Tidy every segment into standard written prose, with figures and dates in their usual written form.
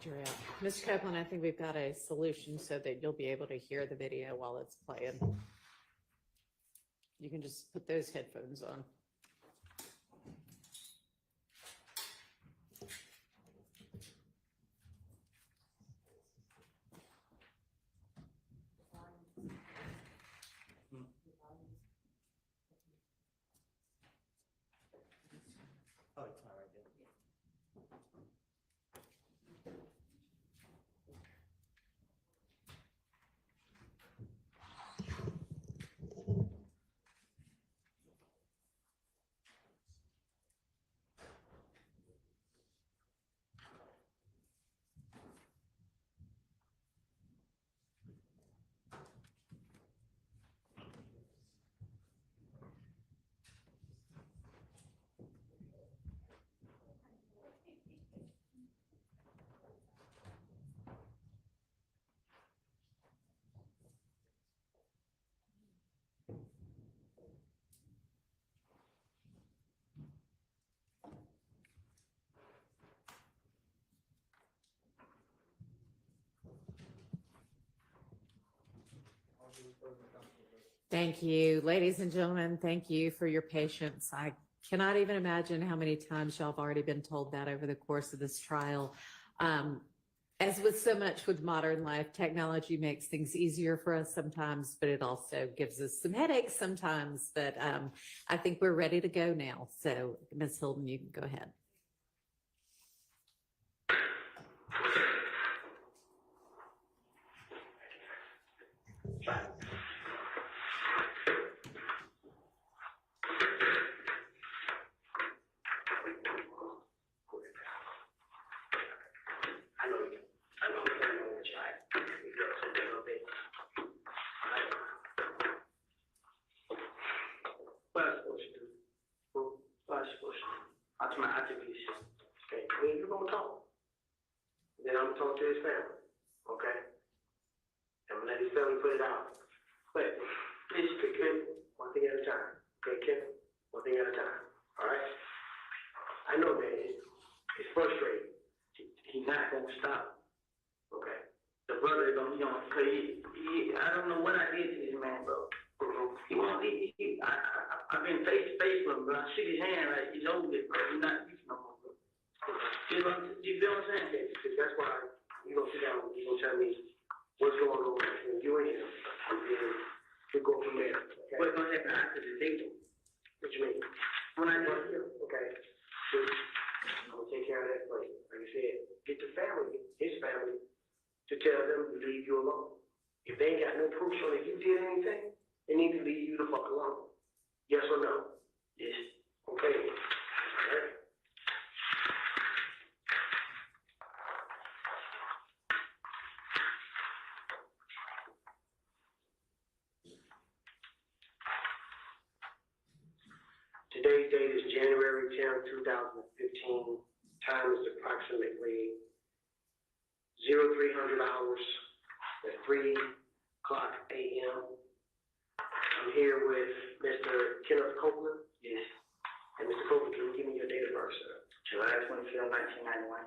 You're out. Ms. Copeland, I think we've got a solution so that you'll be able to hear the video while it's playing. You can just put those headphones on. Oh, it's not right there. Thank you, ladies and gentlemen. Thank you for your patience. I cannot even imagine how many times y'all have already been told that over the course of this trial. As with so much with modern life, technology makes things easier for us sometimes, but it also gives us some headaches sometimes. But I think we're ready to go now. So, Ms. Hilton, you can go ahead. Then I'm gonna talk to his family, okay? I'm gonna let his family put it out. But please, Kim, one thing at a time. Okay, Kim, one thing at a time. All right? I know, man, it's frustrating. He's not gonna stop. Okay. The brother is gonna, cause I don't know what I did to this man, bro. He won't. I've been face to face with him, bro. I shook his hand like he's over it, bro. He's not beefing no more, bro. You feel what I'm saying? Because that's why you gonna sit down and you gonna tell me what's going on between you and him, and then we go from there. Okay? What's gonna happen after the date? What you mean? When I go here, okay? So, I'm gonna take care of that for you. Like I said, get the family, his family, to tell them to leave you alone. If they ain't got no proof showing that you did anything, they need to leave you the fuck alone. Yes or no? Yes. Okay. All right. Today's date is January 10th, 2015. Time is approximately 0300 hours at 3 o'clock a.m. I'm here with Mr. Kenneth Copeland. Yes. And Mr. Copeland, can you give me your date of birth, sir? July 25th, 1991.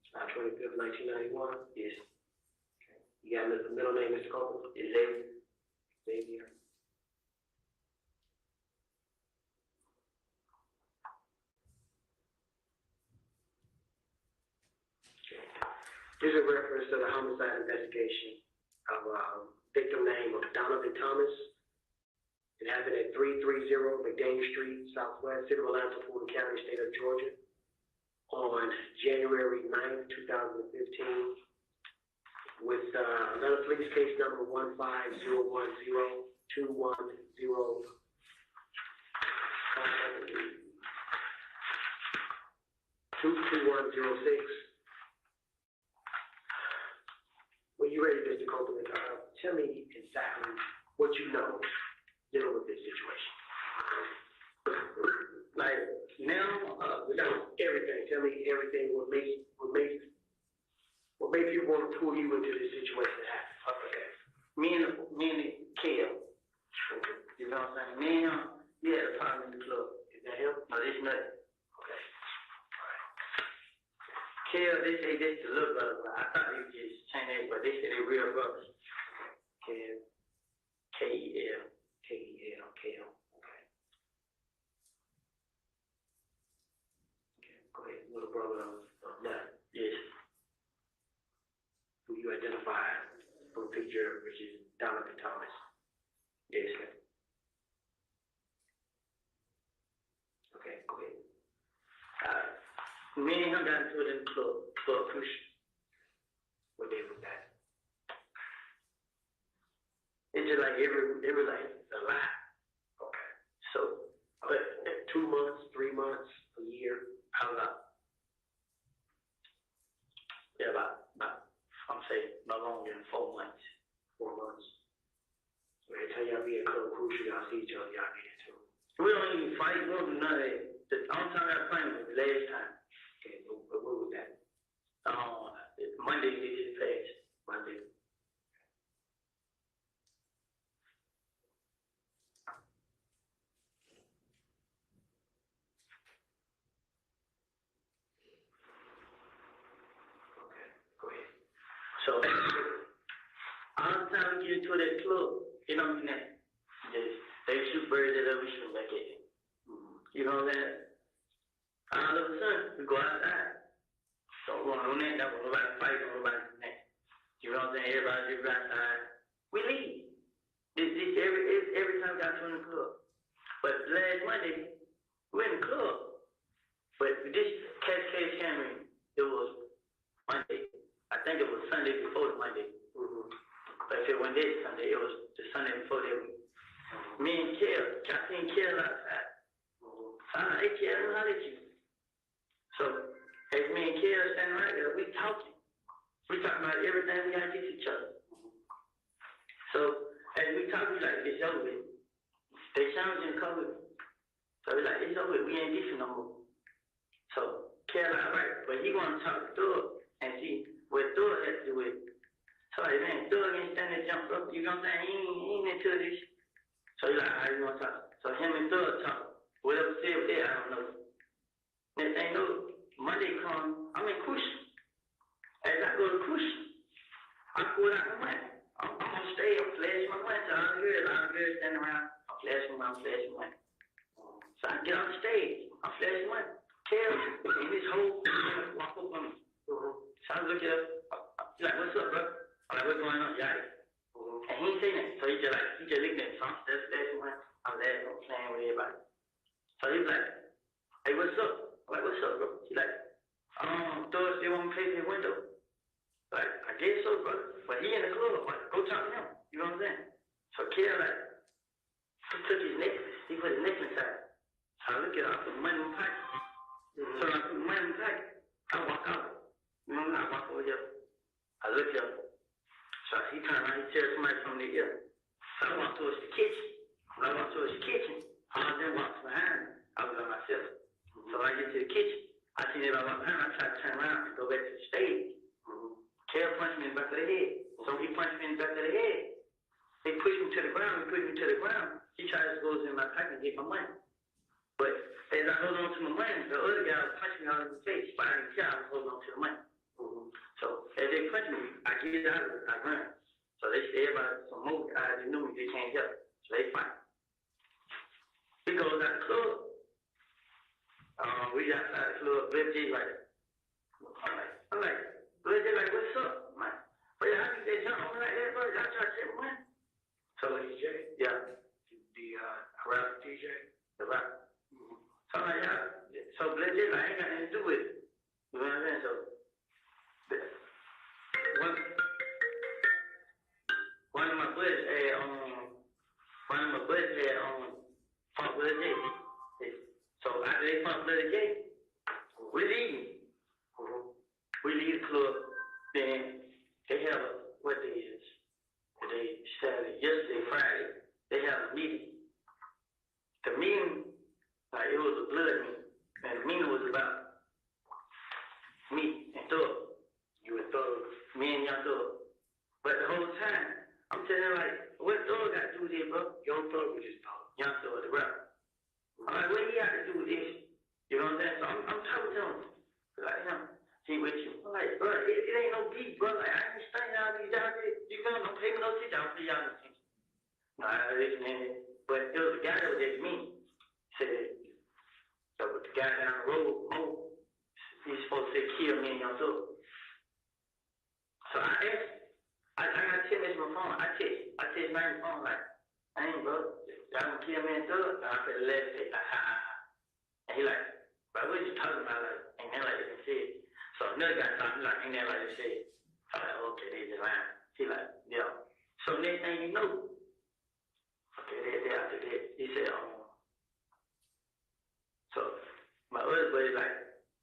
July 25th, 1991? Yes. Okay. You got a middle name, Mr. Copeland? Xavier. Xavier. Here's a reference to the homicide investigation of victim name of Donovan Thomas. It happened at 330 McDaniel Street, Southwest, City of Atlanta, Fulton County, State of Georgia, on January 9th, 2015, with Atlanta Police Case number 15010-210. 22106. When you're ready, Mr. Copeland, tell me exactly what you know dealing with this situation. Like now, without everything, tell me everything. What made you want to pull you into this situation to happen? Okay. Me and Kale. Okay. You know what I'm saying? Me and him, we had a problem in the club. Is that him? No, this nothing. Okay. All right. Kel, they say this the little brother, but I thought they just changed it, but they say they real brothers. Kel, K-E-L, K-E-L, Kel, okay. Okay, go ahead, little brother of left, yes. Who you identify from the picture, which is Donovan Thomas. Yes, sir. Okay, go ahead. Me and him got into it in the club push. What day was that? It's just like it was like a lot. Okay. So, but 2 months, 3 months, a year, I don't know. Yeah, about I'm saying no longer than 4 months. 4 months. So every time y'all be at Club Crucial, y'all see each other, y'all get into it. We don't even fight, we don't do none of that. The only time I played was the last time. Okay, what was that? Monday we did fast. Monday. Okay, go ahead. So all the time we get into that club, you know what I mean? They shoot birds at us, we shoot back at them. You know what I'm saying? All of a sudden, we go outside. Don't run on that, don't nobody fight, don't nobody do that. You know what I'm saying? Everybody just go outside. We leave. This every time we got to the club. But last Monday, we in the club. But this Cascade Cameron, it was Monday. I think it was Sunday before the Monday. But if it wasn't this Sunday, it was the Sunday before that week. Me and Kel, I seen Kel outside. So I'm like, hey Kel, let me holler at you. So, as me and Kel standing right there, we talking. We talking about everything we gotta get each other. So, as we talk, we like, it's over with. They challenging COVID. So we like, it's over with, we ain't different no more. So, Kel like, all right, but he wanna talk to Thug and see what Thug has to do with it. So like, man, Thug ain't standing there jump up, you know what I'm saying? He ain't into this. So he's like, all right, you wanna talk? So him and Thug talk. Whatever said with that, I don't know. Next thing you know, Monday come, I'm in Kush. As I go to Kush, I pull out my money. I'm on stage, I'm flashing my money to all the girls standing around. I'm flashing money. So I get on the stage, I'm flashing money. Kel, and this whole walk up on me. So I look at him, he's like, what's up, bro? I'm like, what's going on, Yachty? And he ain't saying that. So he just looked at me. So I'm still flashing money. I'm laughing, I'm playing with everybody. So he was like, hey, what's up? I'm like, what's up, bro? He's like, Thug still want me to pay for his window. Like, I guess so, brother. But he in the club. Like, go talk to him. You know what I'm saying? So Kel, like, he took his necklace. He put his necklace out. So I look at him, I put money in my pocket. So I put money in my pocket. I walk out. You know what I mean? I walk over here. I look at him. So he turned around, he tells somebody from the ear. So I walk towards the kitchen. When I walk towards the kitchen, all of them walked behind me. I was by myself. So when I get to the kitchen, I see everybody walk behind me. I try to turn around and go back to the stage. Kel punched me in the back of the head. So he punched me in the back of the head. He pushed me to the ground. He tried to go in my pocket and get my money. But as I hold on to my money, the other guy was punching me out in the face. But I didn't care. I was holding on to the money. So as they punch me, I get out of it. I run. So they say everybody, some more guys, they knew me. They can't help. So they fight. He goes out the club. We got outside the club. Lil J like, I'm like, Lil J like, what's up? I'm like, but how you get jump on me like that, bro? Y'all try to take my money. So DJ? Yeah. The rap DJ? The rap. So I'm like, yeah. So Lil J like, I ain't got nothing to do with it. You know what I'm saying? So one of my buddies had fought Lil J. So after they fought Lil J, we leave. We leave the club. Then they have what day is? Today, Saturday, yesterday, Friday. They have a meeting. The meeting, like it was a blood meeting, and the meeting was about me and Thug. You and Thug, me and Young Thug. But the whole time, I'm telling them like, what Thug got to do with this, bro? Young Thug was just talking. Young Thug, the rapper. I'm like, what he got to do with this? You know what I'm saying? So I'm talking to him. Like, He with you. I'm like, bro, it ain't no beef, bro. Like, I ain't staying out these out there. You feel me? Don't pay me no shit down for y'all. No, I listen, but it was the guy that was at me. Said, so the guy down the road, Mo, he's supposed to kill me and your son. So I asked, I got 10 minutes on my phone. I text my phone like, I ain't bro, y'all gonna kill me and thug? And I said, let's say, like, ha ha ha. And he like, bro, what you talking about? Like, ain't that like they said? So another guy told me like, ain't that like they said? I'm like, okay, they just lying. He like, yeah. So next thing you know, okay, after that, he said, so my other buddy like,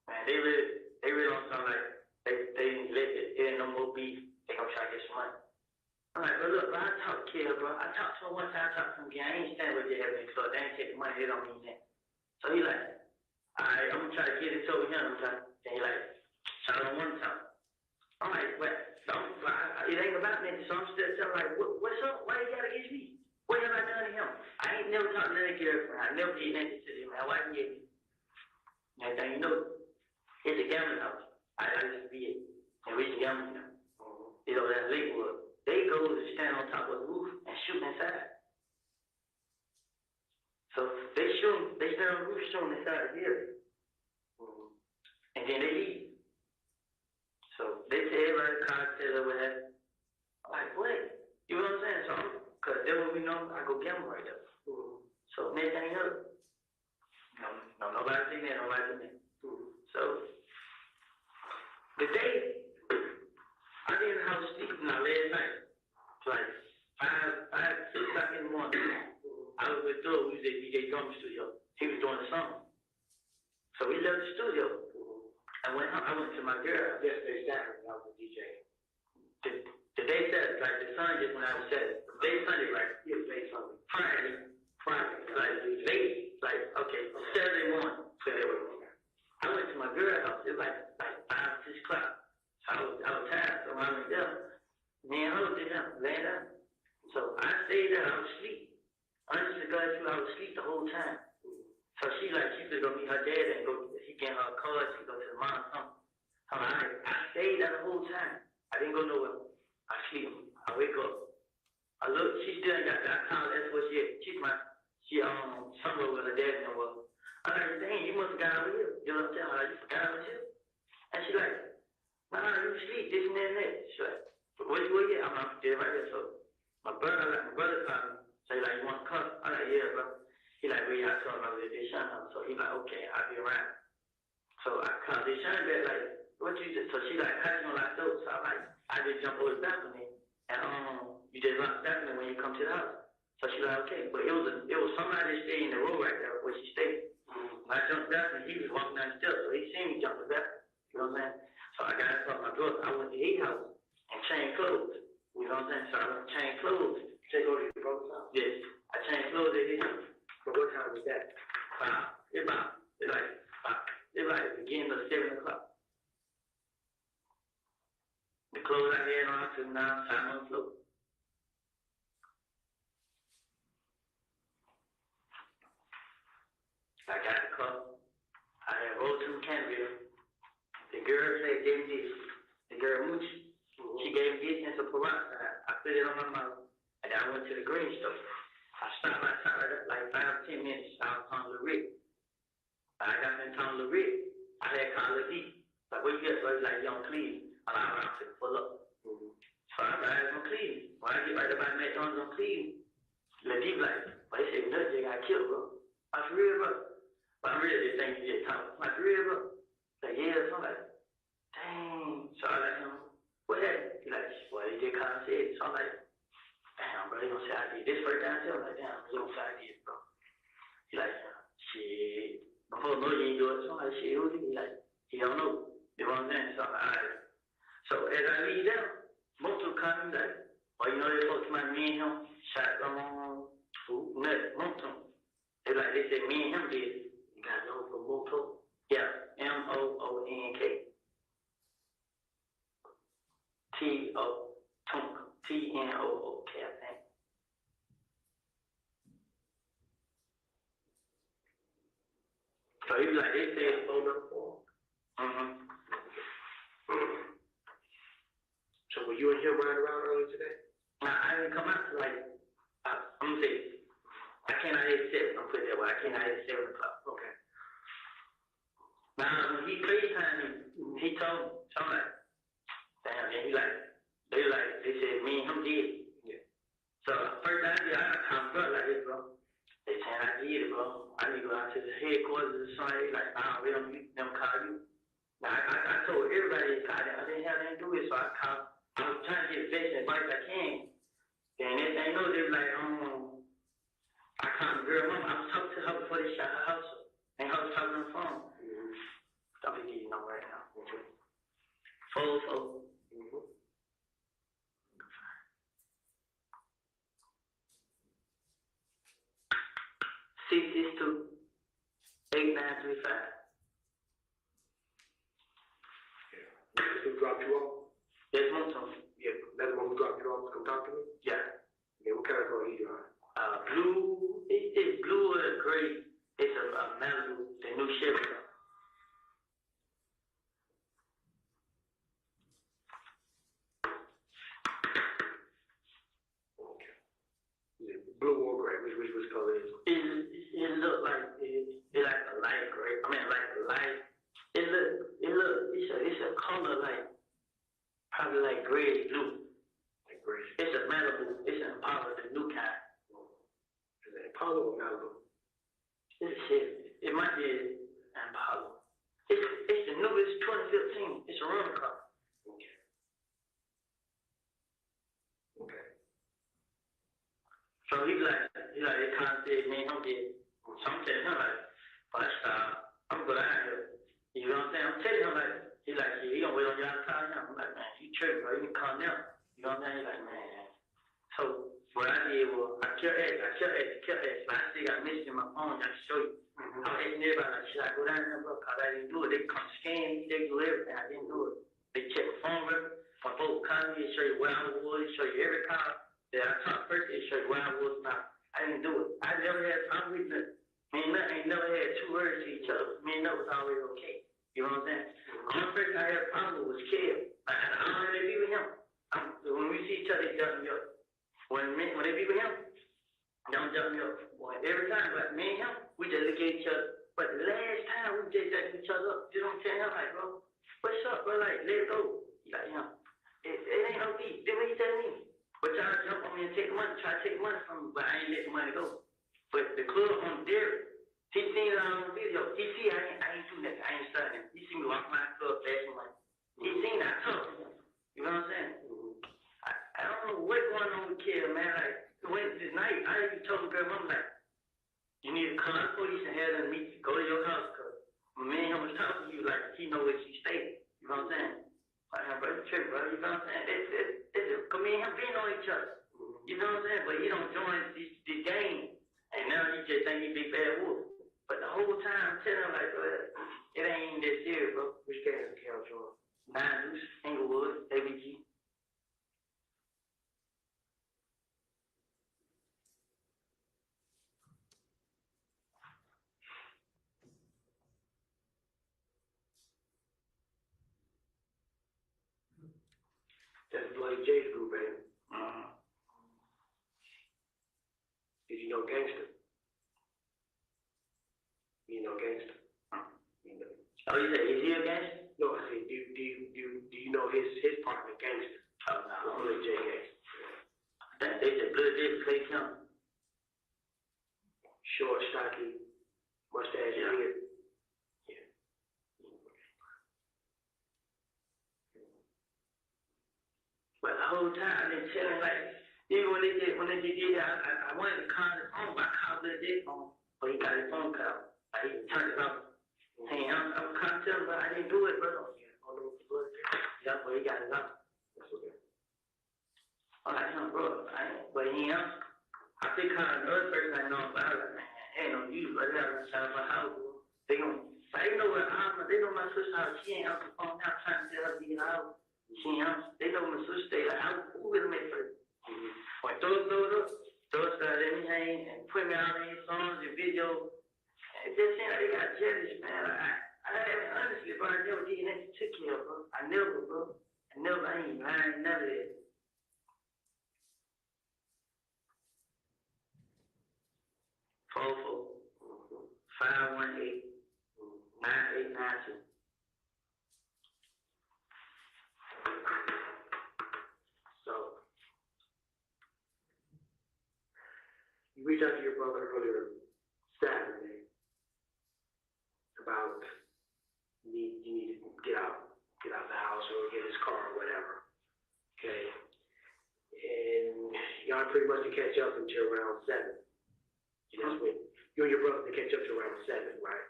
man, they really on something like, they let it, there ain't no more beef. They gonna try to get some money. I'm like, bro, look, bro, I talked to Kill, bro. I talked to him one time, I talked to him again. I ain't standing with you having it, so they ain't taking money, they don't mean that. So he like, alright, I'm gonna try to get it over him. And he like, shot on one time. I'm like, what? It ain't about me, so I'm still telling like, what's up? Why you gotta get me? What have I done to him? I ain't never talked to that girlfriend. I never did nothing to him. My wife get me. Next thing you know, it's a gambling house. I used to be it. And we used to gamble now. You know, that Lakewood. They go to stand on top of the roof and shoot inside. So they stand on the roof shooting inside here. And then they leave. So they tell everybody the cocktail or whatever. I'm like, what? You know what I'm saying? So cause then when we know I go gamble right there. So next thing you know, nobody seen that, nobody seen that. So the day I did in the house sleeping now last night. Like 6 o'clock in the morning. I was with Doug, we was at DJ Drum Studio. He was doing a song. So we left the studio. I went to my girl. Yesterday Saturday, I was a DJ. The day Saturday, like the sun just when I was Saturday. The day Sunday, right? Yeah, the day Sunday. Friday, like late, like okay, Saturday morning. I went to my girl's house. It was like 5, 6 o'clock. So I was tired, so I went there. Me and her did that, laying down. So I stayed there. I was asleep. Honestly, God, I was asleep the whole time. So she could go meet her dad and he get her a car, she go to the mom or something. I stayed there the whole time. I didn't go nowhere. I sleep. I wake up. I look, she still ain't got that. I called, that's what she at. She somewhere with her dad and well. I'm like, dang, you must have got over here. You know what I'm saying? Like, you forgot over here. And she like, nah, you sleep, this and that and that. She like, where you at? I'm there right here. So my brother called me. So he like, you want to come? I'm like, yeah, bro. He like, well, yeah, I told him I was at Deshaun. So he like, okay, I'll be around. So I called Deshaun back like, what you just? So she like, how you gonna lock the door? So I'm like, I just jump over the balcony and you just lock the balcony when you come to the house. So she like, okay, but it was somebody staying in the room right there where she stayed. When I jumped the balcony, he was walking down the steps, so he seen me jump the balcony. You know what I'm saying? So I got up my door. I went to his house and changed clothes. You know what I'm saying? So I went to change clothes. Take over to your brother's house? Yes, I changed clothes at his house. But what time was that? It's like beginning of 7 o'clock. The clothes I had on to now time on the floor. I got the car. I had rolled to the Canterville. The girl said, gave me this. The girl Moochie. She gave me this and some peroxide. I put it on my mouth. And then I went to the green store. I stopped outside like 5 or 10 minutes. I was on Lorette. I got in town Lorette. I had called Lee. Like, where you get? So he's like, you on Cleveland. I'm like, I'm to pull up. So I ride on Cleveland. When I get right up at McDonald's on Cleveland, Lee like, well, they say, nothing, they got killed, bro. I'm for real, bro. But I'm really just thinking you just talking. I'm like, for real, bro. Like, yeah, so I'm like, dang. So I like, what happened? He's like, well, he just kind of said. So I'm like, damn, bro, they gonna say I did this first time too. I'm like, damn, they gonna say I did, bro. He's like, shit. Before no, you ain't do it. So I'm like, shit, who is he? He's like, he don't know. You know what I'm saying? So I'm like, alright. So as I leave down, most of them come like, well, you know, they folks like me and him shot nut, most of them. They said me and him did. You guys know from Moto? Yeah, Moonk. Tnook, I think. So he was like, they said photo for him. were you and him riding around earlier today? Now, I didn't come out till like, I'm gonna say, I came out at 7, I'm put it that way, I came out at 7 o'clock. Okay. Now, when he FaceTimed me, he told me, so I'm like, damn, and they said, me and him did. Yeah. So, first I did, I come bro like this, bro. They saying I did it, bro. I need to go out to the headquarters or something, like, nah, we don't call you. Now, I told everybody, I didn't have anything to do with it, so I was trying to get best advice I can. And they know they were like, I called the girl mama. I was talking to her before they shot her house. And I was talking on the phone. I'm gonna give you number right now. 404. $662 8935. That's who dropped you off? Yes, Monton. Yeah, that's the one who dropped you off to come talk to me? Yeah. Yeah, what kind of car he drive? Blue. It's blue or gray. It's a Malibu, the new Chevy. Okay. Is it blue or gray? Which color is it? It look like it like a light gray. I mean, like a light. It's a color like probably like gray blue. Like gray. It's a Malibu. It's an Impala, the new kind. Is it Apollo or Malibu? It's a Chevy. It might be an Impala. It's the newest 2015. It's a rental car. Okay. Okay. So he kind of said, man, I'm dead. So I'm telling him like, well, that's I'm going out here. You know what I'm saying? I'm telling him like, he gonna wait on y'all to call him. I'm like, man, you tripping, bro. You can calm down. You know what I'm saying? He's like, man. So what I did was, I kept asking. I still got a message in my phone. I can show you. I was asking everybody, like, should I go down there, bro? Because I didn't do it. They come scan me. They do everything. I didn't do it. They check my phone record. My folks call me and show you where I was, show you every car that I talked first, and show you where I was now. I didn't do it. I never had time with nothing. Me and nothing ain't never had two words to each other. Me and that was always okay. You know what I'm saying? The only person I had a problem with was Kev. I don't really be with him. When we see each other, he jump me up. When they be with him, they don't jump me up. Boy, every time, like me and him, we just look at each other. But the last time we just jacked each other up, you know what I'm saying? I'm like, bro, what's up, bro? Like, let it go. He like, it ain't no beat. Do what he tell me. But y'all jump on me and take money, try to take money from me, but I ain't let the money go. But the club on Derek, he seen it on the video. He see I ain't do nothing. I ain't starting. He see me walk around the club flashing money. He seen I talk to him. You know what I'm saying? I don't know what's going on with Kid, man. Like, Wednesday night, I even told the girl, I'm like, you need to call the police and have them meet you. Go to your house, because my man was talking to you like he know where she stayed. You know what I'm saying? Like, brother, trip, brother. You know what I'm saying? Because me and him been on each other. You know what I'm saying? But he don't join the game. And now he just think he big bad wolf. But the whole time I'm telling him like, bro, it ain't even that serious, bro. Which game account you on? 9 Deuce, Inglewood, ABG. That's Bloody J's group, man. Did you know Gangster? You know Gangster? You know. Oh, you said, is he a gangster? No, I said, do you know his partner, Gangster? Oh, no. Bloody J Gangster. They said, Blood J Clay County. Short, stocky, mustache, Yeah. beard. Yeah. But the whole time I've been telling, like, even when they did it, I wanted to call his phone, but I called Blood J phone, but he got his phone call. Like, he turned it off. Hey, I'm trying to tell him, but I didn't do it, bro. Yeah, but he got it off. That's okay. I'm like, bro, but he ain't. I think calling the other person I know about, like, man, ain't no use, but they gotta shout my house. They know where they know my sister house. She ain't out the phone now trying to tell her to get out. She ain't out. They know my sister stay like, who will make her? When those guys let me hang and put me out in songs and videos. It just seemed like they got jealous, man. Like, I honestly, bro, I never did nothing to care, bro. I never, bro. I ain't lying, none of that. 44-518-9892. So, you reached out to your brother earlier Saturday about you need to get out the house or get his car or whatever. Okay. And y'all pretty much to catch up until around 7. That's when you and your brother to catch up to around 7, right?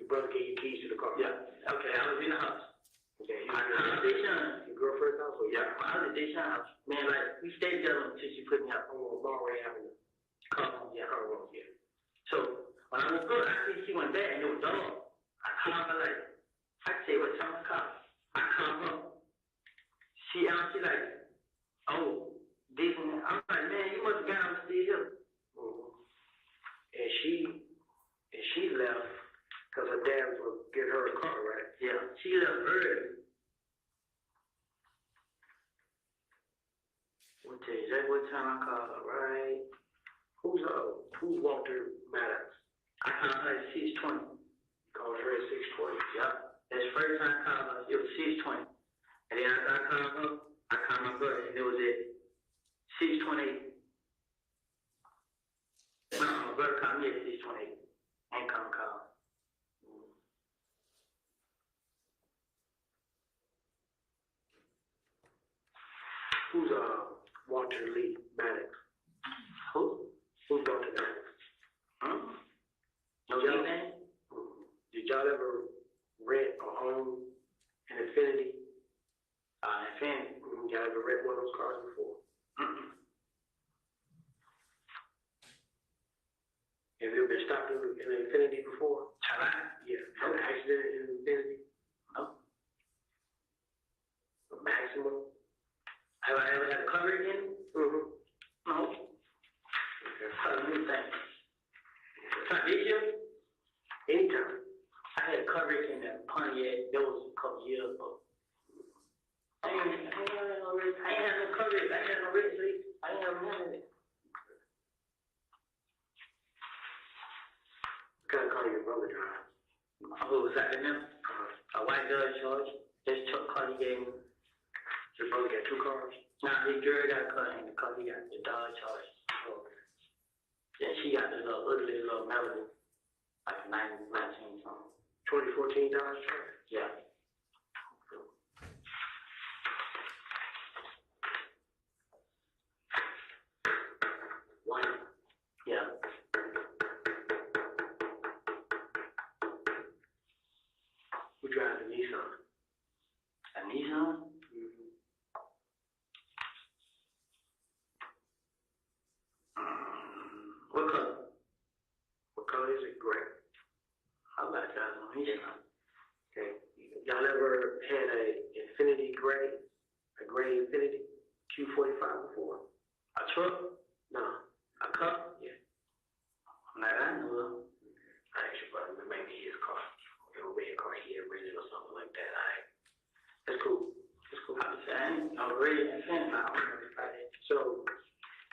Your brother gave you keys to the car. Yeah, okay, I was in the house. Okay. I called Deshaun. Your girlfriend's house or Yeah, I was at Deshaun's house. Man, like, we stayed together until she put me out. Monterey Avenue. Yeah. Car yeah. So, when I woke up, I see she went back and it was dark. I called her like, I say, what time I called? I called her. She like, oh, this and that. I'm like, man, you must have got on still here. Mm-hmm. And she left because her dad was get her a car, right? Yeah, she left early. I'll tell you exactly what time I called her, right? Who's Walter Maddox? I called her at 6:20. Called her at 6:20. Yep. That's the first time I called her. It was 6:20. And then after I called her, I called my brother, and it was at 6:28. No, my brother called me at 6:28. Ain't come call. Who's Walter Lee Maddox? Who? Who's Walter Maddox? No Y'all- nickname? Did y'all ever rent or own an Infiniti? Infinity. Y'all ever rent one of those cars before? Have you ever been stopped in an Infiniti before? Have I? Yeah. Had an accident in an Infiniti? No. A maximum? Have I ever had a cover again? Mm-hmm. No. Okay. What do you think? Time this year? Anytime. I had a coverage in that Pontiac. That was a couple years ago. I ain't had no coverage. I ain't had no red sleep. I ain't have none of it. What kind of car your brother drive? Who was that in them? A white Dodge Charge. This truck car he gave me. Your brother got 2 cars? Nah, his girl got a car in the car. He got the Dodge Charge. Yeah, she got the little ugly little Melody. Like 19 something. 2014 Dodge Charger? Yeah. White. Yeah. Who drives a Nissan? A Nissan? Mm-hmm. What color? What color is it? Gray. I like that one. Nissan. Okay. Y'all ever had a Infiniti gray? A gray Infiniti Q45 before? A truck? No. A car? Yeah. Like I know of. I actually brought him maybe his car. A red car he had rented or something like that. That's cool. That's cool. I was saying, I'm ready and saying, I don't know if I did. So,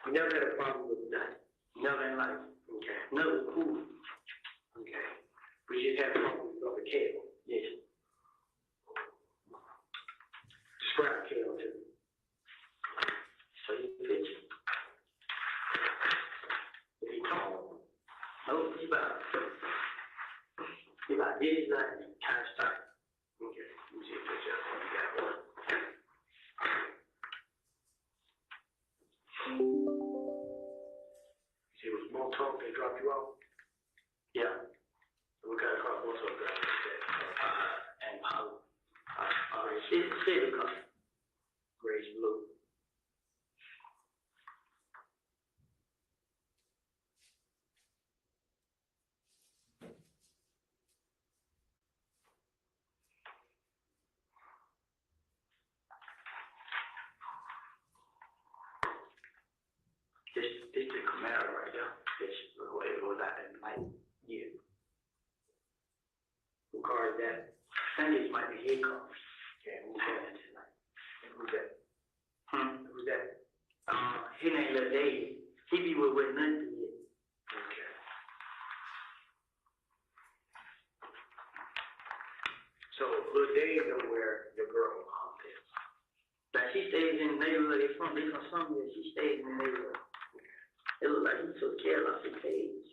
you never had a problem with nothing? Never in life. Okay. Never cool. Okay. But you just had a problem with the cable? Yes. Describe cable to me. So you picture. Is he tall? No, he's about this, like, kind of stuff. Okay. Let me see a picture of him. You got one. See, it was more talk, they dropped you off? Yeah. What kind of car most of them drive like that? And Polo. It's a city car. Grayish blue. This the Camaro right there. This the way it goes out his name Lil Dave. He be with nothing yet. Okay. So, Lil Dave know where your girl mom is. Like she stays in the neighborhood. They from somewhere. She stays in the neighborhood. It look like he took care of her page.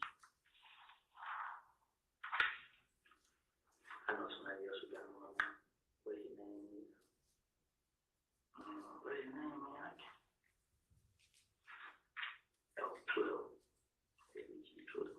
I know somebody else who got one. What his name is? What his name is? I can't. That was 12. Maybe 12.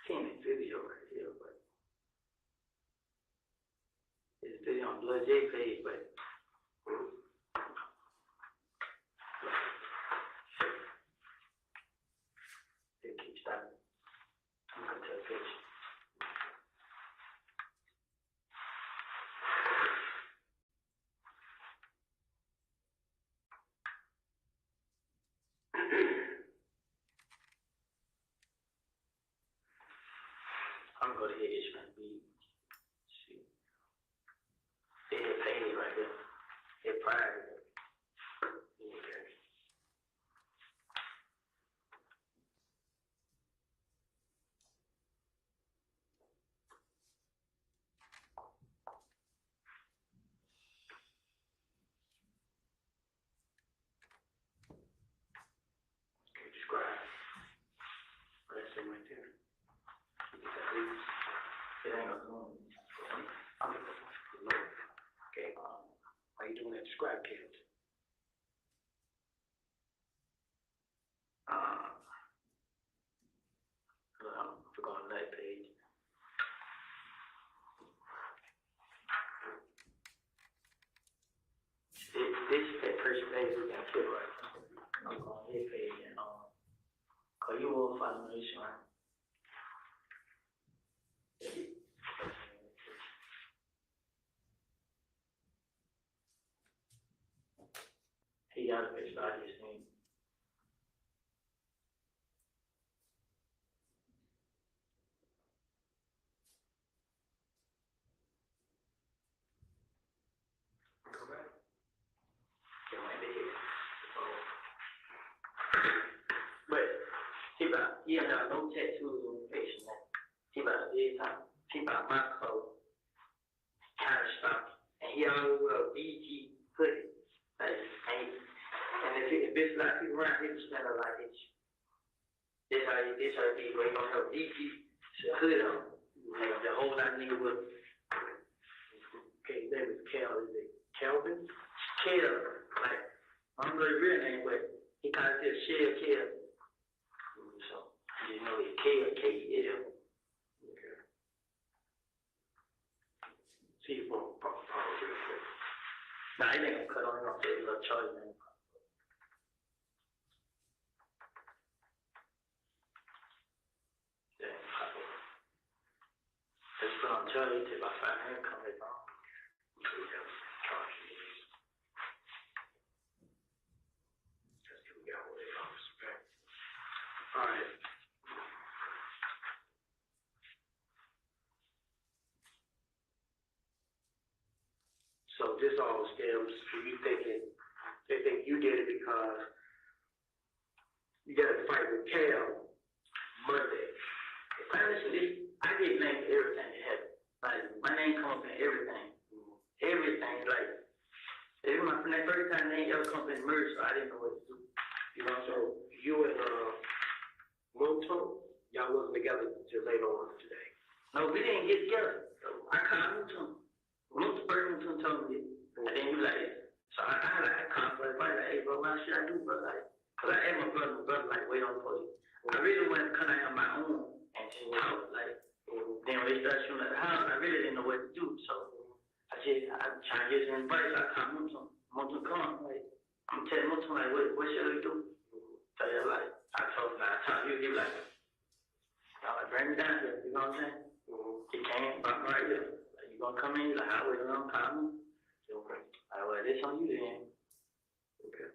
Seen his video right here, but his video on Blood J page, but it keeps stopping. I'm gonna take a picture. I'm gonna hit H1B. See. They hit paid right there. Hit private. Okay. Okay, describe. That's it right there. It ain't no room. Okay, how you doing that? Describe kids. I'm forgotten that page. This first page we got kid right. I'm on his page and cause you will find me, right? He got a picture I just seen. Go back. It might be here. But he ain't got no tattoos on his face, man. He about this time. He about my color. Kind of stop. And he always wear a BG hoodie. Like, and if it's like people around here, it's kind of like this. This how it be, but he gonna have a BG hood on. Like the whole lot of nigga with. Okay, his name is Cal. Is it Calvin? Kill. Like, I don't know his real name, but he kind of says Kill. So, you know, it's K-E-L. Okay. See you for pause real quick. Nah, he ain't gonna cut on him. I'm saying, he's Charlie, man. Yeah, let's put on Charlie till about 5 minutes come back on. All right. So this all stems from you thinking they think you did it because you got to fight with Cal Monday. Honestly, I get blamed for everything that happened. Like, my name comes up in everything. Everything, like, even my that first time they ever come in merge, so I didn't know what to do. You know, so you and Monto, y'all wasn't together until later on today. No, we didn't get together. So I called him to him. Most person told me, and then he was like, so I called for advice, like, hey, bro, what should I do, bro? Like, cause I asked my brother, like, wait on for you. I really wanted to come out on my own and just talk, like, then when they started shooting at the house, I really didn't know what to do, so I tried to get some advice. I called Monto, come, like, I'm telling Monto, like, what should we do? So yeah, like, I told you, he was like, bring me down here, you know what I'm saying? He came, brought me right here. Like, you gonna come in? He's like, I wait around, call me. Okay. All right, well, this on you then. Okay.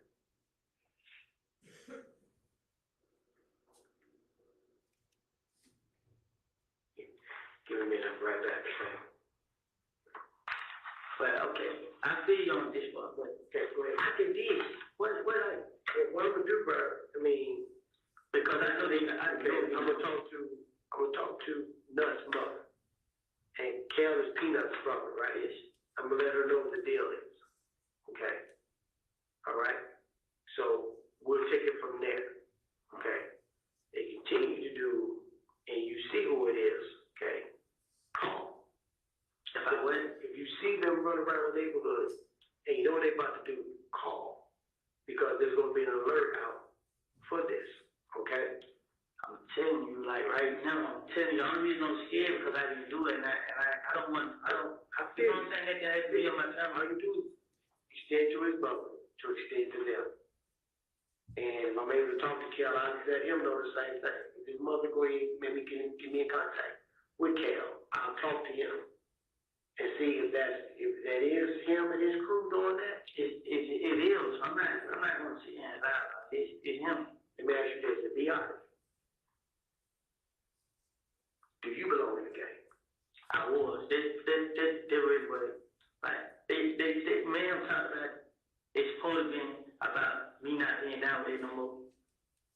Give me a minute, right back. But okay, I feel you on this part, but Okay, go ahead. I can this. What What I'm gonna do, bro? I mean, because I know they, I'm gonna talk to Nuts' mother, and Kel is Peanut's brother, right? I'm gonna let her know what the deal is. Okay. All right. So we'll take it from there. Okay. They continue to do, and you see who it is. Okay. Call. If you see them run around the neighborhood and you know what they're about to do, call. Because there's going to be an alert out for this, okay? I'm telling you, like right now, the only reason I'm scared because I didn't do it, and I don't want, I you know feel what I'm saying, that can have to be on my all family. you do is extend to his brother to extend to them. And if I'm able to talk to Kel, I'll let him know the same thing. If his mother go ahead, maybe get me in contact with Kel, I'll talk to him and see if that is him and his crew doing that. It is. I'm not gonna sit here and lie about it. It's him. Let me ask you this, to be honest. Do you belong in the game? I was. They really were. Like, they man, I'm talking about, it's supposed to be about me not being down with it no more.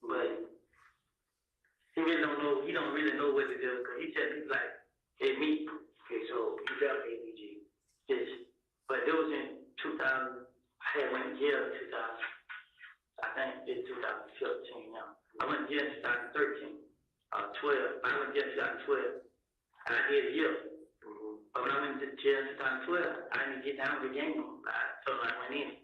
But he don't really know what to do, because he said he's like, hey, me. Okay, so you got ABG. Yes. But it was in 2000, I had went to jail in 2000, I think it's 2015 now. I went to jail in 2013, 12. I went to jail in 2012, and I did a year. But when I went to jail in 2012, I didn't get down with the game. I told him I went in.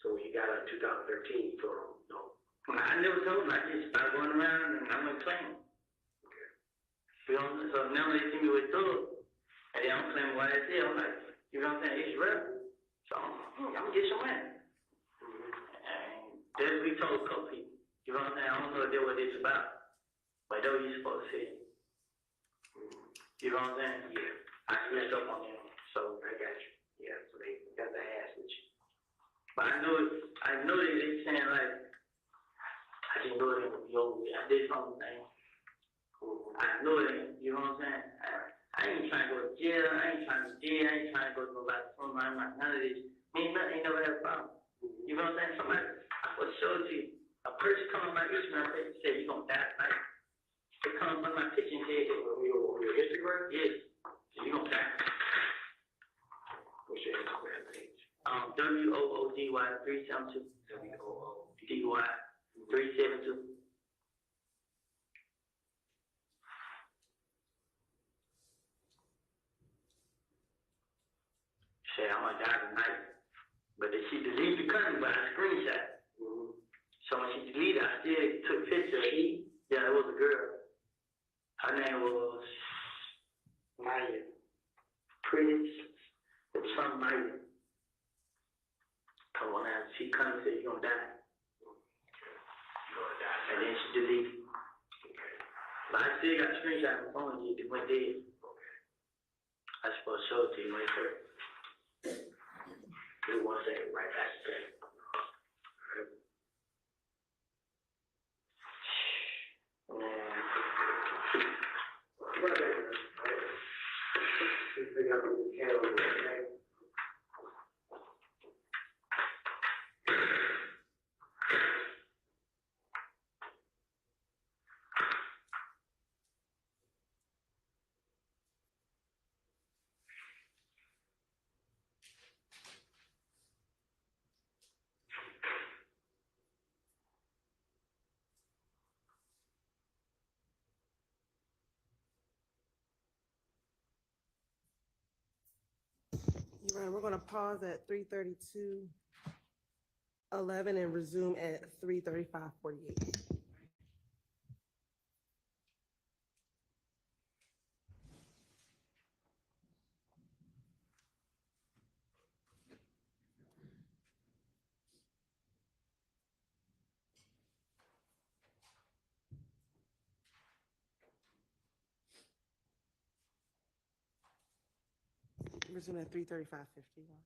So when you got out in 2013, you told him no. I never told him. I just started going around and I went playing. Okay. You know, so now they see me with thug, and then I'm playing YSL. I'm like, you know what I'm saying? It's real. So I'm gonna get some money. And that's what we told a couple people. You know what I'm saying? I don't know if that's what it's about, but that's what you're supposed to say. You know what I'm saying? Yeah, I messed up on them. So I got you. Yeah, so they got the ass with you. but I know they saying like, I just know it ain't gonna be over with. I did something. I know it ain't, you know what I'm saying? I ain't trying to go to jail, I ain't trying to jail, I ain't trying to go to nobody, none of this. Me and nothing ain't never had a problem. You know what I'm saying? Somebody, I was showed you, a person come on my Instagram page and say, you gonna die tonight. They come on my picture and say, On your Instagram? yes, you gonna die. What's your Instagram page? WOODY 372. WOODY 372. Say I'm gonna die tonight. But then she deleted the country by a screenshot. So when she deleted, I still took pictures. Yeah, it was a girl. Her name was Maya. Pretty, some Maya. Come on now, she come and said, you're gonna die. And then she deleted. But I still got a screenshot of my phone, it went dead. I supposed to show it to you right there. Give me 1 second, right back. Okay. Right back. Let's figure out who the hell is, okay? All right, we're gonna pause at 3:32:11 and resume at 3:35:48. Resume at 3:35:51.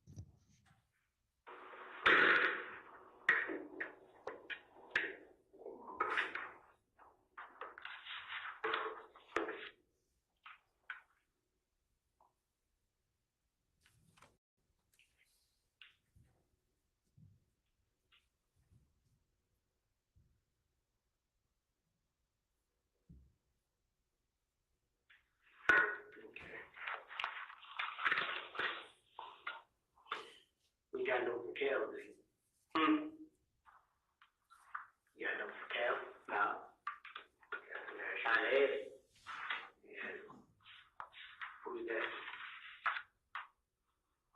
We got no for Cal, do you? You got no for Cal? No. I had. Yeah. Who's that?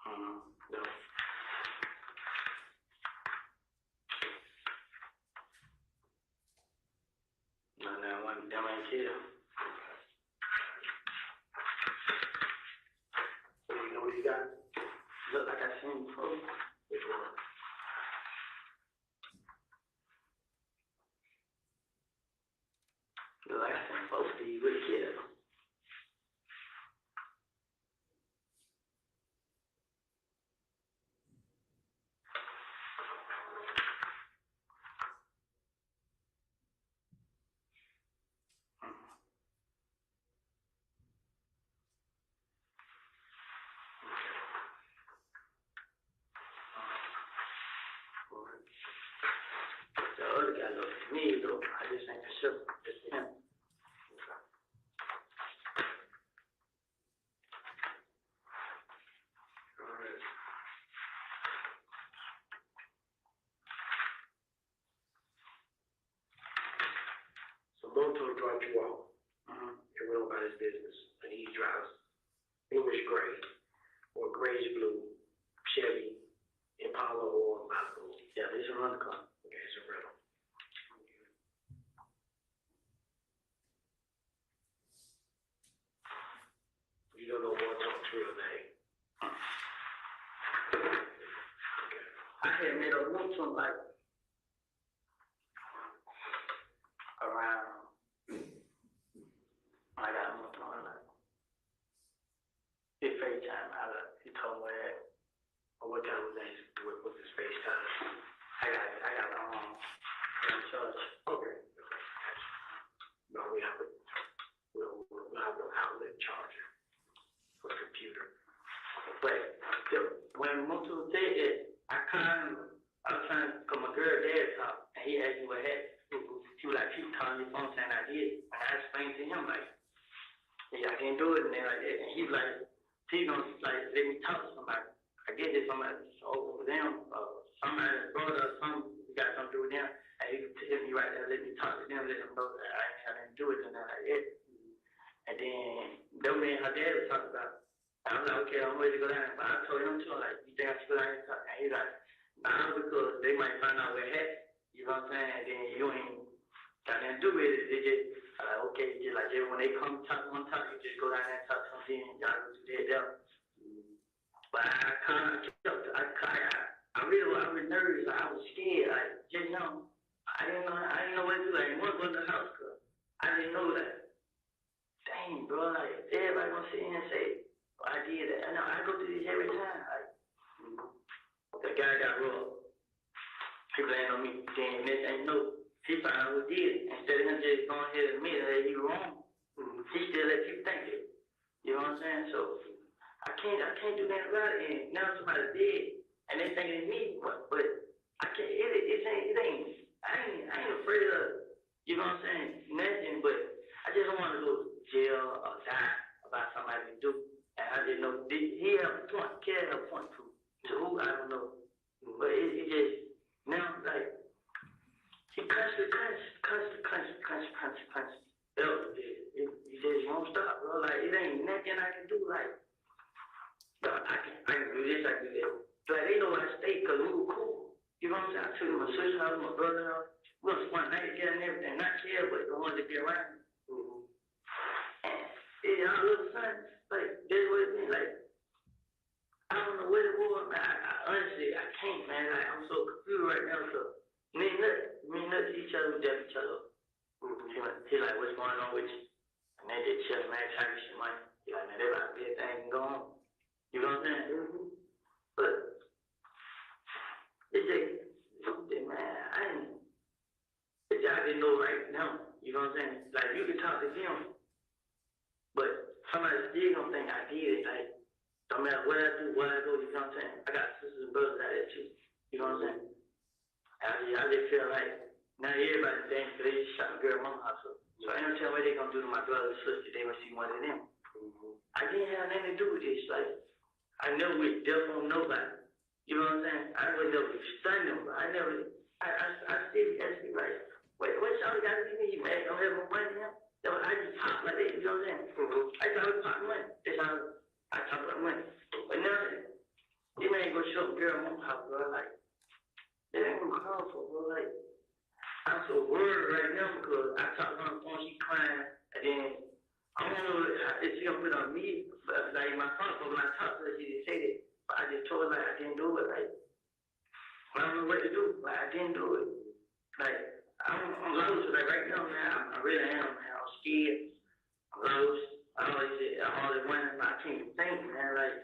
No. No, them ain't here. So you know what you got? Look like I seen before. Which one? Look like I seen both of you with the kid. The other guy looks to me though. I just ain't for sure. Just him. All right. So Monto dropped you off and went about his business, and he drives English gray or grayish blue Chevy Impala or Malibu. Yeah, this is a rental car. Okay, it's a rental. You don't know Monto's real name. Okay. I had made a move to him like around. I got a move to him like. His FaceTime. He told me that. Or what time was that? What was his FaceTime? I got in charge. Okay. No, we have an outlet charger for the computer. But when Mutu said that, I was trying to, cause my girl dad talked, and he asked me what happened. She was like, she was calling his phone saying I did, and I explained to him like, yeah, I can't do it, and then like that, and he's like, he's gonna like let me talk to somebody. I get this somebody over them, somebody brother or something, we got something to do with them, and he tell me right there, let me talk to them, let them know that I didn't do it, and then like that. And then them and her dad was talking about. I was like, okay, I'm ready to go down. But I told him too, like, you think I should go down and talk? And he's like, nah, because they might find out what happened. You know what I'm saying? And then you ain't got nothing to do with it. They just, okay, just like when they come talk one time, you just go down there and talk to them, then y'all go do that there. But I was nervous. Like, I was scared. Like, just I didn't know what to do. Like, I want to go to the house, cause I didn't know that. Dang, bro, like, everybody gonna sit here and say, I did that. I know, I go through this every time. Like, the guy got robbed. He blamed on me. Then next thing you know, he found out who did it. Instead of him just going ahead and admit that he was wrong, he still let people think it. You know what I'm saying? So I can't do nothing about it. And now somebody's dead, and they think it's me. But I can't. I ain't afraid of. You know what I'm saying? Nothing. But I just don't want to go to jail or die about somebody to do. And I didn't know, he had a point, Kel had a point to who, I don't know. But it just, now, like, he constantly. He just won't stop, bro. Like, it ain't nothing I can do. Like, I can do this, I house, my brother's house. We gonna spend night together and everything, not care, but the ones that be around. And yeah, our little son, like, that's what it means, like, I don't know what it was, man. I honestly, I can't, man. Like, I'm so confused right now, so me and Nut, each other, we deaf each other. He like, what's going on with you? And they did chill, man, type of shit, man. He like, man, they about to be a thing going on. You know what I'm saying? But it's just something, man. I didn't know right now. You know what I'm saying? Like, you can talk to him, but somebody still gonna think I did it. Like, no matter where I do, where I go, you know what I'm saying? I got sisters and brothers out there too. You know what I'm saying? I just feel like now everybody thinks they just shot a girl mama house up. So I don't tell what they gonna do to my brother and sister. They gonna see one of them. I didn't have nothing to do with this. Like, I never was deaf on nobody. You know what I'm saying? I would never stun them, but I still ask me like, wait, what y'all got to do? You man, don't have no money now? So I just talk like that, you know what I'm saying? I thought I was talking money. That's how I talk about money. But now, you ain't gonna show a girl mama house, bro. Like, that ain't gonna call for, bro. Like, I'm so worried right now because I talked on the phone, she crying, and then I don't know if she gonna put on me, but like my phone, but when I talked to her, she didn't say that. But I just told her like I didn't do it. Like, I don't know what to do. Like, I didn't do it. Like, I'm lost. Like right now, man, I really am, man. I'm scared. I'm lost. I'm always wondering, but I can't think, man. Like,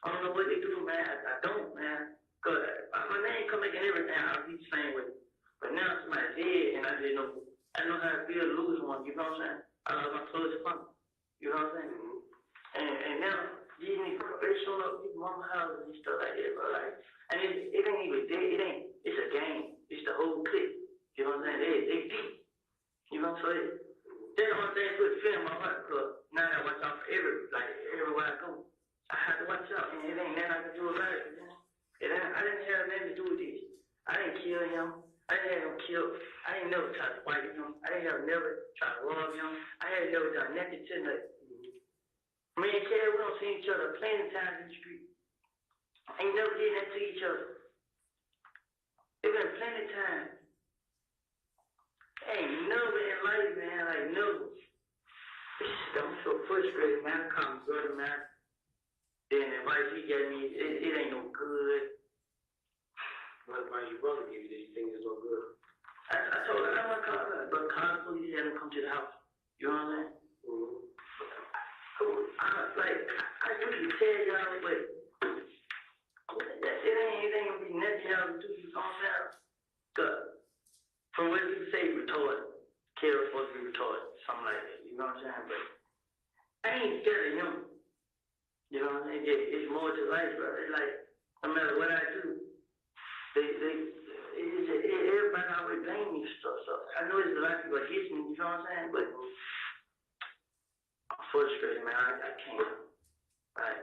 I don't know what to do, man. I don't, man. Cause my name come making everything. I'll be the same way. But now somebody's dead, and I didn't know. I know how to feel to lose one. You know what I'm saying? I lost my closest friend. You know what I'm saying? And now these niggas, they showing up people's mama houses and stuff like that, bro. Like, and it ain't even dead. It ain't. It's a game. It's the whole clip. You know what I'm saying? They deep. You know what I'm saying? That's the only thing that put fear in my heart, because now I watch out for everywhere I go. I have to watch out, and it ain't nothing I can do about it. You know? I didn't have nothing to do with this. I didn't kill him. I didn't have him killed. I didn't never try to fight him. I didn't have never try to rob him. I had never done nothing to nothing. Me and Kelly, we don't see each other plenty of times in the street. Ain't never did that to each other. It's been plenty of times. Ain't never in life, man, like never. I'm so frustrated, man. I call my brother, man. Then the advice he gave me, it ain't no good. What advice your brother give you that you think is no good? I told her, I'm gonna call her, but call the police, had him come to the house. You know what I'm saying? I usually tell y'all, but it ain't gonna be nothing y'all do, you know what I'm saying? Cause from what you say, retarded, Carol's supposed to be retarded, something like that, you know what I'm saying? But I ain't scared of him. You know what I'm saying? It's more to life, bro. It's like, no matter what I do, everybody always blame me for stuff. So I know there's a lot of people against me, you know what I'm saying? But I'm frustrated, man. I can't. Right?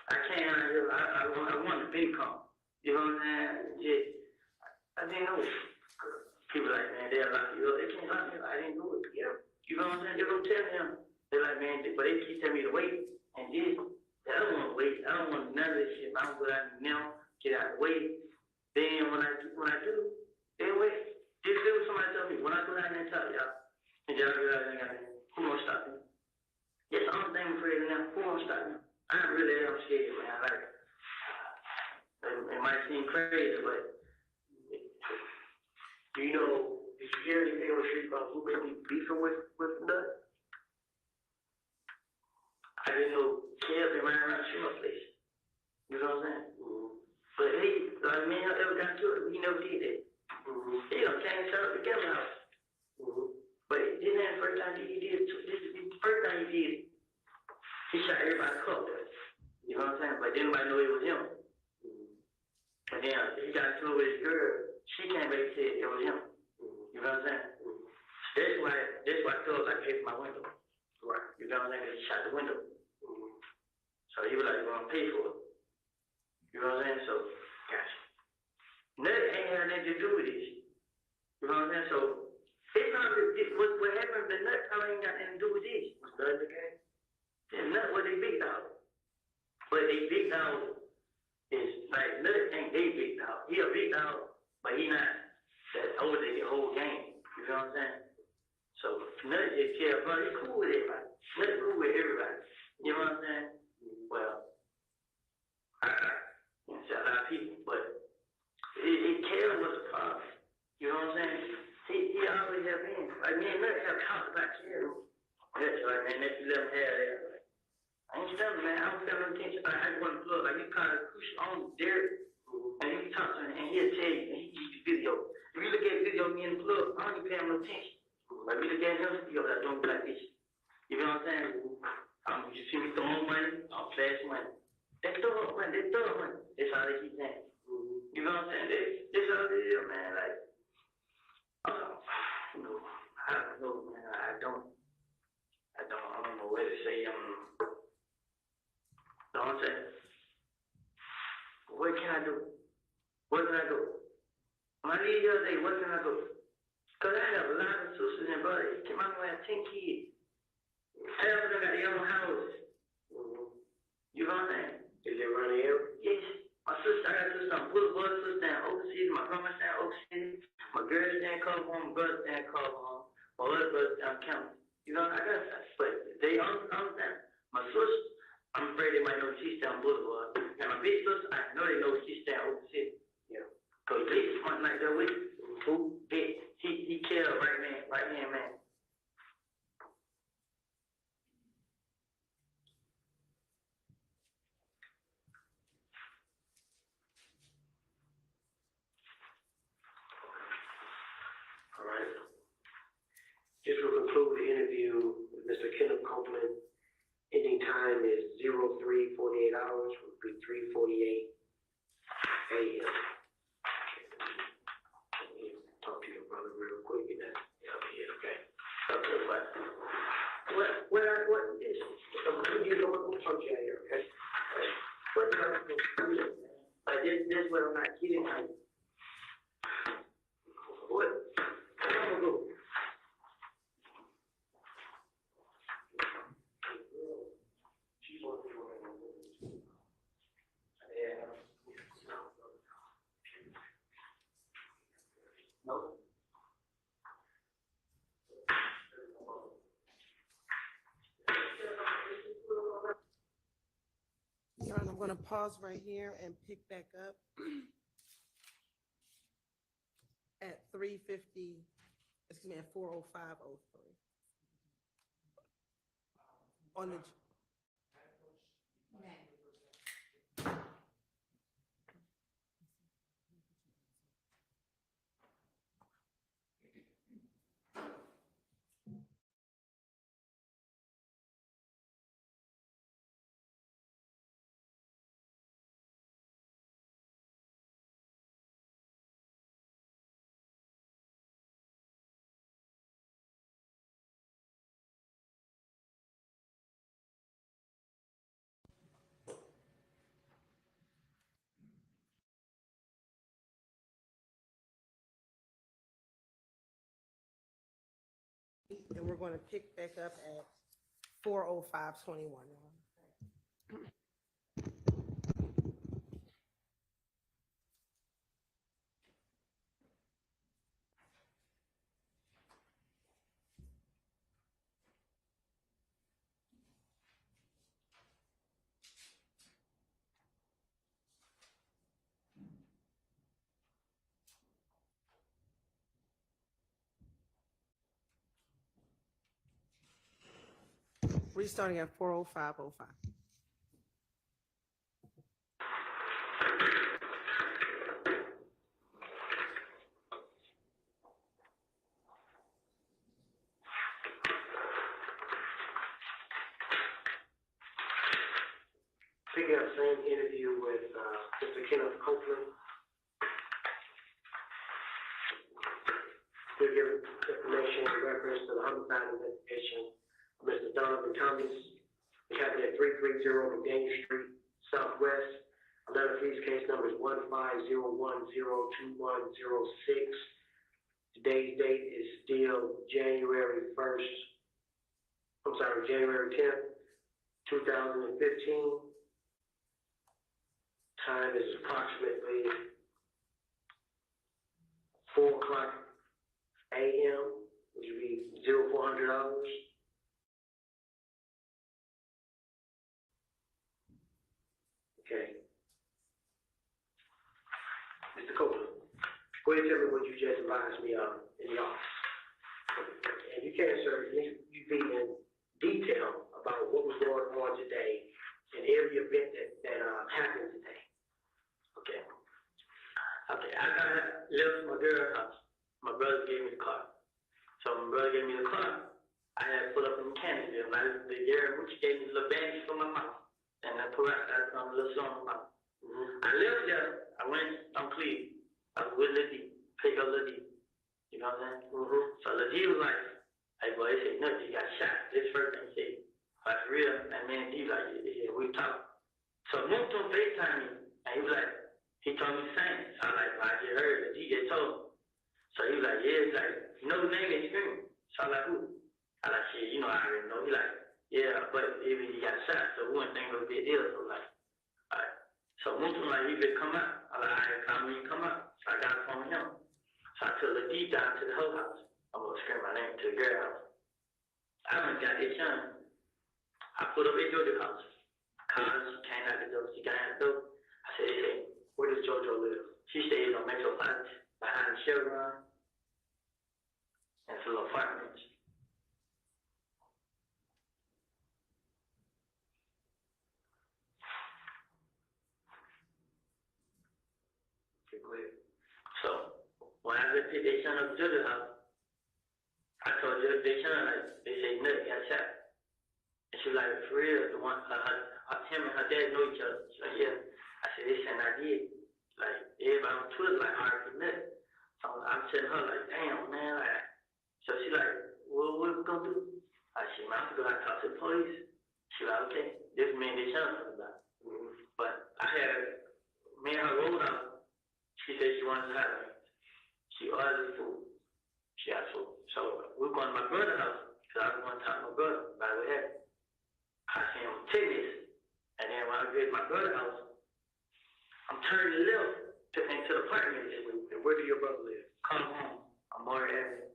I can't. I want the income. You know what I'm saying? Yeah. I didn't know. People like, man, they'll lock you up. They can't lock me up. I didn't do it. Yeah. You know what I'm saying? They don't tell them. They're like, man, but they keep telling me to wait. And this, I don't want to wait. I don't want none of this shit. I'm go out now, get out of the way. Then when I do, then wait. Just do what somebody tell me. When I go down there and talk, y'all, and y'all go out there, who gonna stop me? That's the only thing I'm afraid of now. Who gonna stop me? I really am scared, man. Like, it might seem crazy, but Do you know, did you hear anything on the street about who may be beefing with Nut? I didn't know Kev been running around shooting my place. You know what I'm saying? But he, like me, I never got to it. He never did that. He done came and set up the Kevin house. But this ain't the first time he did it. This is the first time he did it. He shot everybody up. You know what I'm saying? But didn't nobody know it was him. And then he got into it with his girl. She came back and said it was him. You know what I'm saying? That's why I told I paid for my window. Right. You know what I'm saying? He shot the window. So he was like, you're gonna pay for it. You know what I'm saying? So, gotcha. Nut ain't had nothing to do with this. You know what I'm saying? So, it's probably, what happened to Nut probably ain't got nothing to do with this. Was Nut in the game? And Nut was a big dog. But a big dog is, like, Nut ain't a big dog. He a big dog, but he not over the whole game. You know what I'm saying? So Nut just care, bro. He's cool with everybody. Nut cool with everybody. You know what I'm saying? Well, I see a lot of people, but Caleb was a problem. You know what I'm saying? He always have been. Like me and Nut have talked about Caleb. That's right, man. If you let him have that. I ain't telling man. I don't feel no attention. I just want to plug. Like you kind of push on Derek, and you talk to him, and he'll tell you. And he gives you video. If you look at video of me in the club, I don't even pay him no attention. Like we look at him, yo, that don't be like this. You know what I'm saying? You see me throwing money, I'm flashing money. They throw up money, they throw up money. That's how they keep saying. You know what I'm saying? That's how it is, man. Like, you know, I don't know, man. I don't know what to say. Know what I'm saying? What can I do? Where can I go? When I leave the other day, where can I go? Because I have a lot of sisters and brothers. My mom had 10 kids. Half of them got their own houses. You know what I'm saying? Is it around the area? Yes. My sister, I got a sister on Boulevard, sister in Oak City. My grandma stay in Oak City. My girl stay in Culver Home. My brother stay in Culver Home. My other brother stay in County. You know, I got that. But they understand. My sister, I'm afraid they might know she stay on Boulevard. And my big sister, I know they know she stay in Oak City. Yeah. Because they just want like that with who? He killed right hand man. All right. This will conclude the interview with Mr. Kenneth Copeland. Ending time is 03:48 hours, will be 3:48 a.m. Talk to your brother real quick and then okay. Okay, what is You know what, we'll talk to you here, okay? what like this what I'm not kidding like what I'm gonna go. No. Your Honor, I'm gonna pause right here and pick back up at 3:50, excuse me, at 4:05:03. On the, and we're gonna pick back up at 4:05:21. Restarting at 4:05:05. Picking up same interview with Mr. Kenneth Copeland. We'll give information in reference to the homicide investigation of Mr. Donovan Thomas. It happened at 330 McDaniel Street, Southwest. Atlanta Police case number is 150102106. Today's date is still January 10th, 2015. Time is approximately 4 o'clock AM, which would be $400. Okay. Mr. Copeland, go ahead and tell me what you just advised me of in the office. And you can, sir, you be in detail about what was going on today and every event that happened today. Okay. Okay, I left my girl's house. My brother gave me the car. So my brother gave me the car. I had to pull up in Mechanicsville. The year which gave me a little bandage for my mouth. And I put out that a little song on my mouth. I left there. I went on Cleveland. I was with Lil D. Pick up Lil D. You know what I'm saying? So Lil D was like, hey boy, he said, no, you got shot. This first thing he said, like for real. And man, D like, yeah, we talked. So moved to FaceTime me. And he was like, he told me the same. I was like, I just heard it. He just told me. So he was like, yeah, he's like, you know the name is Scream. So I was like, who? I like, shit, you know, I already know. He like, yeah, but even he got shot, so we wouldn't think it was a big deal. So like, all right. So Moonton like, you better come out. I like, all right, come when you come out. So I got a phone with him. So I took the deep down to the whole house. I'm gonna scream my name to the girl house. I went and got this young. I put up at Georgia's house. I called her, she came out the door, she got out the door. I said, hey, where does JoJo live? She stayed on Metro Plaza behind the Chevron. And it's a little apartment. Okay, go ahead. So when I went to their son up to the house, I told you their son, like, they say nothing got shot. And she was like, for real, the one, him and her dad know each other. She's like, yeah. I said, this and I did. Like, everybody on Twitter, like, already met. So I'm telling her, like, damn, man, like, so she like, well, what we gonna do? I said, man, I'm gonna go out and talk to the police. She like, okay, this is me and this young about. But I had me and her rolled out. She said she wanted to have me. She ordered food. She asked food. So we're going to my brother's house, because I was going to talk to my brother about what happened. I seen him tennis. And then when I get to my brother's house, I'm turning left into the apartment. And where do your brother live? Come home. I'm already at it.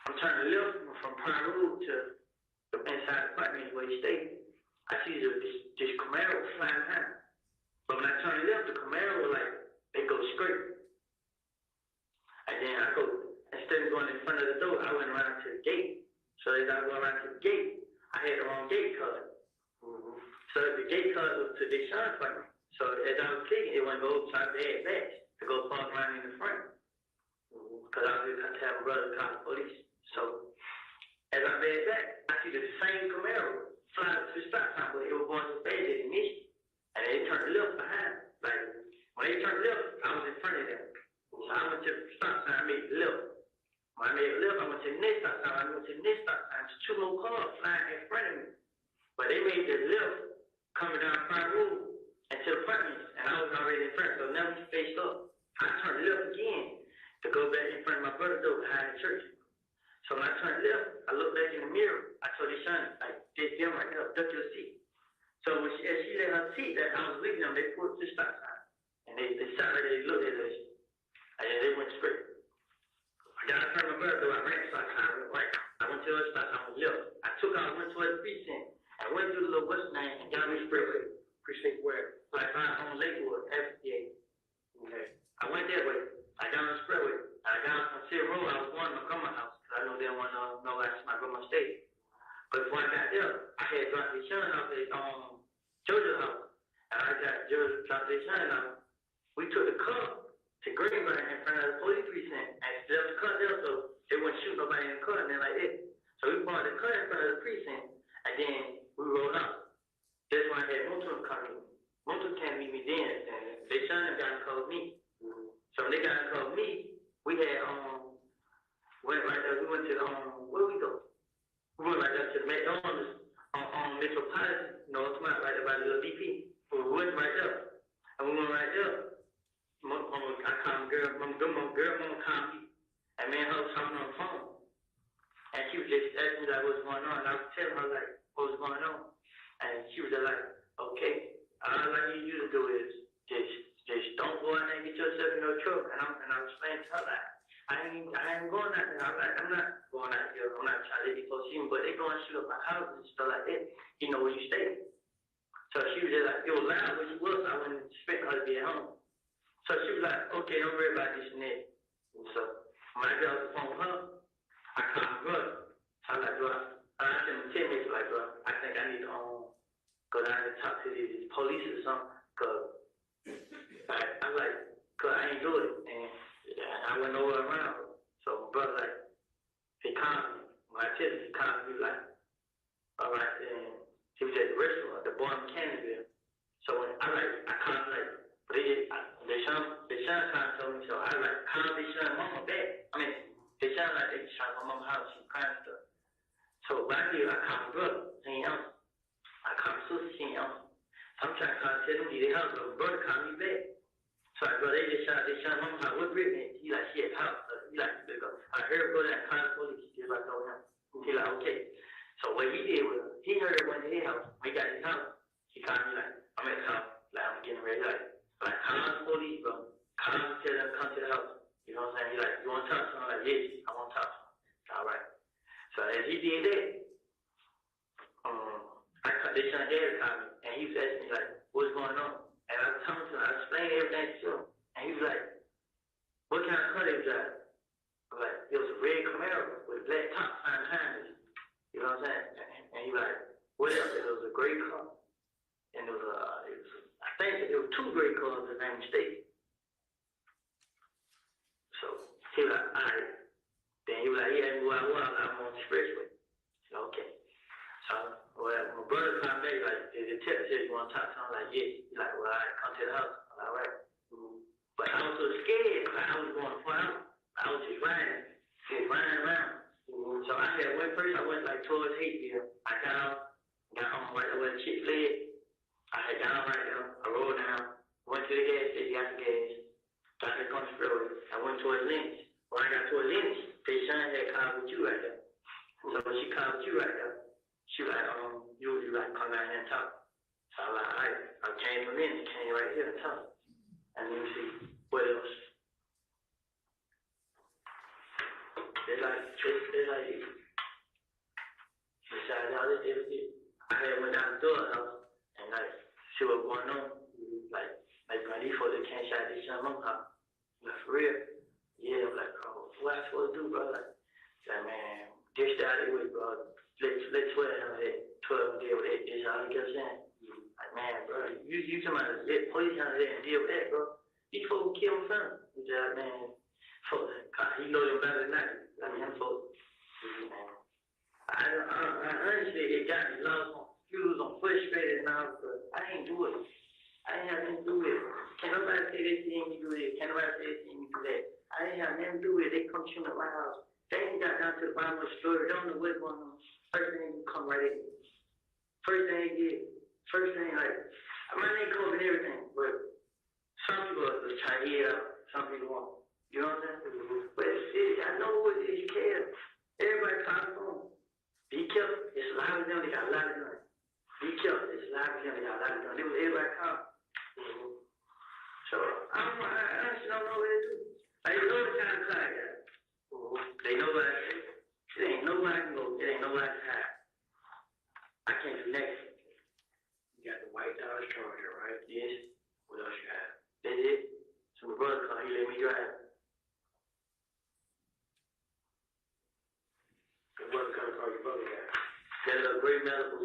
I'm turning left from Pine Road to the inside apartment where he stayed. I see this Camaro flying behind. But when I turn left, the Camaro, like, they go straight. And then I go, instead of going in front of the door, I went around to the gate. So as I go around to the gate, I had the wrong gate code. So the gate code was to the son's apartment. So as I was clicking, it went go upside the head back to go park around in the front. Because I was going to have a brother call the police. So as I made back, I see the same Camaro fly to the stop sign, but it was going to fade at the mission. And they turned left behind. Like, when they turned left, I was in front of them. So I went to the stop sign, I made the left. When I made the left, I went to the next stop sign. I went to the next stop sign. There's two more cars flying in front of me. But they made the left coming down Pine Road and to the apartments. And I was already in front, so now we faced up. I turned left again to go back in front of my brother's door behind the church. So when I turned left, I looked back in the mirror. I told his son, like, this them right there, duck your seat. So when as she let her seat that I was leaving them, they pulled to the stop sign. And they sat right there, they looked at us. And then they went straight. I got in front of my brother, though I ran the stop sign, I went right. I went to the stop sign, I was left. I took out, went towards the precinct. I went through the little what's name and got me expressway. Precinct where? Like on Lakewood, FCA. Okay. I went that way. I got on the expressway. I got on City Road. I was going to my grandma's house because I knew they didn't want to know that's my grandma's state. But before I got there, I had dropped the son off at Georgia's house. And I got Georgia dropped the son off. We took the car to Greenbrier in front of the police precinct and left the car there so they wouldn't shoot nobody in the car and then like that. So we parked the car in front of the precinct and then we rolled out. That's why I had Moonton come meet me. Moonton can't meet me then. And they son and got to call me. So when they got to call me, we had went right there. We went to where we go? We went right there to the McDonald's on Metropolitan, right there by the little DP. We went right there, and we went right there. I called my girl, mama called me, and me and her was talking on the phone, and she was just asking me like what's going on, and I was telling her like what was going on, and she was just like, okay, all I need you to do is just don't go out there and get yourself in no trouble, and I was explaining to her like, I ain't going out there. I'm not going out here. I'm not trying to let these folks see me, but they going to shoot up my house and stuff like that. You know where you stay. So she was just like, it was loud where she was. So I wouldn't expect her to be at home. So she was like, okay, don't worry about this and that. And so when I got off the phone with her, I called my brother. So I'm like, bro, I sent him 10 minutes like, bro, I think I need to go down and talk to these police or something. Cause I'm like, cause I ain't do it. And I went nowhere around. So my brother like, he called me. When I tell him, he called me, he was like, all right, and he was at the restaurant, the bar in Canterville. So when I called him like, but they Sean told me, so I like called they Sean mama back. I mean, they sound like they shot my mama's house, she crying and stuff. So what I did, I called my brother, he ain't answer. I called my sister, she ain't answer. So I'm trying to call tell them, they help, but my brother called me back. So I go, they shot mama's house, what Brittany? He like, she at the house. He like, I heard go down, call the police, he like, oh, him. He like, okay. So what he did was, he heard it went to his house. When he got his house, he called me like, I'm at the house, like, I'm getting ready, like, call the police, bro. Call them, tell them, come to the house. You know what I'm saying? He like, you want to talk to him? I'm like, yes, I want to talk to him. All right. So as he did that, they sent Gary called me, and he was asking me like, what's going on? And I was telling him, I explained everything to him, and he was like, what kind of car they drive? I'm like, it was a red Camaro with black top sign behind it. You know what I'm saying? And he was like, what else? It was a gray car, and it was I think there were two gray cars in that state. So he was like, all right. Then he was like, yeah, where I was, I'm on the expressway. I said, okay. So, well, my brother called me, like, the tip said, you want to talk to him? I'm like, yes. He's like, well, all right, come to the house. I'm like, all right. But I was so scared, like, I was going far out. I was just running around. So I had went first, I went like towards Hateville. I got on right where the chick fled. I had got on right there, I rolled down, went to the gas station, got the gas, got the country road. I went towards Lynch. When I got towards Lynch, Deshaun had called with you right there. So when she called with you right there, she was like, you like come down here and talk. So I was like, all right, I came from Lynch, came right here and talk. And let me see, what else? They like, besides all this, everything, I had went down the door house and like, see what going on. Like when these folks that can't shot this young mom house. Like, for real? Yeah, I'm like, oh, what I supposed to do, bro? Like man, dish out of the way, bro. Let 12 handle that. 12 deal with that. That's all he kept saying. Like, man, bro, you talking about let police handle that and deal with that, bro. These folks kill him son. He's like, man, folks, he know them better than that. I mean, them folks. I honestly, it got me lost on confused, on frustrated now, but I ain't do it. I ain't have nothing to do with it. Can't nobody say they seen me do it. Can't nobody say they seen me do that. I ain't have nothing to do with it. They come shooting at my house. They ain't got down to the bottom of the story. They don't know what's going on. First thing, come right in. First thing they did. First thing, like, my name covered everything, but some people are trying to hear out. Some people won't. You know what I'm saying? But I know what it is. You care. Everybody call the phone. Be careful. It's a lot of them. They got a lot of them. Be careful. It's a lot of them. They got a lot of them. It was everybody call. So I honestly don't know what to do. Like, you know the kind of car I got. They know what I say. It ain't nowhere I can go. It ain't nowhere I can hide. I can't do next. You got the white Dodge Charger, right? Yes. What else you have? That's it. So my brother called. He let me drive. And what kind of car your brother got? That little gray Malibu.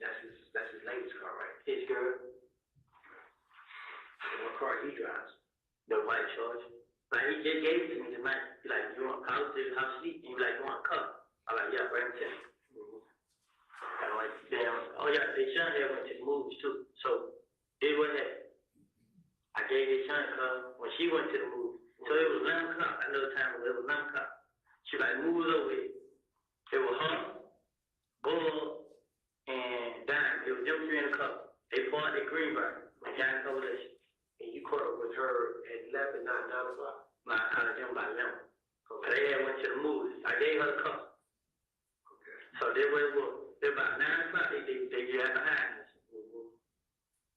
That's his latest car, right? His girl. And what car he drives? The white Charger. Like, he just gave it to me tonight. He like, you want, I was in the house sleep, and he like, you want a cup? I'm like, yeah, bring it to me. I'm like, damn, oh yeah, they son there went to the movies too. So, it was that. I gave his son a cup when she went to the movie. So it was 11 o'clock. I know the time it was 11 o'clock. She like, move over here. It was her, Bull, and Dime. It was them three in the cup. They bought the Greenberg. And Dime Coalition. And you caught up with her at 11, not 9 o'clock. I called them by 11. So they had went to the movies. I gave her the cup. Okay. So they were about 9 o'clock. They got behind us.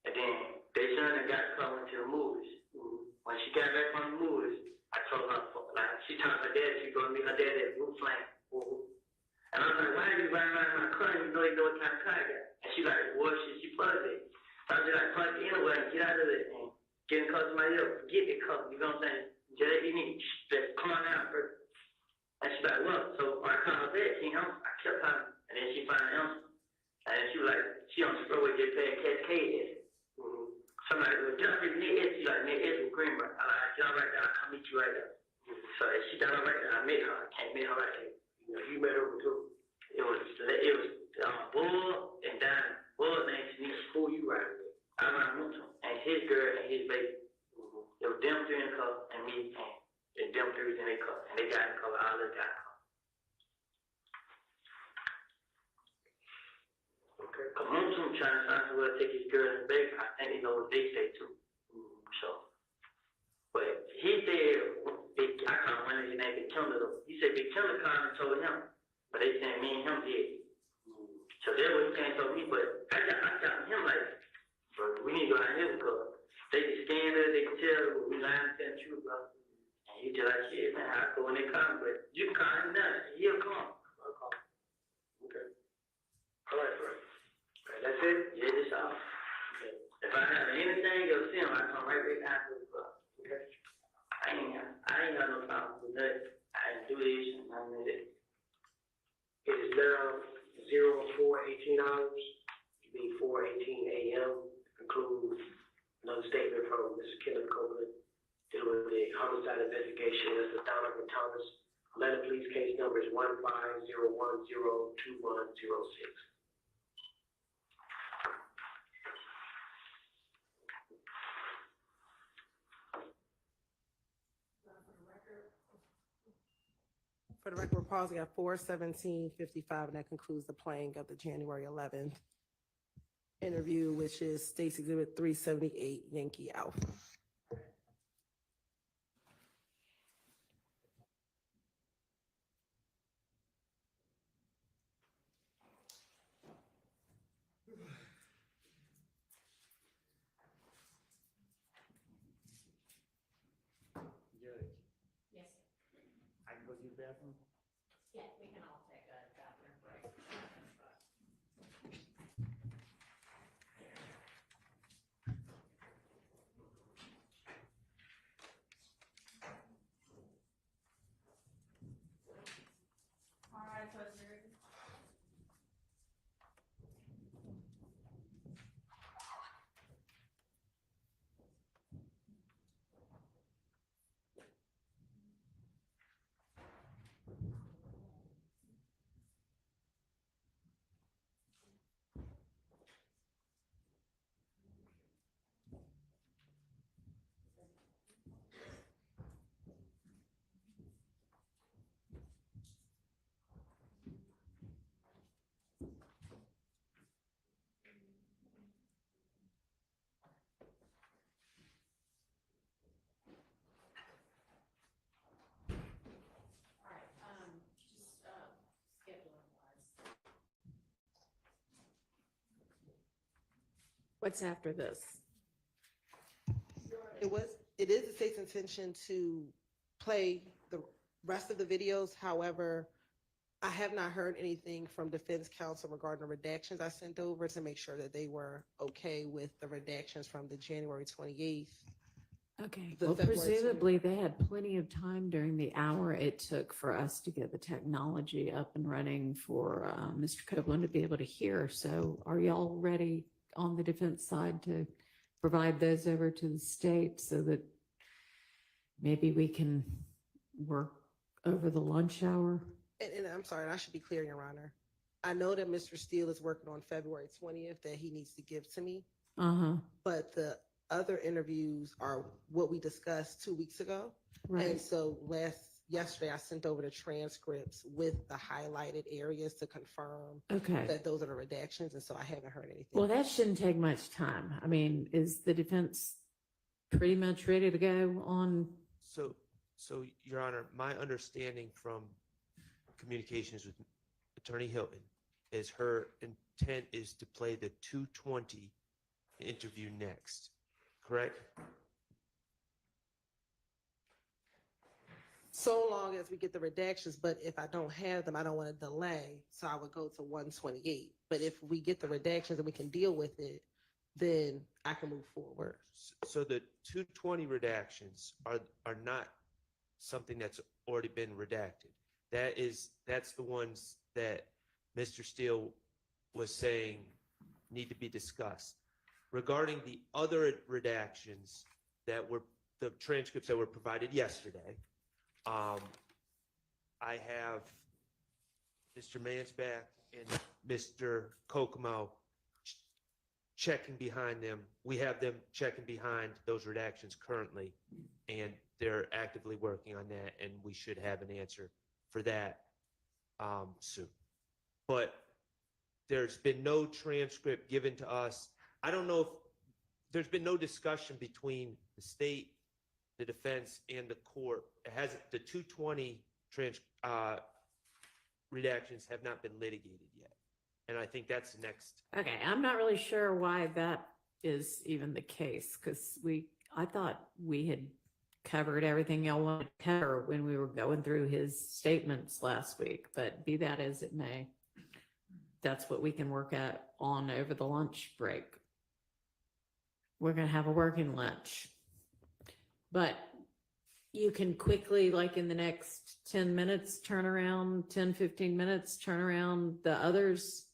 And then they son and got coming to the movies. when she got back from the movies, I told her, like, she told her dad she going to meet her dad at Blue Flame. And I was like, why are you riding around my car? You know what kind of car I got. And she like, well, she plugged it. So I was just like, plug it anyway and get out of it and get in close to my ear. Forget the cup, you know what I'm saying? Just, you need, just come on out first. And she's like, well, so when I called her back, she answered. I kept calling. And then she finally answered. And then she was like, she on the road just playing Cascade. So I'm like, well, get up in near She's like, near Ed with Greenbrier. I'm like, get all right there, I'll come meet you right there. So she got all right there. I met her. I can't meet her right there. You met her too. It was Bull and Diamond. Bull named Shanice. Who you riding with? I ran with him. And his girl and his baby. It was them three in the car and me and them three was in their car. And they got in the car, all of them got in the car. Okay. Cause Moontoon trying to find somewhere to take his girl and baby. I think they know what they say too. So, but he said, I called one of his name Big Timber though. He said Big Timber called and told him, but they said me and him did. So that's what he came and told me, but I got him like, bro, we need to go out here because they can scan us, they can tell we lying to tell the truth, bro. And he just like, shit, man, I go when they come, but you can call him now, he'll come. Okay. All right, bro. All right, that's it? Yeah, that's all. Okay. If I have anything else in him, I come right back down to the club. Okay. I ain't got no problem with that. I do this and I did it. It is now 04:18 hours. It'll be 4:18 a.m. Conclude another statement from Mr. Kenneth Copeland dealing with the homicide investigation. Mr. Donovan Thomas. Atlanta Police case number is 150102106. For the record, we're pausing at 4:17:55, and that concludes the playing of the January 11th interview, which is State's Exhibit 378, Yankee Alpha. Yes, I can go to the bathroom? yeah, we can all take a bathroom break. All right, so it's your What's after this? It is the state's intention to play the rest of the videos. However, I have not heard anything from defense counsel regarding the redactions I sent over to make sure that they were okay with the redactions from the January 28th. Okay, The well, February presumably they had plenty of time during the hour it took for us to get the technology up and running for Mr. Copeland to be able to hear. So are y'all ready on the defense side to provide those over to the state so that maybe we can work over the lunch hour? And I'm sorry, I should be clear, Your Honor. I know that Mr. Steele is working on February 20th that he needs to give to me, Uh-huh, but the other interviews are what we discussed 2 weeks ago. And right. so yesterday I sent over the transcripts with the highlighted areas to confirm Okay. that those are the redactions. And so I haven't heard anything. Well, that shouldn't take much time. I mean, is the defense pretty much ready to go on? So, Your Honor, my understanding from communications with Attorney Hilton is her intent is to play the 2:20 interview next, correct? so long as we get the redactions, but if I don't have them, I don't want to delay, so I would go to 128. But if we get the redactions and we can deal with it, then I can move forward. So the 220 redactions are not something that's already been redacted. That's the ones that Mr. Steele was saying need to be discussed. Regarding the other redactions that were the transcripts that were provided yesterday, I have Mr. Mansbach and Mr. Kokomo checking behind them. We have them checking behind those redactions currently, and they're actively working on that, and we should have an answer for that soon. But there's been no transcript given to us. I don't know if there's been no discussion between the state, the defense, and the court. It hasn't, the 220 redactions have not been litigated yet. And I think that's the next. Okay, I'm not really sure why that is even the case, because I thought we had covered everything y'all wanted to cover when we were going through his statements last week, but be that as it may, that's what we can work on over the lunch break. We're gonna have a working lunch. But you can quickly, like in the next 10 minutes, turn around, 10, 15 minutes, turn around the others,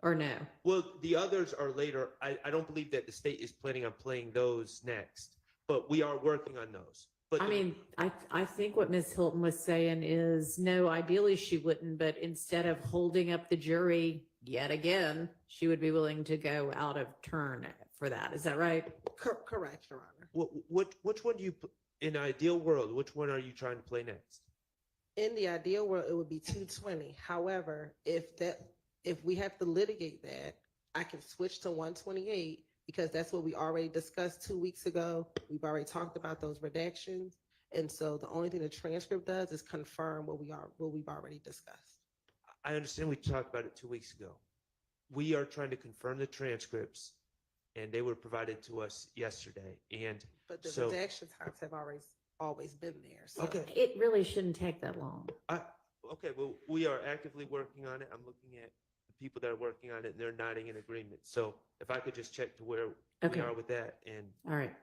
or no? Well, the others are later. I don't believe that the state is planning on playing those next, but we are working on those. But I mean, I think what Ms. Hilton was saying is, no, ideally she wouldn't, but instead of holding up the jury yet again, she would be willing to go out of turn for that. Is that right? Correct, Your Honor. which one do you, in an ideal world, which one are you trying to play next? In the ideal world, it would be 220. However, if we have to litigate that, I can switch to 128 because that's what we already discussed 2 weeks ago. We've already talked about those redactions. And so the only thing the transcript does is confirm what we've already discussed. I understand we talked about it 2 weeks ago. We are trying to confirm the transcripts, and they were provided to us yesterday. And But the so, redaction times have always been there. So. okay, It really shouldn't take that long. okay, well, we are actively working on it. I'm looking at the people that are working on it, and they're nodding in agreement. So if I could just check to where Okay. we are with that, and All right.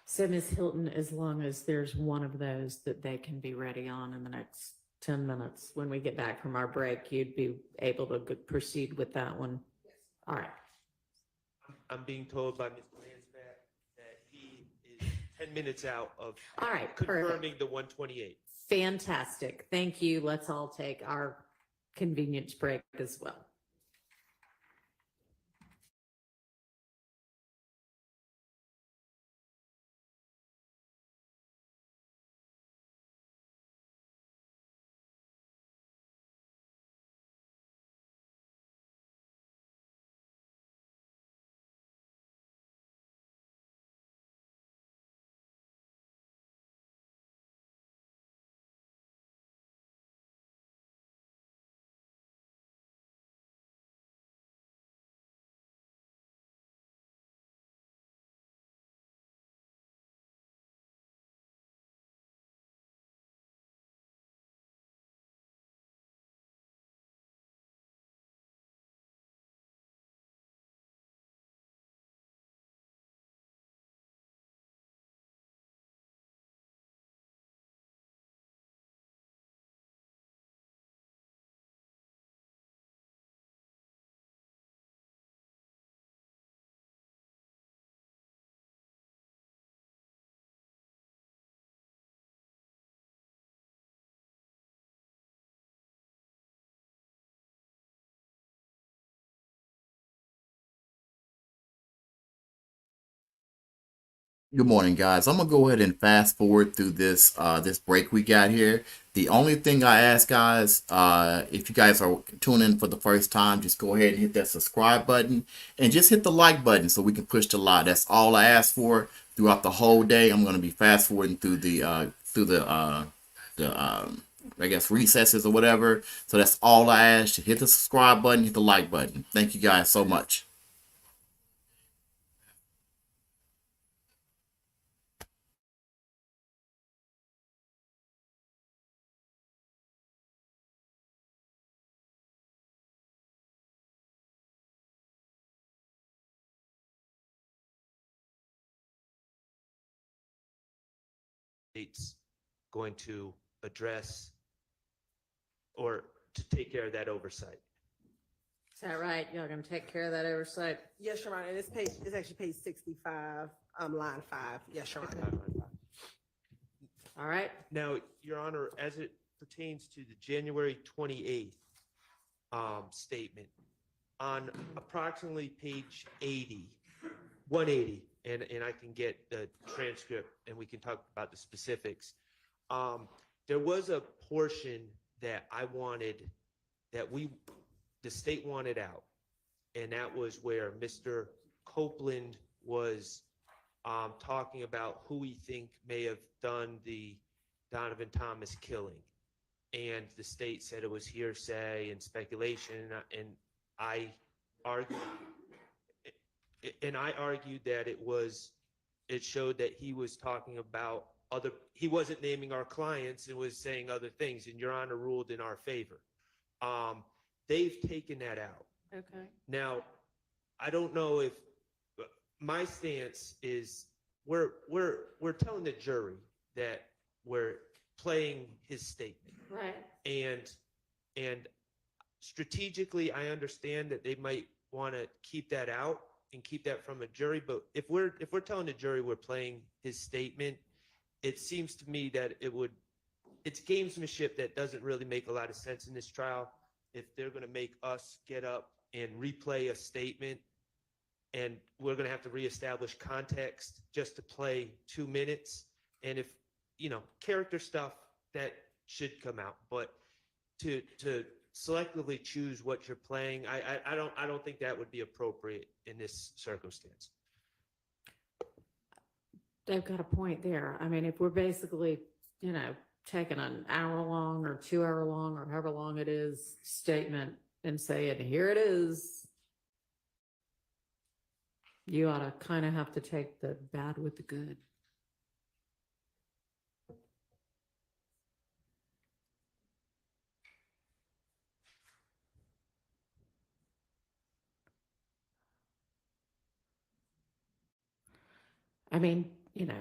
So Ms. Hilton, as long as there's one of those that they can be ready on in the next 10 minutes, when we get back from our break, you'd be able to proceed with that one. All right. I'm being told by Mr. Mansbach that he is 10 minutes out of All right. confirming Perfect. the 128. Fantastic. Thank you. Let's all take our convenience break as well. Good morning, guys. I'm gonna go ahead and fast forward through this this break we got here. The only thing I ask, guys, if you guys are tuning in for the first time, just go ahead and hit that subscribe button and just hit the like button so we can push the like. That's all I ask for throughout the whole day. I'm gonna be fast forwarding through the I guess recesses or whatever. So that's all I ask. Hit the subscribe button, hit the like button. Thank you guys so much. state's going to address or to take care of that oversight. Is that right? Y'all gonna take care of that oversight? Yes, Your Honor, and it's actually page 65, line 5. Yes, Your Honor. All right. Now, Your Honor, as it pertains to the January 28th statement, on approximately page 180, and I can get the transcript and we can talk about the specifics. There was a portion that I wanted, that the state wanted out, and that was where Mr. Copeland was talking about who we think may have done the Donovan Thomas killing. And the state said it was hearsay and speculation, and I argued that it showed that he was talking about he wasn't naming our clients and was saying other things, and Your Honor ruled in our favor. They've taken that out. Okay. Now, I don't know if my stance is we're telling the jury that we're playing his statement. Right. And strategically, I understand that they might want to keep that out and keep that from a jury. But if we're telling the jury we're playing his statement, it seems to me that it's gamesmanship that doesn't really make a lot of sense in this trial. If they're going to make us get up and replay a statement, and we're going to have to reestablish context just to play 2 minutes. And if, character stuff, that should come out, but to selectively choose what you're playing, I don't think that would be appropriate in this circumstance. They've got a point there. I mean, if we're basically, taking an hour long or 2 hour long or however long it is statement and saying, here it is, you ought to kind of have to take the bad with the good. I mean, And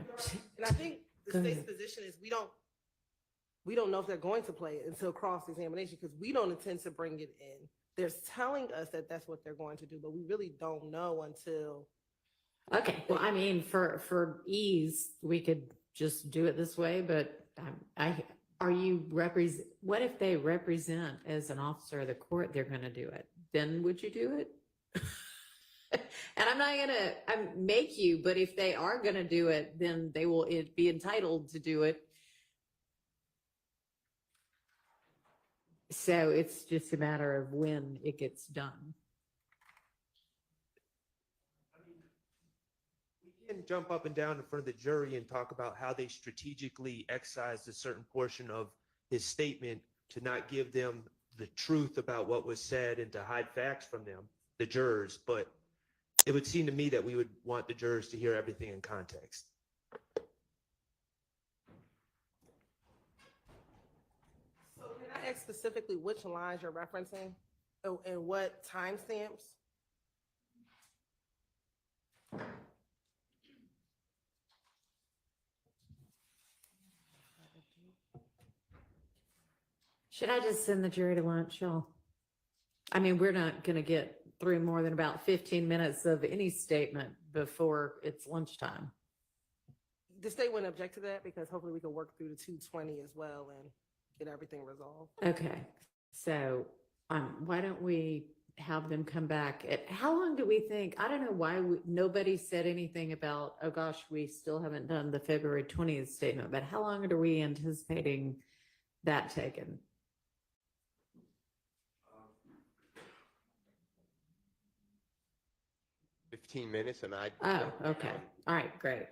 I think the Go state's ahead. position is we don't know if they're going to play it until cross-examination, because we don't intend to bring it in. They're telling us that that's what they're going to do, but we really don't know until. okay, well, I mean, for ease, we could just do it this way, but what if they represent as an officer of the court, they're gonna do it? Then would you do it? And I'm not gonna make you, but if they are gonna do it, then they will be entitled to do it. So it's just a matter of when it gets done. We can jump up and down in front of the jury and talk about how they strategically excised a certain portion of his statement to not give them the truth about what was said and to hide facts from them, the jurors. But it would seem to me that we would want the jurors to hear everything in context. So can I ask specifically which lines you're referencing and what timestamps? Should I just send the jury to lunch, y'all? I mean, we're not gonna get through more than about 15 minutes of any statement before it's lunchtime. The state wouldn't object to that, because hopefully we can work through the 220 as well and get everything resolved. Okay, so why don't we have them come back? How long do we think? I don't know why nobody said anything about, oh gosh, we still haven't done the February 20th statement, but how long are we anticipating that taken? 15 minutes and I. Oh, okay. All right, great.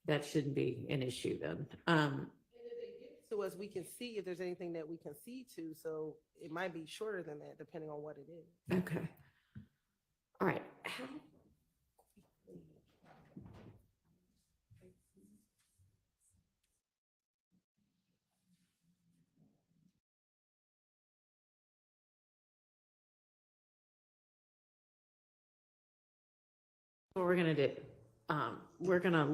That shouldn't be an issue then. And if they get to us, we can see if there's anything that we can see to, so it might be shorter than that, depending on what it is. Okay. All right. What we're gonna do, we're gonna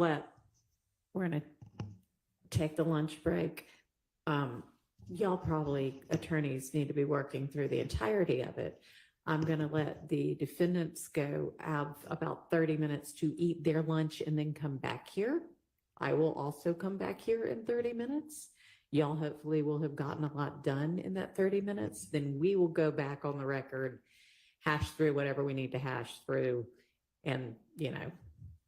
take the lunch break. Y'all probably, attorneys need to be working through the entirety of it. I'm going to let the defendants go have about 30 minutes to eat their lunch and then come back here. I will also come back here in 30 minutes. Y'all hopefully will have gotten a lot done in that 30 minutes. Then we will go back on the record, hash through whatever we need to hash through, and, you know,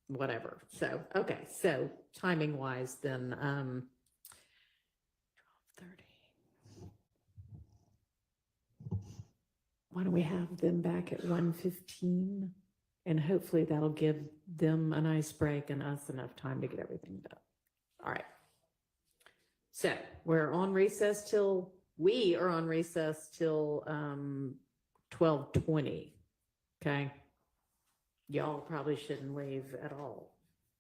whatever. So, okay. So timing wise, then, 12:30. Why don't we have them back at 1:15? And hopefully that'll give them a nice break and us enough time to get everything done. All right. So we are on recess till 12:20. Okay. Y'all probably shouldn't leave at all,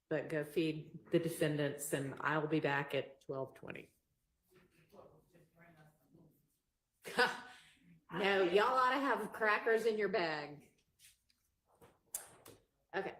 but go feed the defendants and I'll be back at 12:20. No, y'all ought to have crackers in your bag. Okay.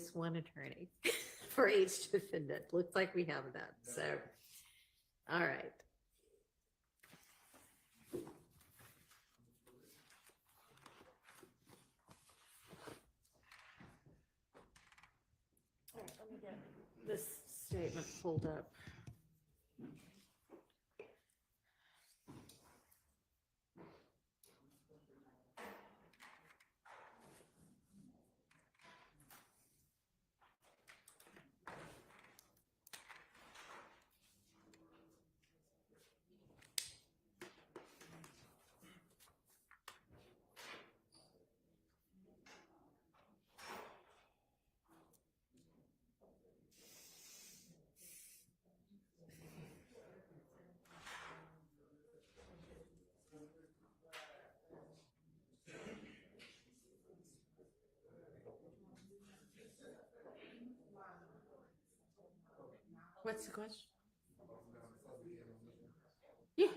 least one attorney for each defendant. Looks like we have that, so, all right. All right, let me get this statement pulled up. What's the question? Yeah.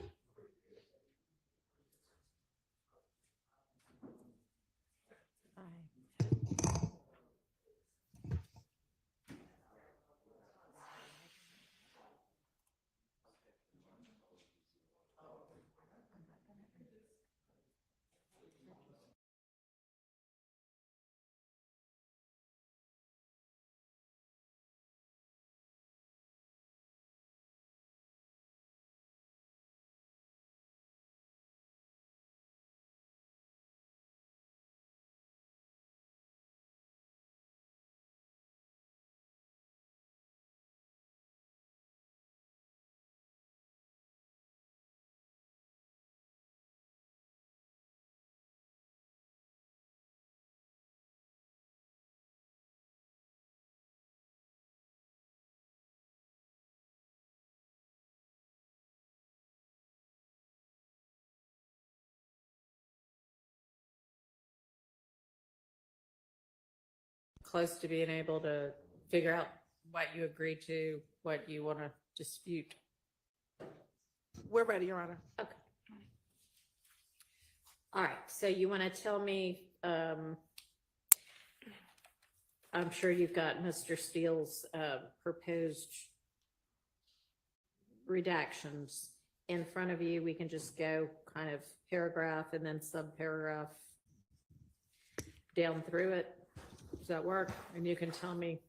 Close to being able to figure out what you agree to, what you want to dispute. We're ready, Your Honor. Okay. All right, so you want to tell me, I'm sure you've got Mr. Steele's proposed redactions in front of you. We can just go kind of paragraph and then subparagraph down through it. Does that work? And you can tell me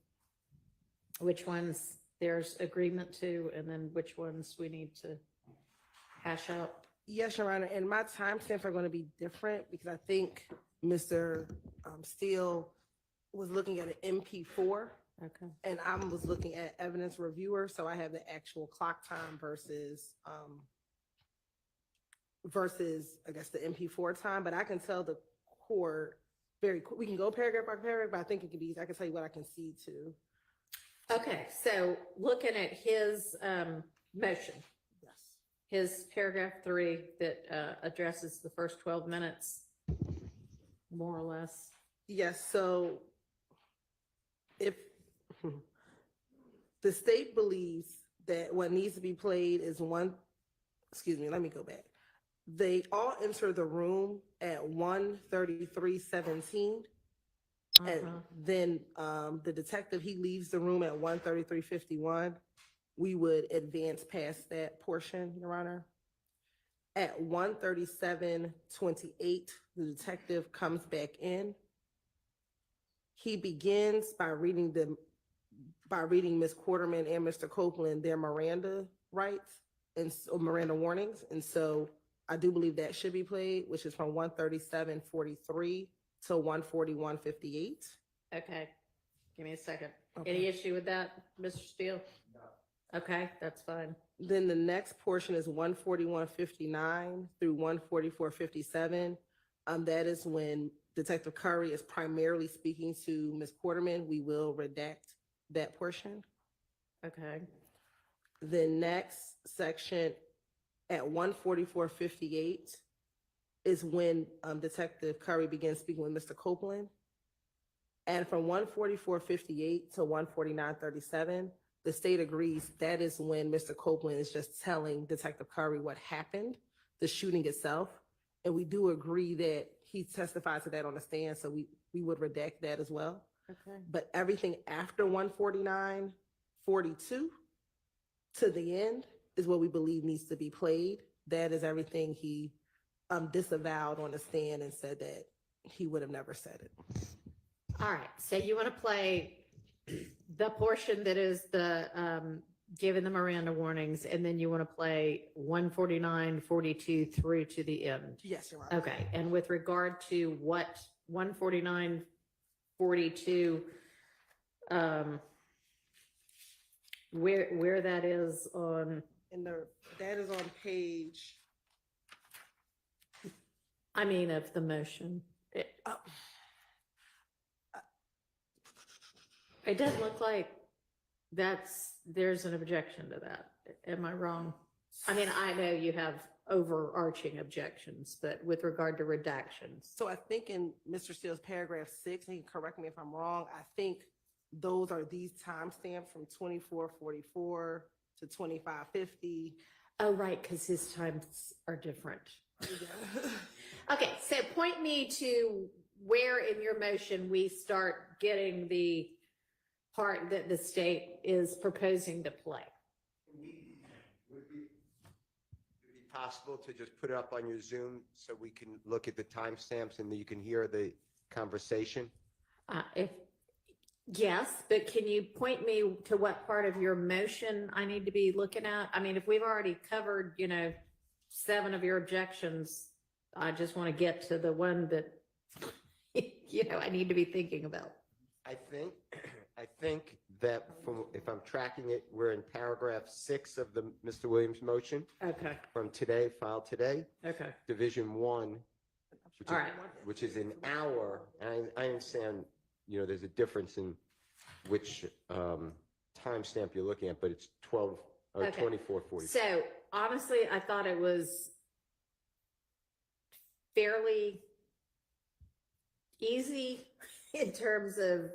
which ones there's agreement to and then which ones we need to hash out. Yes, Your Honor, and my timestamps are going to be different because I think Mr. Steele was looking at an MP4 Okay. and I was looking at evidence reviewer, so I have the actual clock time versus I guess the MP4 time, but I can tell the court we can go paragraph by paragraph, but I think it could be, I can tell you what I can see too. Okay, so looking at his motion, Yes. his paragraph 3 that addresses the first 12 minutes, more or less. Yes, so if the state believes that what needs to be played is let me go back. They all enter the room at 1:33:17. And then the detective, he leaves the room at 1:33:51. We would advance past that portion, Your Honor. At 1:37:28, the detective comes back in. He begins by reading Ms. Quarterman and Mr. Copeland their Miranda rights and Miranda warnings. And so I do believe that should be played, which is from 1:37:43 to 1:41:58. Okay, give me a second. Okay. Any issue with that, Mr. Steele? No. Okay, that's fine. Then the next portion is 1:41:59 through 1:44:57. That is when Detective Curry is primarily speaking to Ms. Quarterman. We will redact that portion. Okay, The next section at 1:44:58 is when Detective Curry begins speaking with Mr. Copeland. And from 1:44:58 to 1:49:37, the state agrees that is when Mr. Copeland is just telling Detective Curry what happened, the shooting itself. And we do agree that he testified to that on the stand, so we would redact that as well. Okay. But everything after 149:42 to the end is what we believe needs to be played. That is everything he disavowed on the stand and said that he would have never said it. All right, so you want to play the portion that is the, given the Miranda warnings, and then you want to play 149:42 through to the end. Yes, Your Honor. Okay, and with regard to what 149:42, where that is on, And that is on page, I mean, of the motion. It doesn't look like there's an objection to that. Am I wrong? I mean, I know you have overarching objections, but with regard to redactions. so I think in Mr. Steele's paragraph 6, and he can correct me if I'm wrong, I think those are these timestamps from 24:44 to 25:50. Oh, right, because his times are different. Okay, so point me to where in your motion we start getting the part that the state is proposing to play. Would it be possible to just put it up on your Zoom so we can look at the timestamps and you can hear the conversation? Yes, but can you point me to what part of your motion I need to be looking at? I mean, if we've already covered, 7 of your objections, I just want to get to the one that, I need to be thinking about. I think that if I'm tracking it, we're in paragraph 6 of the Mr. Williams motion Okay, from today, filed today, okay. Division 1, All right. which is an hour. And I understand, there's a difference in which timestamp you're looking at, but it's 12 or Okay. 24:40. So honestly, I thought it was fairly easy in terms of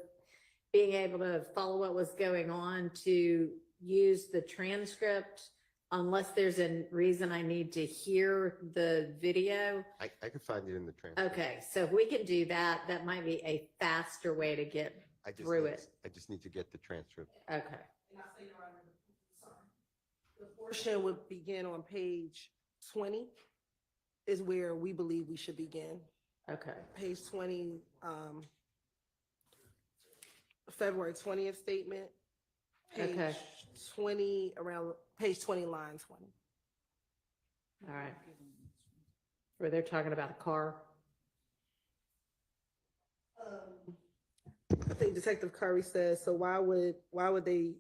being able to follow what was going on, to use the transcript unless there's a reason I need to hear the video. I could find it in the transcript. Okay, so if we can do that, that might be a faster way to get through it. I just need to get the transcript. Okay. The portion would begin on page 20 is where we believe we should begin. Okay. Page 20, February 20th statement. Okay. Page 20, around page 20, line 20. All right. Where they're talking about a car. I think Detective Curry says, so why would they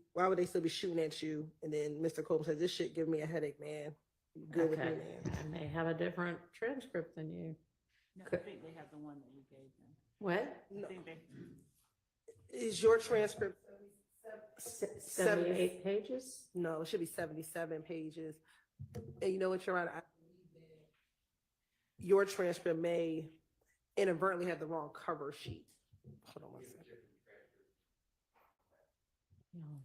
still be shooting at you? And then Mr. Coleman says, this shit give me a headache, man. You good with me, Okay. man? And they have a different transcript than you. No, I Could- think they have the one that you gave them. What? I think they, Is your transcript? 78 pages? No, it should be 77 pages. And you know what, Your Honor? I believe that your transcript may inadvertently have the wrong cover sheet. Hold on one second. No.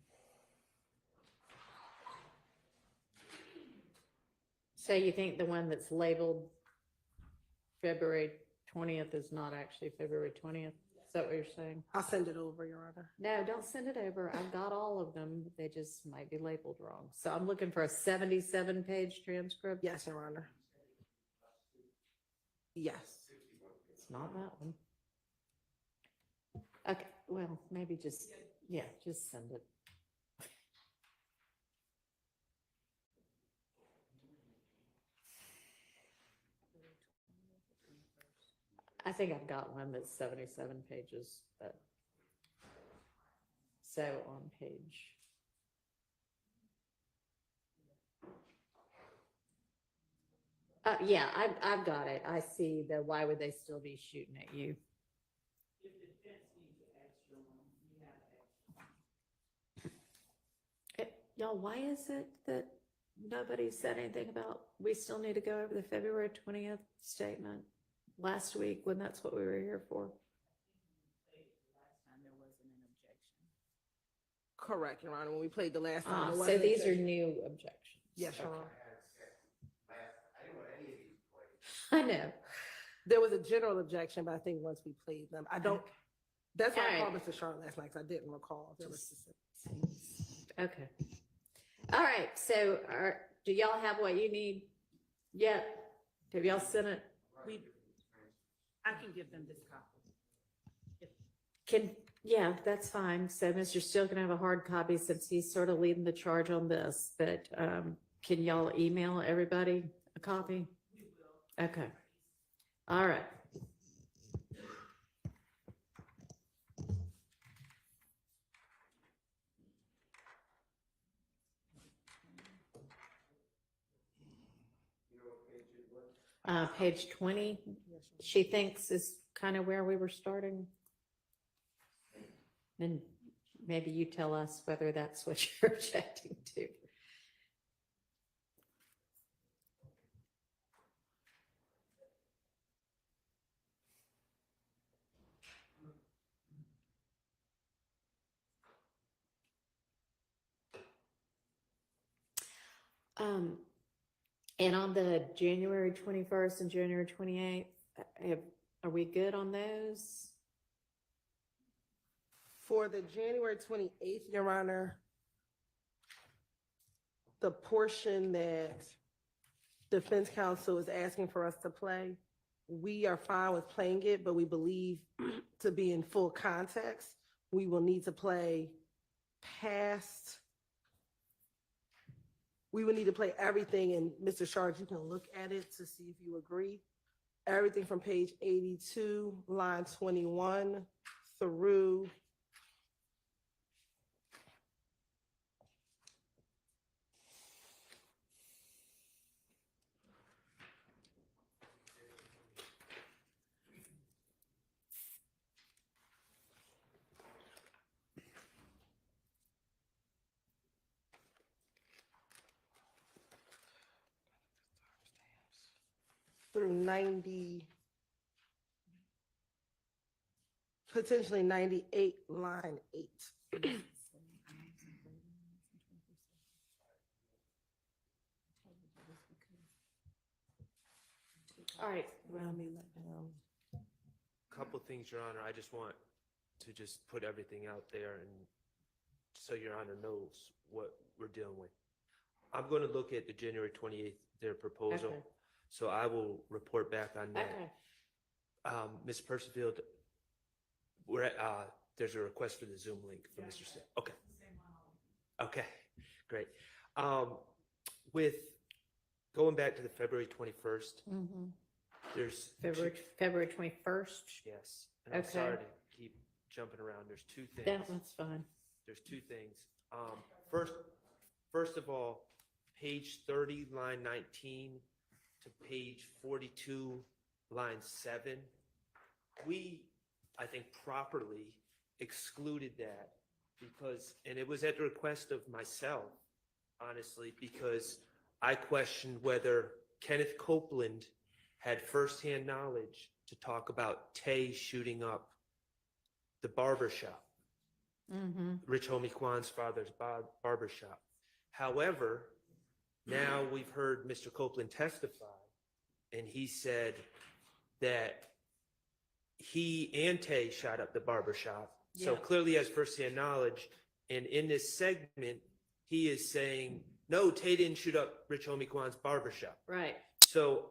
So you think the one that's labeled February 20th is not actually February 20th? Is that what you're saying? I'll send it over, Your Honor. No, don't send it over. I've got all of them. They just might be labeled wrong. So I'm looking for a 77-page transcript. Yes, Your Honor. Yes. It's not that one. Okay, well, maybe just send it. I think I've got one that's 77 pages, but so on page. Yeah, I've got it. I see the, why would they still be shooting at you? Y'all, why is it that nobody said anything about, we still need to go over the February 20th statement last week when that's what we were here for? last time there wasn't an objection. Correct, Your Honor. When we played the last time. there So wasn't these are objection. new objections. Yes, Your Okay. Honor. I didn't want any of these played. I know. There was a general objection, but I think once we played them, I don't, That's why I All called right. Mr. Sharp last night, because I didn't recall. If there was specific. Okay. All right, so do y'all have what you need yet? Have y'all sent it? I can give them this copy. Yeah, that's fine. So Mr. Steele can have a hard copy since he's sort of leading the charge on this, but can y'all email everybody a copy? Okay. All right. Page 20, she thinks is kind of where we were starting. And maybe you tell us whether that's what you're objecting to. And on the January 21st and January 28th, are we good on those? For the January 28th, Your Honor, the portion that defense counsel is asking for us to play, we are fine with playing it, but we believe to be in full context, we will need to play past. We would need to play everything, and Mr. Sharp, you can look at it to see if you agree. Everything from page 82, line 21 through through 90, potentially 98, line 8. All right. Let me let him. Couple things, Your Honor. I just want to just put everything out there and so Your Honor knows what we're dealing with. I'm going to look at the January 28th, their proposal. Okay. So I will report back on that. Okay. Ms. Percival, we're at, there's a request for the Zoom link for Mr. Still. Okay. Okay, great. With going back to the February 21st, Mhm. there's February 21st. yes. And I'm Okay. sorry to keep jumping around. There's two things. That's fine. There's two things. First of all, page 30, line 19 to page 42, line 7, we, I think, properly excluded that because, and it was at the request of myself, honestly, because I questioned whether Kenneth Copeland had firsthand knowledge to talk about Tay shooting up the barbershop. Mm-hmm. Rich Homie Kwan's father's barbershop. However, now we've heard Mr. Copeland testify, and he said that he and Tay shot up the barbershop. So Yeah. clearly has firsthand knowledge. And in this segment, he is saying, no, Tay didn't shoot up Rich Homie Kwan's barbershop. Right. So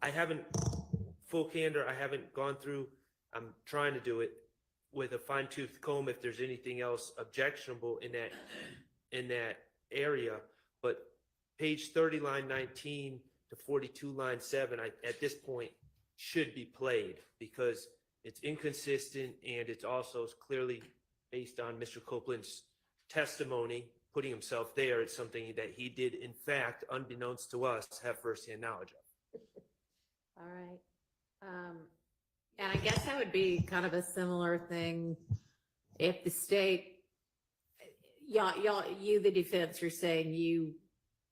I haven't, full candor, I haven't gone through, I'm trying to do it with a fine tooth comb if there's anything else objectionable in that area. But page 30, line 19 to 42, line 7, at this point should be played because it's inconsistent and it's also clearly based on Mr. Copeland's testimony, putting himself there. It's something that he did, in fact, unbeknownst to us, have firsthand knowledge of. All right. And I guess that would be kind of a similar thing if the state, you, the defense, are saying you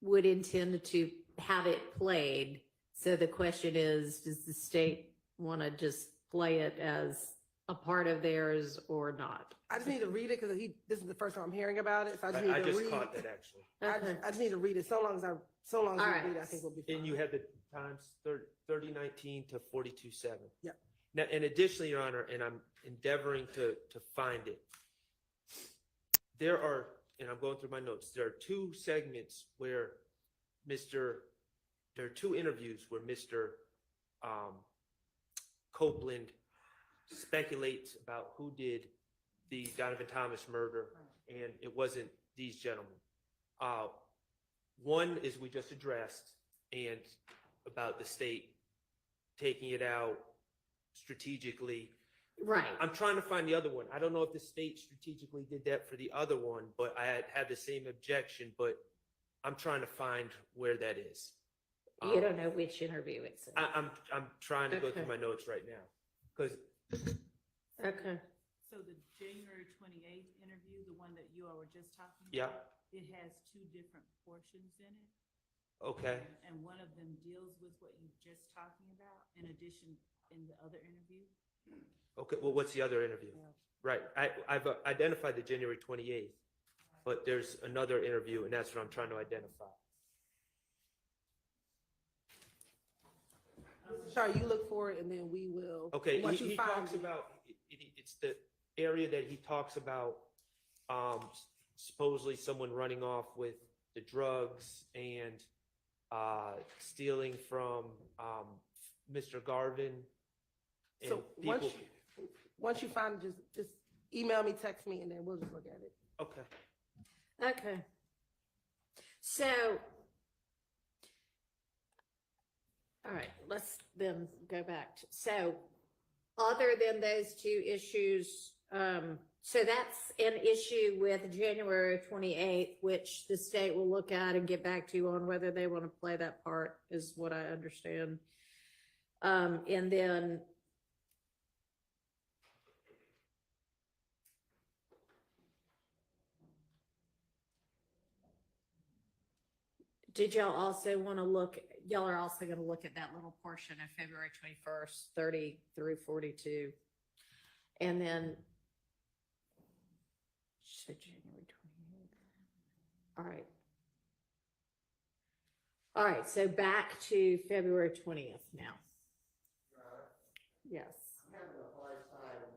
would intend to have it played. So the question is, does the state want to just play it as a part of theirs or not? I just need to read it because this is the first time I'm hearing about it, so I just I need to just read. caught that actually. Okay. I just need to read it. So long as All you right. read it, I think we'll be fine. And you had the times 3019 to 42:7. Yep. Now, and additionally, Your Honor, and I'm endeavoring to find it. There are, and I'm going through my notes, there are two segments where there are two interviews where Mr. Copeland speculates about who did the Donovan Thomas murder, and it wasn't these gentlemen. One is we just addressed, and about the state taking it out strategically. Right. I'm trying to find the other one. I don't know if the state strategically did that for the other one, but I had the same objection, but I'm trying to find where that is. You don't know which interview it's in. I'm trying to go through Okay. my notes right now, because Okay. So the January 28th interview, the one that you all were just talking about? Yeah. It has two different portions in it. okay, And one of them deals with what you just talking about, in addition, in the other interview. okay. Well, what's the other interview? Right. I've identified the January 28th, but there's another interview, and that's what I'm trying to identify. Sorry, you look for it and then we will. Okay, once you he find talks it. about, it's the area that he talks about, supposedly someone running off with the drugs and stealing from Mr. Garvin. And So people, once you find it, just email me, text me, and then we'll just look at it. okay. Okay. So, all right, let's then go back to, so other than those two issues, so that's an issue with January 28th, which the state will look at and get back to you on whether they want to play that part, is what I understand. And then did y'all also want to look, y'all are also going to look at that little portion of February 21st, 30 through 42. And then, so January 28th. All right. All right, so back to February 20th now. Yes. I'm having a hard time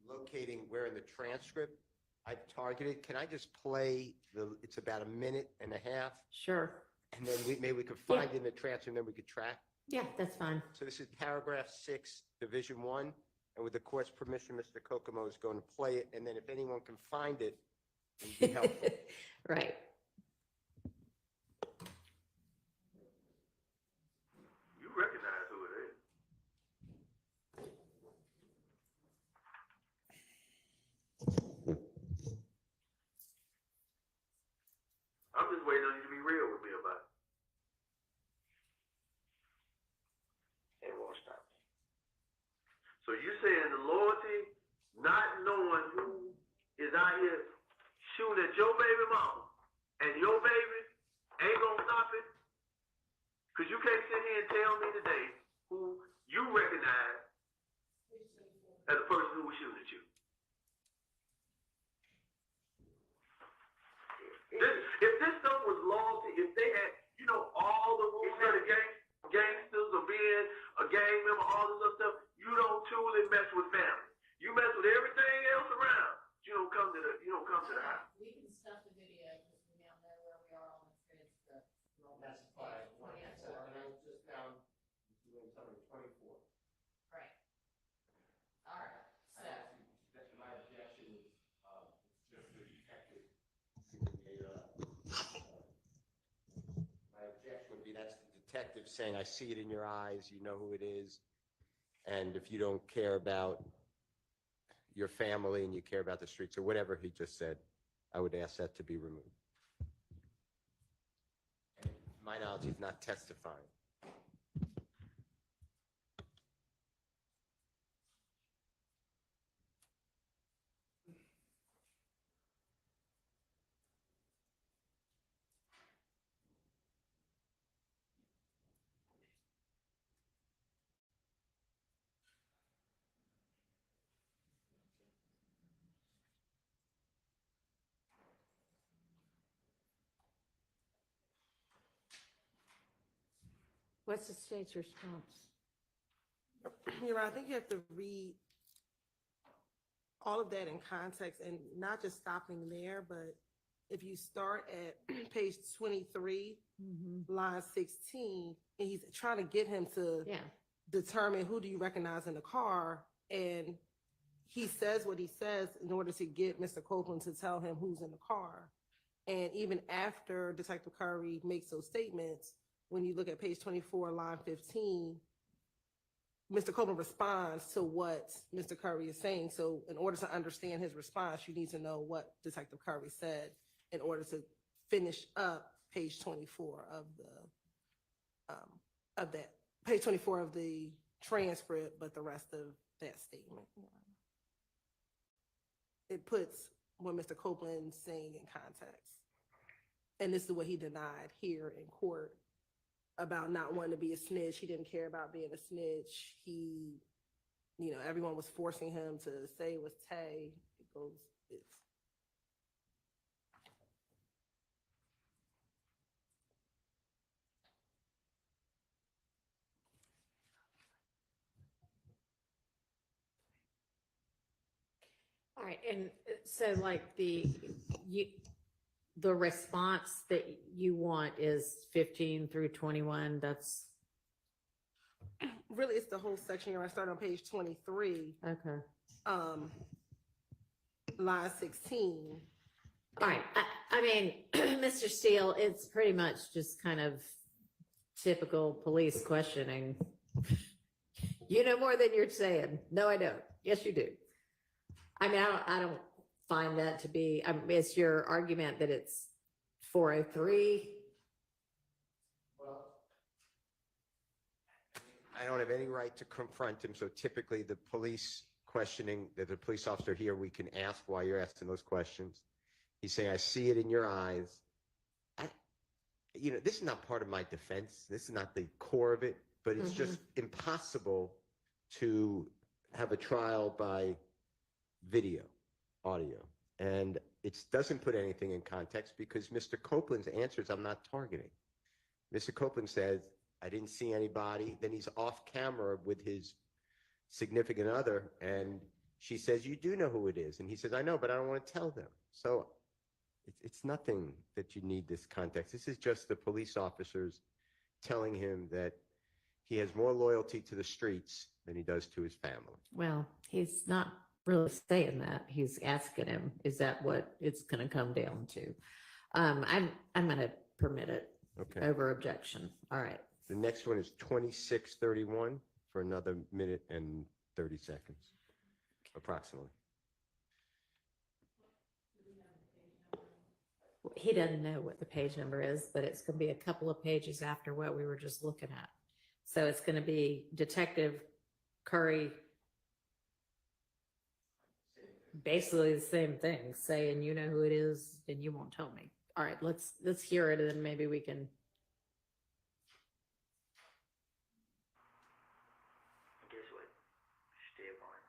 locating where in the transcript I've targeted. Can I just play it's about a minute and a half, Sure. and then maybe we could find it in the transcript, and then we could track? Yeah, that's fine. So this is paragraph 6, division 1, and with the court's permission, Mr. Kokomo is going to play it, and then if anyone can find it, it'd be helpful. Right. You recognize who it is. I'm just waiting on you to be real with me about it. And won't stop. So you saying the loyalty, not knowing who is out here shooting at your baby mama and your baby ain't gonna stop it? Cause you can't sit here and tell me today who you recognize as the person who was shooting at you. If this stuff was loyalty, if they had, all the rules of the gangsters or being a gang member, all this other stuff, you don't truly mess with family. You mess with everything else around. You don't come to the house. We can stop the video because we now know where we are on the transcript. That's fine. And I just found doing something 24. Right. All right, so. My objection is just the detective. My objection would be that's the detective saying, I see it in your eyes, you know who it is. And if you don't care about your family and you care about the streets or whatever he just said, I would ask that to be removed. And to my knowledge, he's not testifying. What's the state's response? You're right. I think you have to read all of that in context and not just stopping there, but if you start at page 23, line 16, and he's trying to get him to Yeah, determine who do you recognize in the car, and he says what he says in order to get Mr. Copeland to tell him who's in the car. And even after Detective Curry makes those statements, when you look at page 24, line 15, Mr. Copeland responds to what Mr. Curry is saying. So in order to understand his response, you need to know what Detective Curry said in order to finish up page 24 of that, page 24 of the transcript, but the rest of that statement. It puts what Mr. Copeland's saying in context. And this is what he denied here in court about not wanting to be a snitch. He didn't care about being a snitch. He, everyone was forcing him to say it was Tay. It goes, it's. all right, and so like the response that you want is 15 through 21, that's, Really, it's the whole section. I start on page 23, okay. line 16. All right, I mean, Mr. Steele, it's pretty much just kind of typical police questioning. You know more than you're saying. No, I don't. Yes, you do. I mean, I don't find that to be, it's your argument that it's 403. I don't have any right to confront him, so typically the police questioning, that the police officer here, we can ask why you're asking those questions. He's saying, I see it in your eyes. This is not part of my defense. This is not the core of it, but it's just impossible to have a trial by video, audio. And it doesn't put anything in context because Mr. Copeland's answers I'm not targeting. Mr. Copeland says, I didn't see anybody. Then he's off camera with his significant other, and she says, you do know who it is. And he says, I know, but I don't want to tell them. So it's nothing that you need this context. This is just the police officers telling him that he has more loyalty to the streets than he does to his family. Well, he's not really saying that. He's asking him, is that what it's going to come down to? I'm going to permit it Okay. over objection. All right. The next one is 2631 for another minute and 30 seconds, approximately. He doesn't know what the page number is, but it's going to be a couple of pages after what we were just looking at. So it's going to be Detective Curry, basically the same thing, saying, you know who it is, and you won't tell me. All right, let's hear it, and then maybe we can. Guess what? Still going.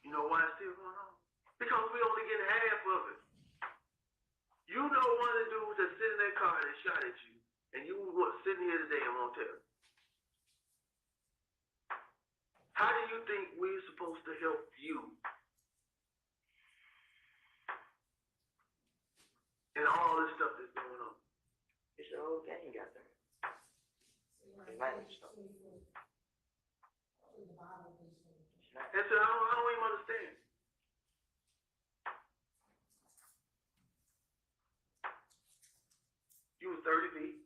You know why it's still going on? Because we only get half of it. You know one of the dudes that sit in that car that shot at you, and you sitting here today and won't tell. How do you think we're supposed to help you? And all this stuff that's going on. It's the whole gang got there. That's what I don't even understand. You was 30 feet.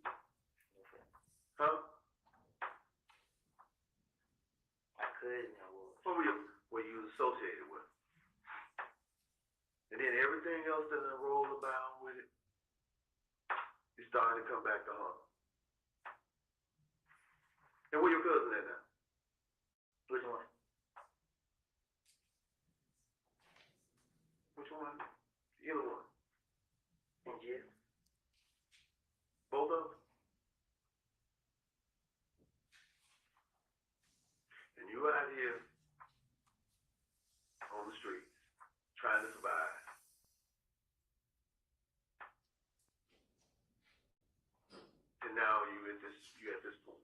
Huh? I couldn't. What were you associated with? And then everything else that I rolled about with it, you started to come back to her. And where your cousin at now? Which one? Which one? The other one? In jail. Both of them? And you out here on the streets trying to survive. And now you at this point.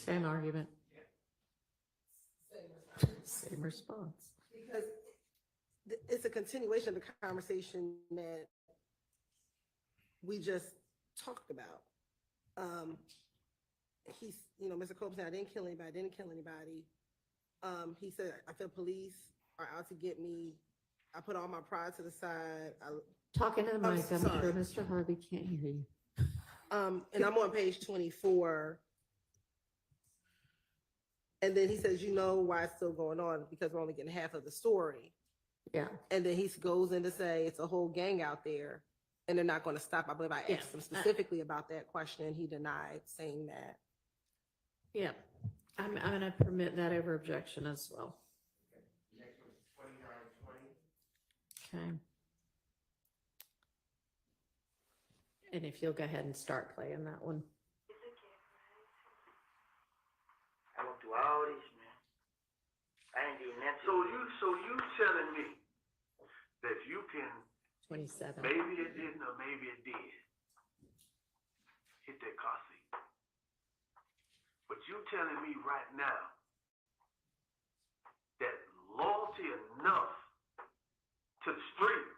Same argument. Same response. Because it's a continuation of the conversation that we just talked about. He's, Mr. Cope said, I didn't kill anybody. He said, I feel police are out to get me. I put all my pride to the side. Talking to the I'm mic, I'm sorry. sure Mr. Harvey can't hear you. And I'm on page 24. And then he says, you know why it's still going on? Because we're only getting half of the story. Yeah, And then he goes in to say it's a whole gang out there and they're not going to stop. I believe I Yeah. asked him specifically about that question and he denied saying that. yeah. I'm gonna permit that over objection as well. Next one's 2920. Okay. And if you'll go ahead and start playing that one. I went through all this, man. I ain't doing nothing. So you telling me that you can, 27. maybe it didn't or maybe it did, hit that car seat. But you telling me right now that loyalty enough to the streets,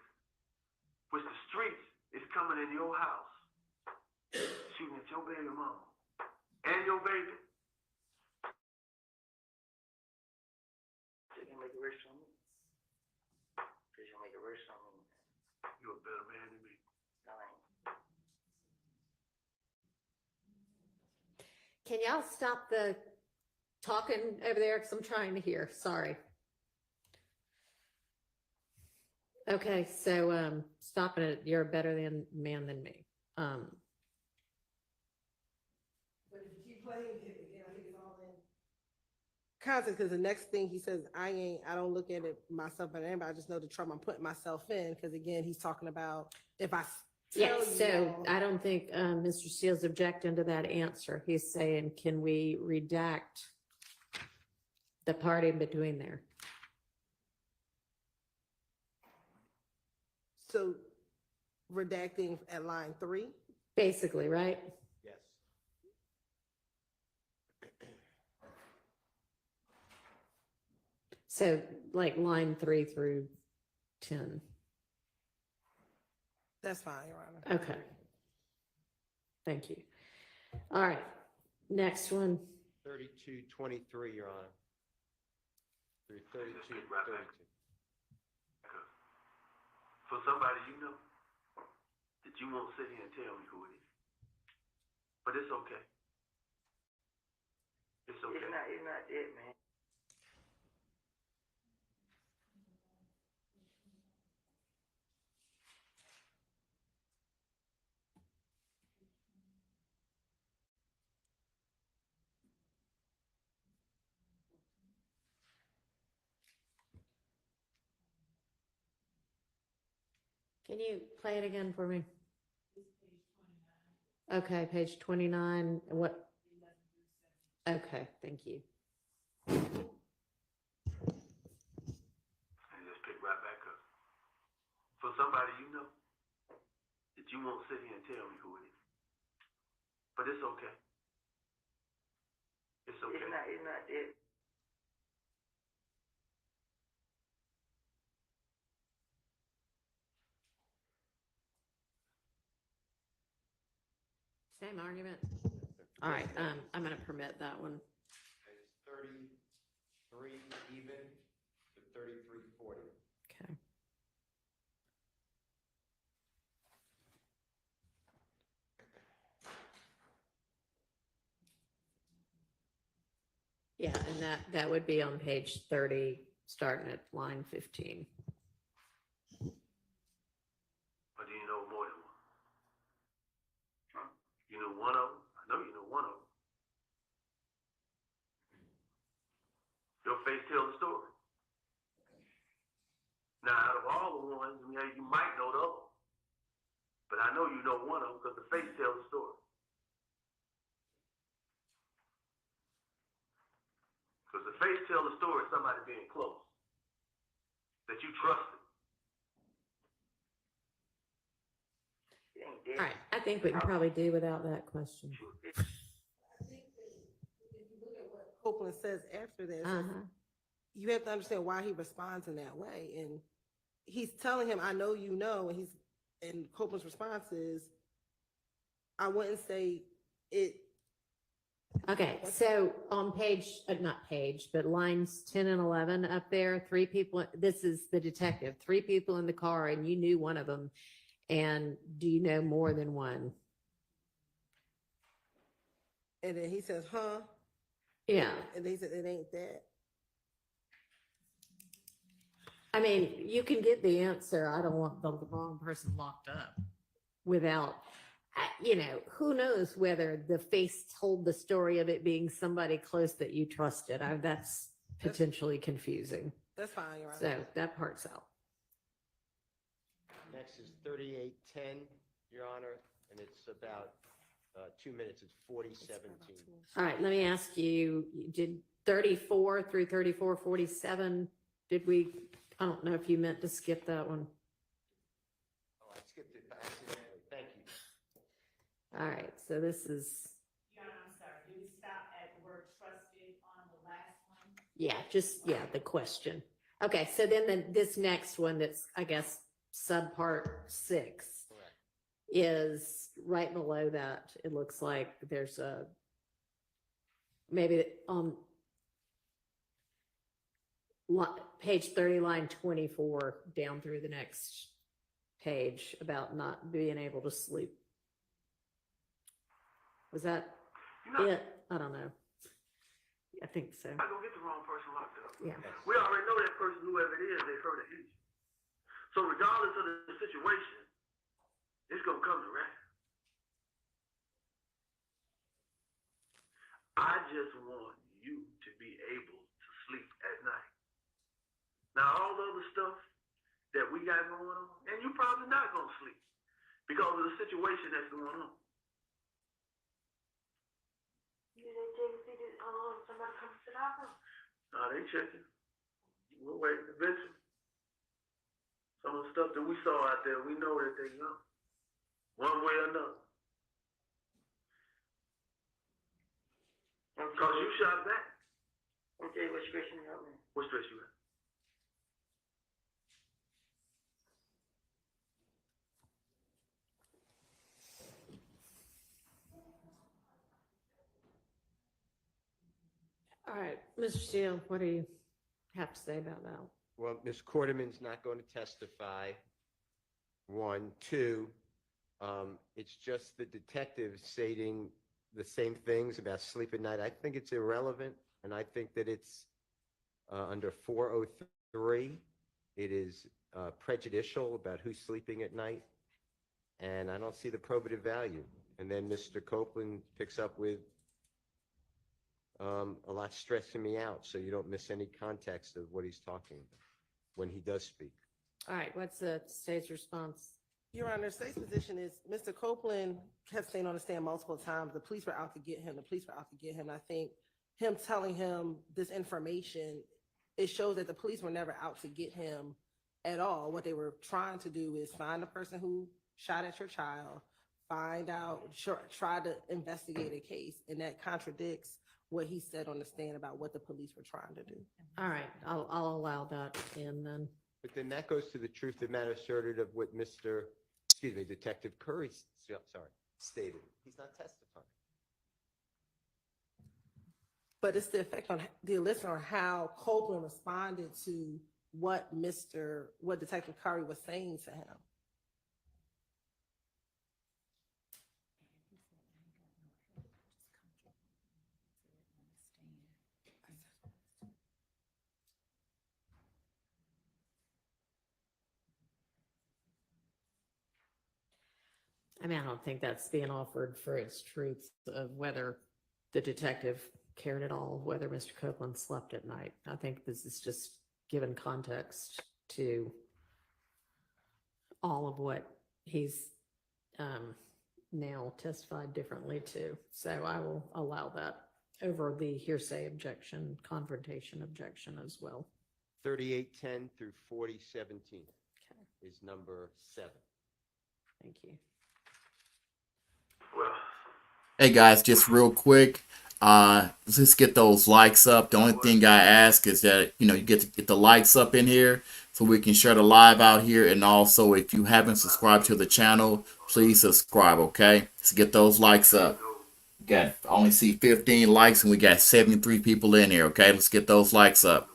which the streets is coming in your house, shooting at your baby mama and your baby. They can make it worse on me. They can make it worse on me. You're a better man than me. No, I ain't. Can y'all stop the talking over there? Because I'm trying to hear. Sorry. Okay, so stop it. You're a better man than me. But if you keep playing it again, I think it's all in context, because the next thing he says, I don't look at it myself and anybody, I just know the trouble I'm putting myself in, because again, he's talking about if I Yeah, tell you so all- I don't think Mr. Steele's objecting to that answer. He's saying, can we redact the part in between there? So redacting at line 3, Basically, right? Yes. So like line 3 through 10. that's fine, Your Honor. Okay. Thank you. All right, next one. 3223, Your Honor. Through 32, Right back. 32. For somebody you know, that you won't sit here and tell me who it is. But it's okay. It's okay. It's not it, man. Can you play it again for me? Okay, page 29. What? Okay, thank you. And just pick right back up. For somebody you know, that you won't sit here and tell me who it is. But it's okay. It's okay. It's not it. Same argument. All right, I'm gonna permit that one. It's 33 even to 3340. Okay. Yeah, and that would be on page 30, starting at line 15. But do you know more than one? Huh? You know one of them? I know you know one of them. Your face tells the story. Now, out of all the ones, you might know the other one. But I know you know one of them because the face tells the story. Because the face tells the story of somebody being close. That you trusted. It ain't All it. right, I think we can probably do without that question. I think that if you Copeland says after this, Uh-huh. you have to understand why he responds in that way. And he's telling him, I know you know, and Copeland's response is, I wouldn't say it. Okay, so on not page, but lines 10 and 11 up there, 3 people, this is the detective, 3 people in the car and you knew one of them. And do you know more than one? And then he says, huh? Yeah. And they said, it ain't that. I mean, you can get the answer. I don't want the wrong person locked up without, who knows whether the face told the story of it being somebody close that you trusted. That's potentially confusing. That's fine, Your Honor. So that part's out. Next is 3810, Your Honor, and it's about 2 minutes. It's 4017. All right, let me ask you, did 34 through 34:47, I don't know if you meant to skip that one. Oh, I skipped it accidentally. Thank you. All right, so this is, Your Honor, I'm sorry, did we stop at the word trusted on the last one? the question. Okay, so then this next one that's, I guess, subpart 6 Correct. is right below that. It looks like there's maybe on page 30, line 24, down through the next page about not being able to sleep. Was that it? I don't know. I think so. I gonna get the wrong person locked up. Yeah. We already know that person, whoever it is, they've heard of you. So regardless of the situation, it's gonna come to rest. I just want you to be able to sleep at night. Now, all the other stuff that we got going on, and you probably not gonna sleep because of the situation that's going on. No, they checking. We're waiting eventually. Some of the stuff that we saw out there, we know that they young. One way or another. Because you shot back. Okay, what stress you got, man? What stress you got? All right, Mr. Steele, what do you have to say about that? Well, Ms. Quarterman's not going to testify. 1, 2, it's just the detective stating the same things about sleep at night. I think it's irrelevant, and I think that it's under 403. It is prejudicial about who's sleeping at night, and I don't see the probative value. And then Mr. Copeland picks up with a lot stressing me out, so you don't miss any context of what he's talking about when he does speak. All right, what's the state's response? Your Honor, state's position is Mr. Copeland kept saying on the stand multiple times, the police were out to get him, the police were out to get him. I think him telling him this information, it shows that the police were never out to get him at all. What they were trying to do is find the person who shot at your child, find out, try to investigate a case, and that contradicts what he said on the stand about what the police were trying to do. All right, I'll allow that in then. But then that goes to the truth of the matter asserted of what Detective Curry, stated. He's not testifying. But it's the effect on the listener on how Copeland responded to what Detective Curry was saying to him. I mean, I don't think that's being offered for its truth of whether the detective cared at all, whether Mr. Copeland slept at night. I think this is just given context to all of what he's now testified differently to. So I will allow that over the hearsay objection, confrontation objection as well. 3810 through 4017 Okay, is number 7. thank you. Well, Hey guys, just real quick. Let's just get those likes up. The only thing I ask is that, you get to get the likes up in here so we can share the live out here. And also, if you haven't subscribed to the channel, please subscribe, okay? Let's get those likes up. I only see 15 likes and we got 73 people in here, okay? Let's get those likes up.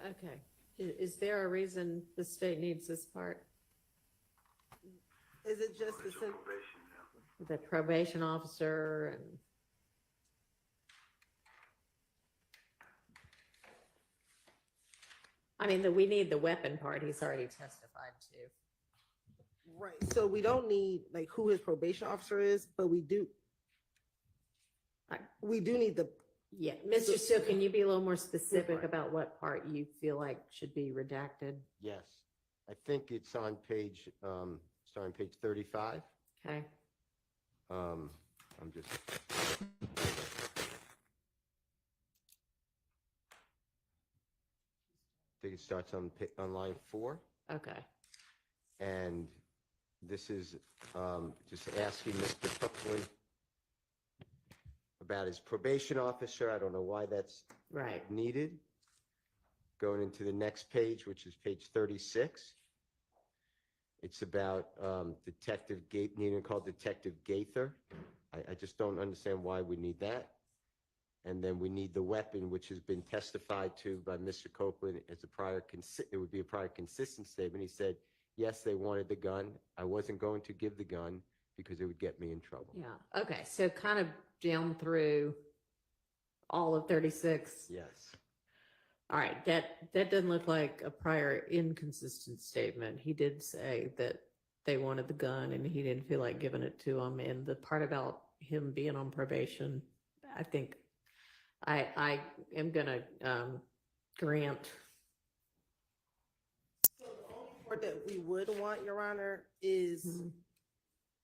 Okay. Is there a reason the state needs this part? Is it just The probation officer and I mean, we need the weapon part. He's already testified to. right? So we don't need like who his probation officer is, but we do need the Yeah, Mr. Still, can you be a little more specific about what part you feel like should be redacted? Yes. I think it's on page, starting page 35. Okay, I'm just. I think it starts on line 4. okay. And this is just asking Mr. Copeland about his probation officer. I don't know why that's Right. needed. Going into the next page, which is page 36. It's about needing to call Detective Gaither. I just don't understand why we need that. And then we need the weapon, which has been testified to by Mr. Copeland as it would be a prior consistent statement. He said, yes, they wanted the gun. I wasn't going to give the gun because it would get me in trouble. Yeah, okay, so kind of down through all of 36. Yes. All right, that doesn't look like a prior inconsistent statement. He did say that they wanted the gun and he didn't feel like giving it to him. And the part about him being on probation, I think I am gonna grant. part that we would want, Your Honor, is Mhm.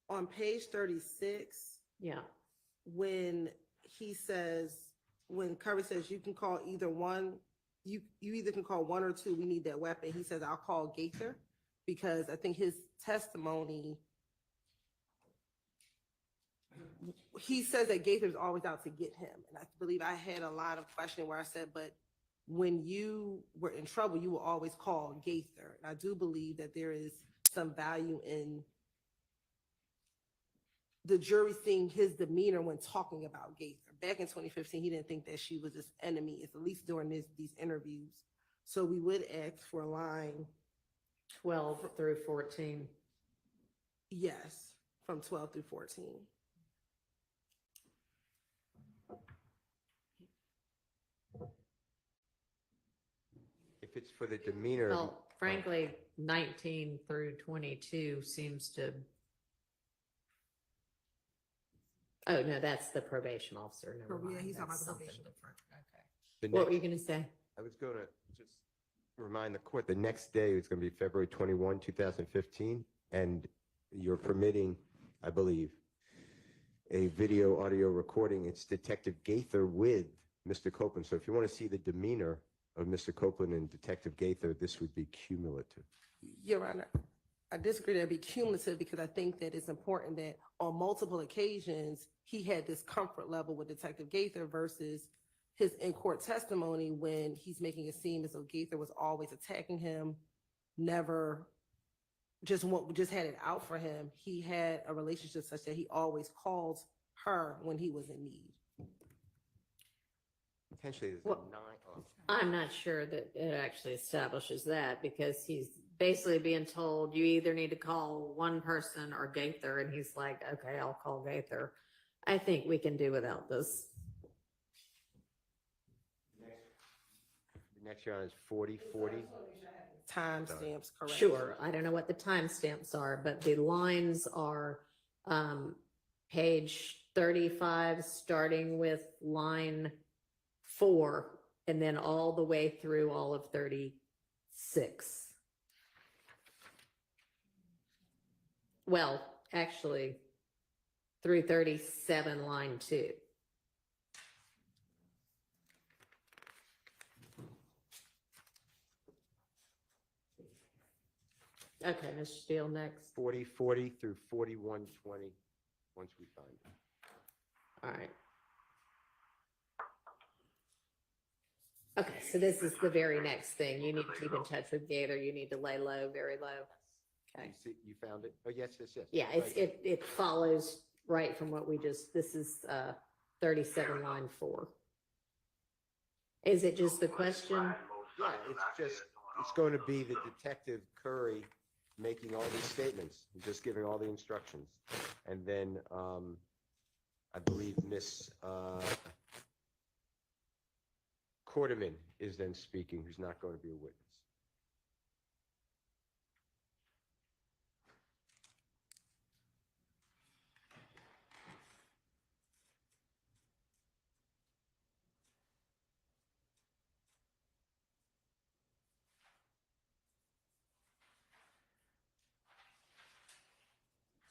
on page 36, Yeah, when he says, when Curry says you can call either one, you either can call one or two, we need that weapon. He says, I'll call Gaither, because I think his testimony, he says that Gaither's always out to get him. And I believe I had a lot of questioning where I said, but when you were in trouble, you will always call Gaither. And I do believe that there is some value in the jury seeing his demeanor when talking about Gaither. Back in 2015, he didn't think that she was his enemy, at least during these interviews. So we would ask for a line, 12 through 14. yes, from 12 through 14. If it's for the demeanor, Well, frankly, 19 through 22 seems to. Oh, no, that's the probation officer. Never Yeah, mind. he's talking That's about the something probation. different. Okay. the What next- were you gonna say? I was going to just remind the court, the next day is going to be February 21, 2015, and you're permitting, I believe, a video audio recording. It's Detective Gaither with Mr. Copeland. So if you want to see the demeanor of Mr. Copeland and Detective Gaither, this would be cumulative. Your Honor, I disagree that it'd be cumulative, because I think that it's important that on multiple occasions, he had this comfort level with Detective Gaither versus his in-court testimony when he's making it seem as though Gaither was always attacking him, never just had it out for him. He had a relationship such that he always called her when he was in need. Potentially, there's Well, 9. I'm not sure that it actually establishes that, because he's basically being told you either need to call one person or Gaither, and he's like, okay, I'll call Gaither. I think we can do without this. The next round is 40, 40. Timestamps correct. Sure, I don't know what the timestamps are, but the lines are page 35, starting with line 4, and then all the way through all of 36. Well, actually, through 37, line 2. Okay, Mr. Steele, next. 4040 through 4120, once we find it. All right. Okay, so this is the very next thing. You need to keep in touch with Gator. You need to lay low, very low. Okay. You see, you found it? Oh, yes, yes, yes. Yeah, Right. it follows right from what we just, this is 37 line 4. Is it just the question? Yeah, it's going to be the Detective Curry making all these statements, just giving all the instructions. And then, I believe Miss Quarterman is then speaking, who's not going to be a witness.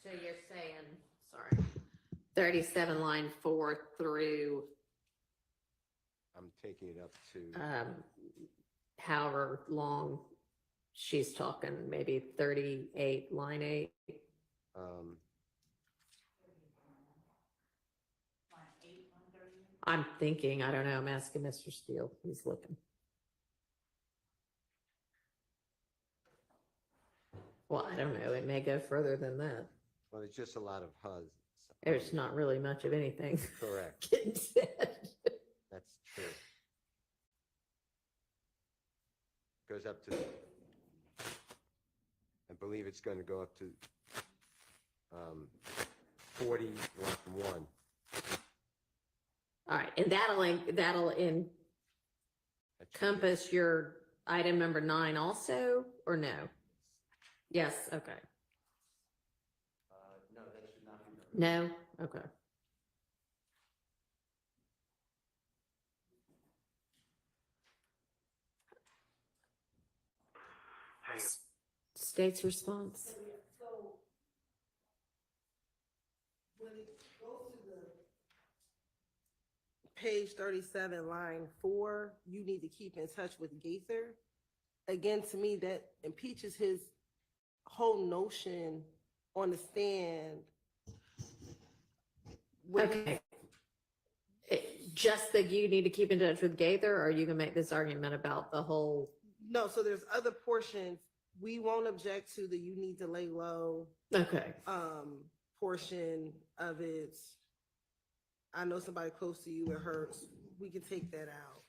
So you're saying, sorry, 37 line 4 through I'm taking it up to, however long she's talking, maybe 38 line 8. um, I'm thinking, I don't know, I'm asking Mr. Steele, he's looking. Well, I don't know, it may go further than that. well, it's just a lot of HUD. There's not really much of anything Correct. getting said. That's true. Goes up to, I believe it's going to go up to 41. All right, and that'll encompass your item number 9 also, or no? Yes, okay. No, that should not be. No? Okay. Hang on. State's response? So when it goes to the page 37, line 4, you need to keep in touch with Gaither. Again, to me, that impeaches his whole notion on the stand. When he- Okay. Just that you need to keep in touch with Gaither, or are you gonna make this argument about the whole? No, so there's other portions. We won't object to the you need to lay low Okay, portion of it. I know somebody close to you, it hurts. We can take that out.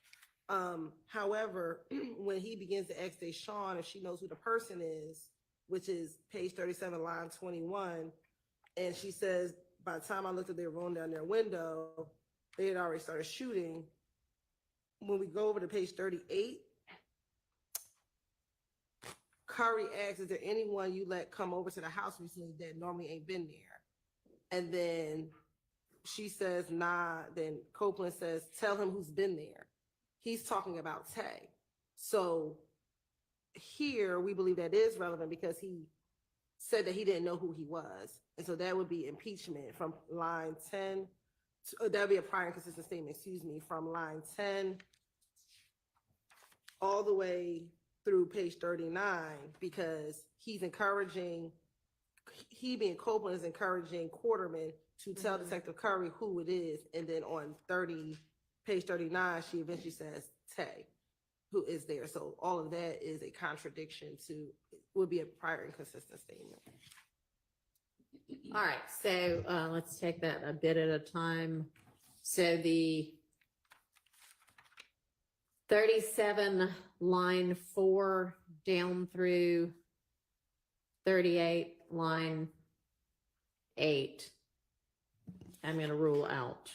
However, when he begins to ask Deshawn if she knows who the person is, which is page 37, line 21, and she says, by the time I looked at their room down their window, they had already started shooting. When we go over to page 38, Curry asks, is there anyone you let come over to the house recently that normally ain't been there? And then she says, nah. Then Copeland says, tell him who's been there. He's talking about Tay. So here we believe that is relevant because he said that he didn't know who he was. And so that would be impeachment from line 10. That would be a prior inconsistent statement, excuse me, from line 10 all the way through page 39, because he's encouraging, he being Copeland is encouraging Quarterman to tell Detective Curry who it is. And then on page 39, she eventually says Tay, who is there. So all of that is a contradiction to, would be a prior inconsistent statement. all right, so let's take that a bit at a time. So the 37 line 4 down through 38 line 8, I'm going to rule out.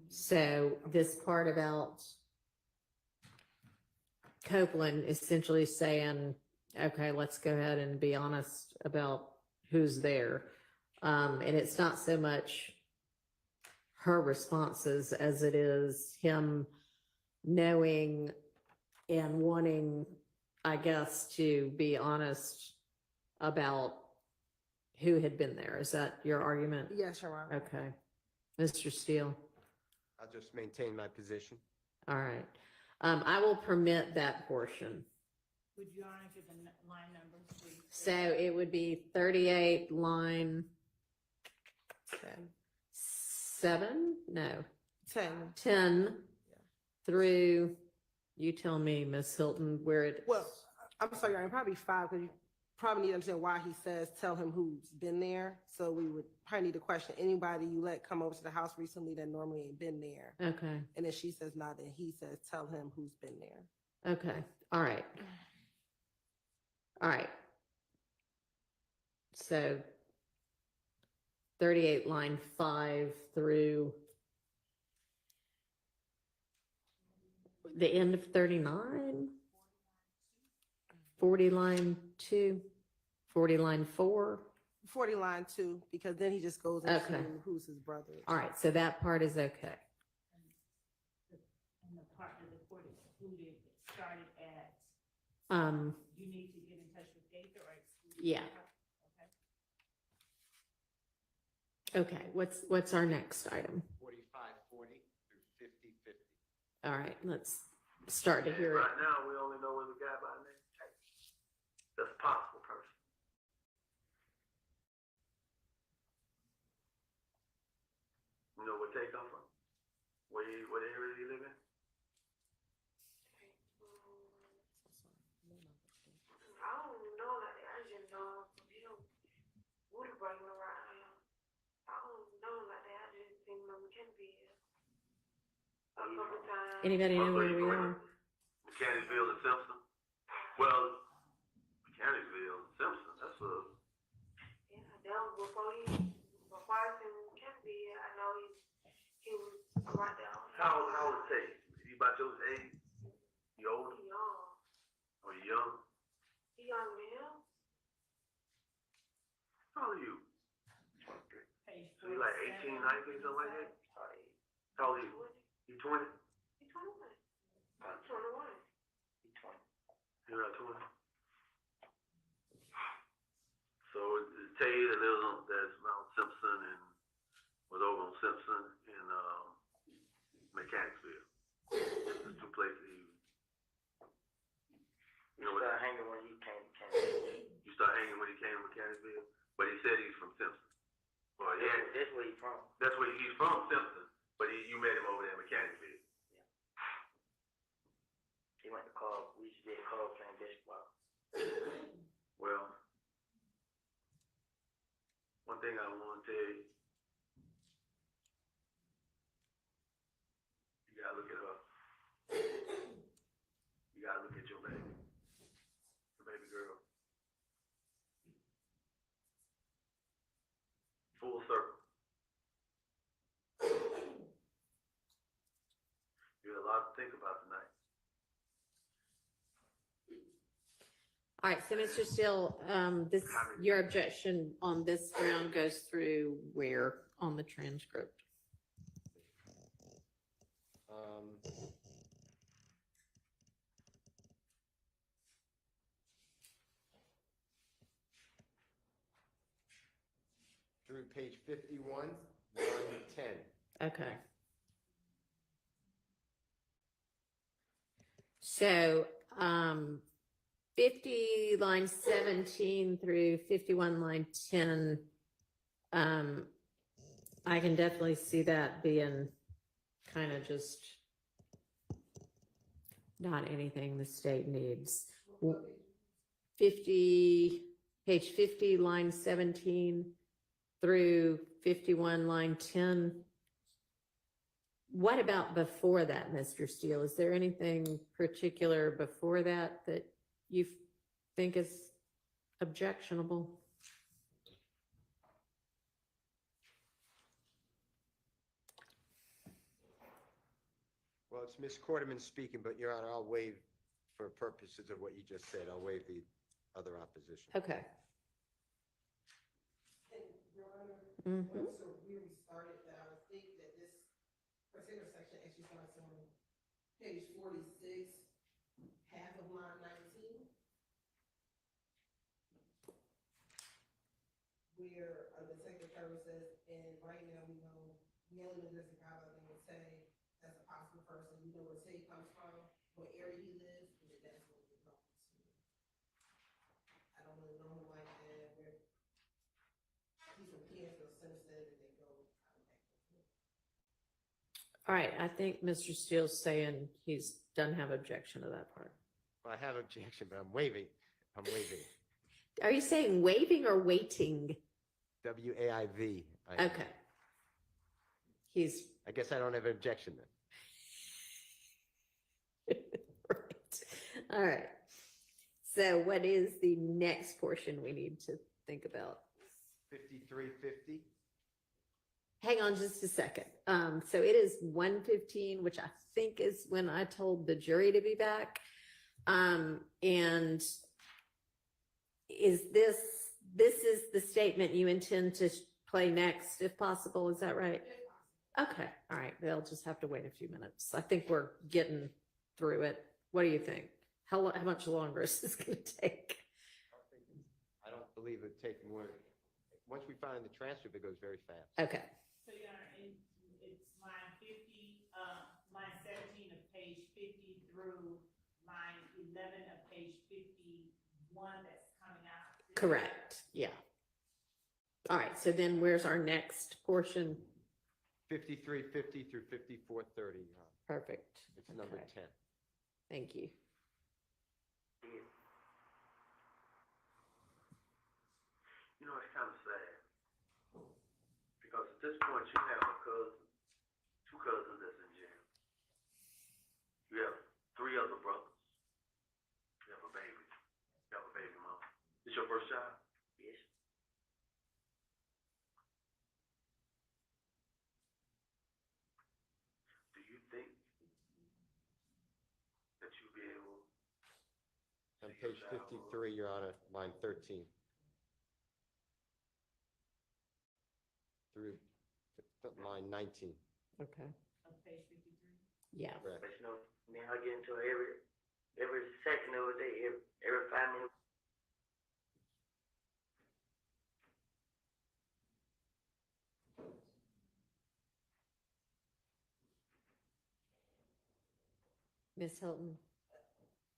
So this part about Copeland essentially saying, okay, let's go ahead and be honest about who's there. And it's not so much her responses as it is him knowing and wanting, I guess, to be honest about who had been there. Is that your argument? Yes, Your Honor. Okay. Mr. Steele? I'll just maintain my position. All right. I will permit that portion. Would you honor give the line numbers, please? So it would be 38 line 7? No, 10. 10 through, you tell me, Miss Hilton, where it. Well, I'm sorry, Your Honor, probably 5, because you probably need to understand why he says, tell him who's been there. So we would probably need to question anybody you let come over to the house recently that normally ain't been there. Okay, And then she says not, and he says, tell him who's been there. okay, all right. All right. So 38 line 5 through the end of 39? 40 line 2, 40 line 4. 40 line 2, because then he just goes into Okay. who's his brother. All right, so that part is okay. And the part that the court excluded started at, Um, you need to get in touch with Gaither or exclude. Yeah. Okay. okay, what's our next item? 4540 through 5050. All right, let's start to hear it. Right now, we only know whether the guy by the name of Tate. That's a possible person. You know where Tate come from? What area he live in? I don't know like that. I just know you know Woody bring him around here. I don't know like that. I just seen him can be here a couple times. Anybody know where we are? Mechanicsville and Simpson. Well, Mechanicsville and Simpson. That's a. Yeah, that was before I seen him can be here. I know he was right there. How old is Tate? Is he about your age? You older? He young. Or you young? He young man. How old are you? Page So you like 18, 19, something like that? How old are you? You 20? He 21. I'm 21. You're at 20. So it's Tay that lives on that's Mount Simpson and was over on Simpson in Mechanicsville. There's two places you know what Started hanging when you came. you start hanging when he came to Mechanicsville, but he said he's from Simpson. Well, yeah, That's where you from. that's where he's from, Simpson, but you met him over there in Mechanicsville. He went to call. We used to get called playing baseball. Well, one thing I want to tell you, you gotta look at her. You gotta look at your baby girl. Full circle. You have a lot to think about tonight. All right, so Mr. Steele, your objection on this ground goes through where on the transcript? Through page 51, line 10. Okay. So, 50 line 17 through 51 line 10, I can definitely see that being kind of just not anything the state needs. 50, page 50 line 17 through 51 line 10. What about before that, Mr. Steele? Is there anything particular before that that you think is objectionable? Well, it's Ms. Quarterman speaking, but Your Honor, I'll waive, for purposes of what you just said, I'll waive the other opposition. Okay. Mhm. So we restarted that. I think that this particular section actually starts on page 46, half of line 19. Where the secretary says, and right now we know Melanie doesn't have a name Tay as a possible person. We know where Tay comes from, what area he lives, and that's what we're going to. All right, I think Mr. Steele's saying he's doesn't have objection to that part. Well, I have objection, but I'm waiving. I'm waiving. Are you saying waving or waiting? WAIV. Okay. He's I guess I don't have an objection then. right. All right. So what is the next portion we need to think about? 5350. Hang on just a second. So it is 1:15, which I think is when I told the jury to be back. And is this is the statement you intend to play next, if possible? Is that right? Okay. All right. They'll just have to wait a few minutes. I think we're getting through it. What do you think? How much longer is this going to take? I don't believe it take more. Once we find the transcript, it goes very fast. Okay. So, Your Honor, it's line 50, line 17 of page 50 through line 11 of page 51 that's coming out. Correct. Yeah. All right. So then where's our next portion? 5350 through 5430. Perfect. It's number Okay. 10. Thank you. You know, it's kind of sad. Because at this point, you have a cousin, two cousins that's in jail. You have three other brothers. You have a baby. You have a baby mama. This your first child? Yes. Do you think that you'll be able On page 53, Your Honor, line 13. Through line 19. Okay. Of page 53. Yeah. Correct. But you know, me and her get into it every second of the day, every 5 minutes. Miss Hilton.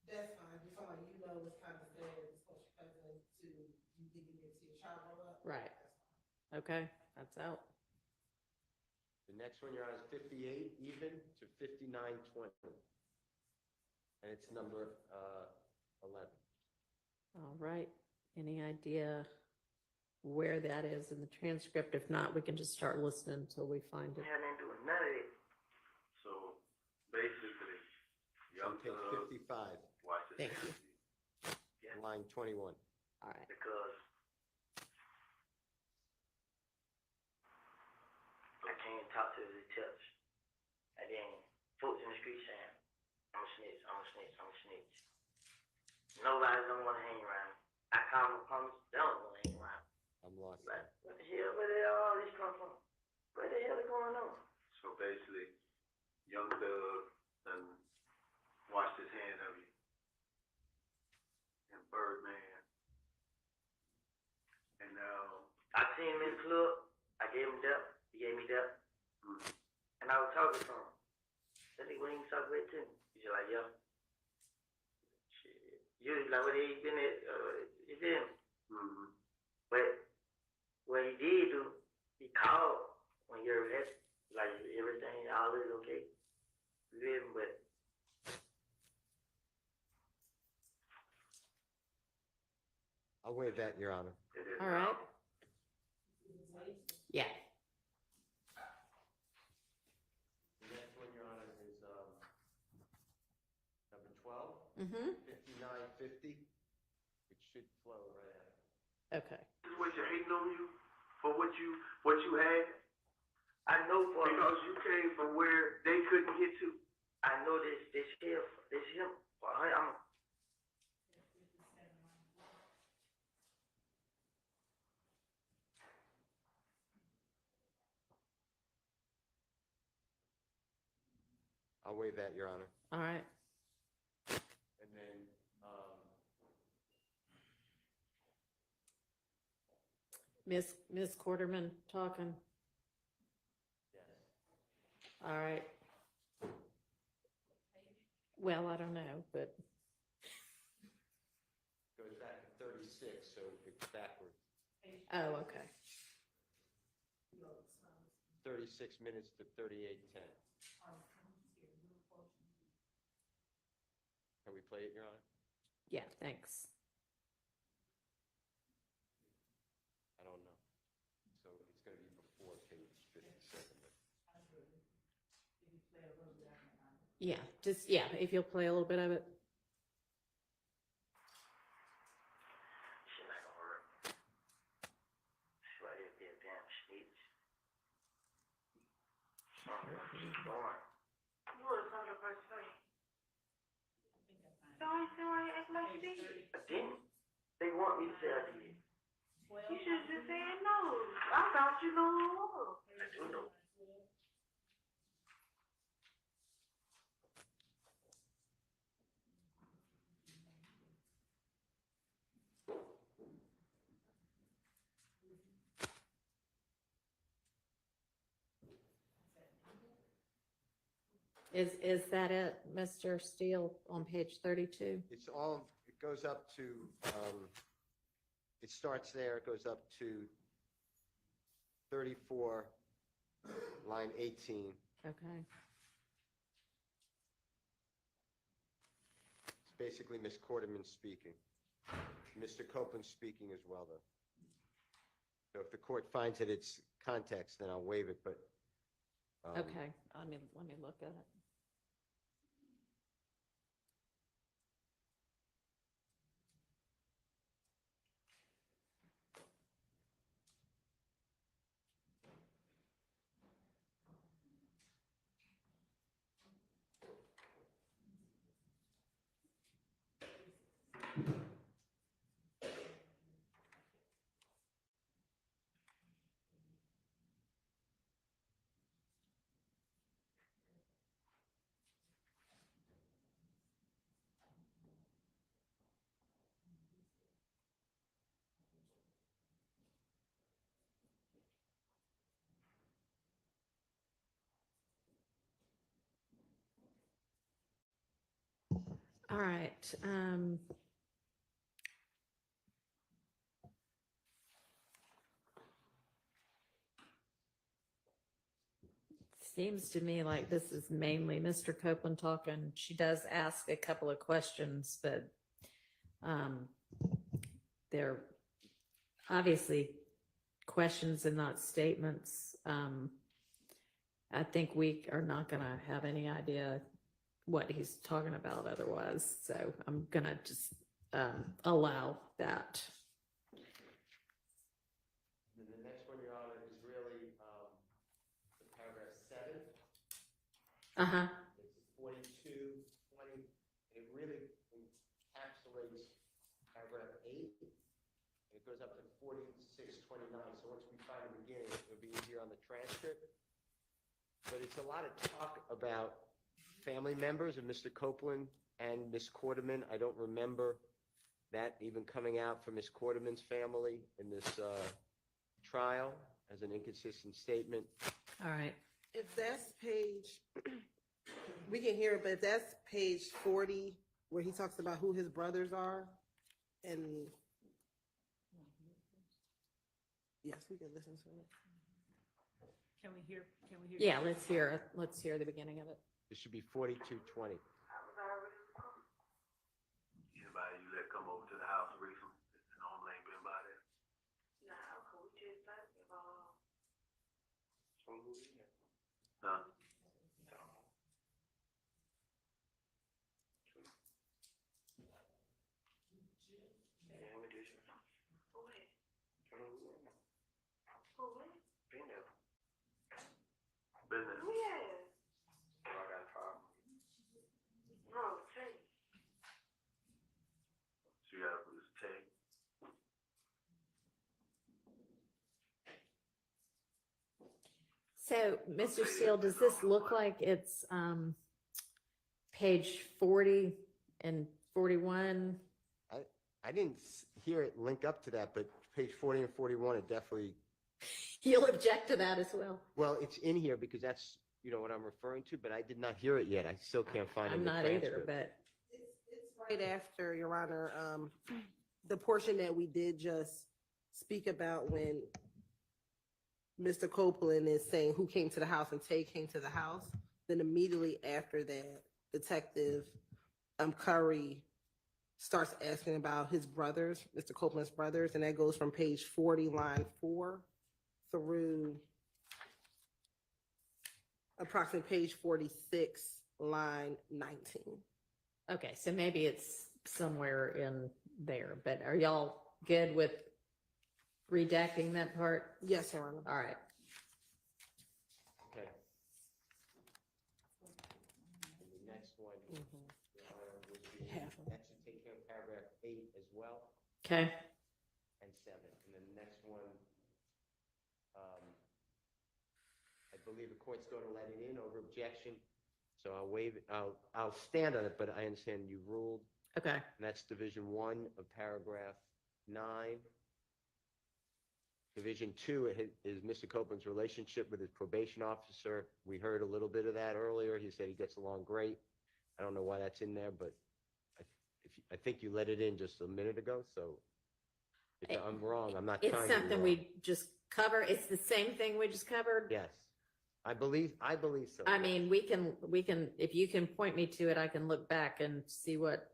That's fine. Just so like, you know, it's kind of sad, it's supposed to cousin to, you think you can see a child grow up? Right. That's fine. Okay. That's out. The next one, Your Honor, is 58 even to 5920. And it's number 11. All right. Any idea where that is in the transcript? If not, we can just start listening until we find it. Had nothing doing none of it. So basically, On young page thug 55, watch this. Thank you. line 21. All right. Because I can't talk to the touch. And then folks in the street saying, I'm a snitch, I'm a snitch, I'm a snitch. Nobody don't want to hang around. I call them promise, they don't want to hang around. I'm lost. Like, what the hell, where the hell all this come from? Where the hell is going on? So basically, young thug and washed his hands of you. And Birdman. And I seen him in the club. I gave him that. He gave me that. And I was talking to him. That nigga wouldn't even talk with too. He's like, yo. Shit. You like what he been at? You feel me? But what he did do, he called when you're arrested. Like everything, all is okay. You feel me? But I'll waive that, Your Honor. it is All right. Yeah. The next one, Your Honor, is number 12, Mm-hmm. 5950, which should flow right out. Okay. situation hating on you for what you had. I know for because you came from where they couldn't get to. I know this him. I'm I'll waive that, Your Honor. All right. And then, Miss Quarterman talking. yes. All right. Well, I don't know, but Goes back to 36, so it's backwards. oh, okay. 36 minutes to 38:10. Can we play it, Your Honor? Yeah, thanks. I don't know. So it's going to be before page 57. Yeah, just, yeah, if you'll play a little bit of it. Shit not gonna work. Shit right here be a damn snitch. Keep going. You wanna talk to first say? So I said, why you act like you did? I didn't. They want me to say I did. You should've just said no. I thought you knew who it was. I do know. Is that it, Mr. Steele, on page 32? It's all, it goes up to, it starts there, it goes up to 34, line 18. Okay. It's basically Ms. Quarterman speaking. Mr. Copeland speaking as well, though. So if the court finds that it's context, then I'll waive it, but. Okay, let me look at it. All right. Seems to me like this is mainly Mr. Copeland talking. She does ask a couple of questions, but they're obviously questions and not statements. I think we are not going to have any idea what he's talking about otherwise. So I'm going to just allow that. And the next one, Your Honor, is really the paragraph 7. Uh-huh. It's 42, 20, and it really encapsulates paragraph 8. And it goes up to 46, 29. So once we find the beginning, it'll be easier on the transcript. But it's a lot of talk about family members of Mr. Copeland and Ms. Quarterman. I don't remember that even coming out from Ms. Quarterman's family in this trial as an inconsistent statement. All right. If that's page, we can hear it, but if that's page 40, where he talks about who his brothers are, and yes, we can listen to it. Can we hear? Yeah, let's hear the beginning of it. It should be 4220. Anybody you let come over to the house recently, that normally ain't been by there? Nah, okay, we just like, Huh? Yeah, we did. who it? Been Who it? there. Business. Who it? I got a problem. No, Tay. So you gotta put this tape. So, Mr. Steele, does this look like it's page 40 and 41? I didn't hear it link up to that, but page 40 and 41 are definitely, You'll object to that as well. well, it's in here because that's, what I'm referring to, but I did not hear it yet. I still can't find it in I'm the not either, transcript. but It's right after, Your Honor, the portion that we did just speak about when Mr. Copeland is saying who came to the house and Tay came to the house. Then immediately after that, Detective Curry starts asking about his brothers, Mr. Copeland's brothers, and that goes from page 40, line 4 through approximately page 46, line 19. Okay, so maybe it's somewhere in there, but are y'all good with redacting that part? Yes, Your Honor. All right. Okay. And the next one, Your Honor, would be, Half of it. that should take care of paragraph 8 as well, Okay. and 7. And then the next one, I believe the court's going to let it in over objection. So I'll waive it. I'll stand on it, but I understand you ruled. Okay. And that's Division 1 of paragraph 9. Division 2 is Mr. Copeland's relationship with his probation officer. We heard a little bit of that earlier. He said he gets along great. I don't know why that's in there, but I think you let it in just a minute ago. So if I'm wrong, I'm not trying to It's be something wrong. we just cover. It's the same thing we just covered. Yes, I believe so. I yes. mean, we can, if you can point me to it, I can look back and see what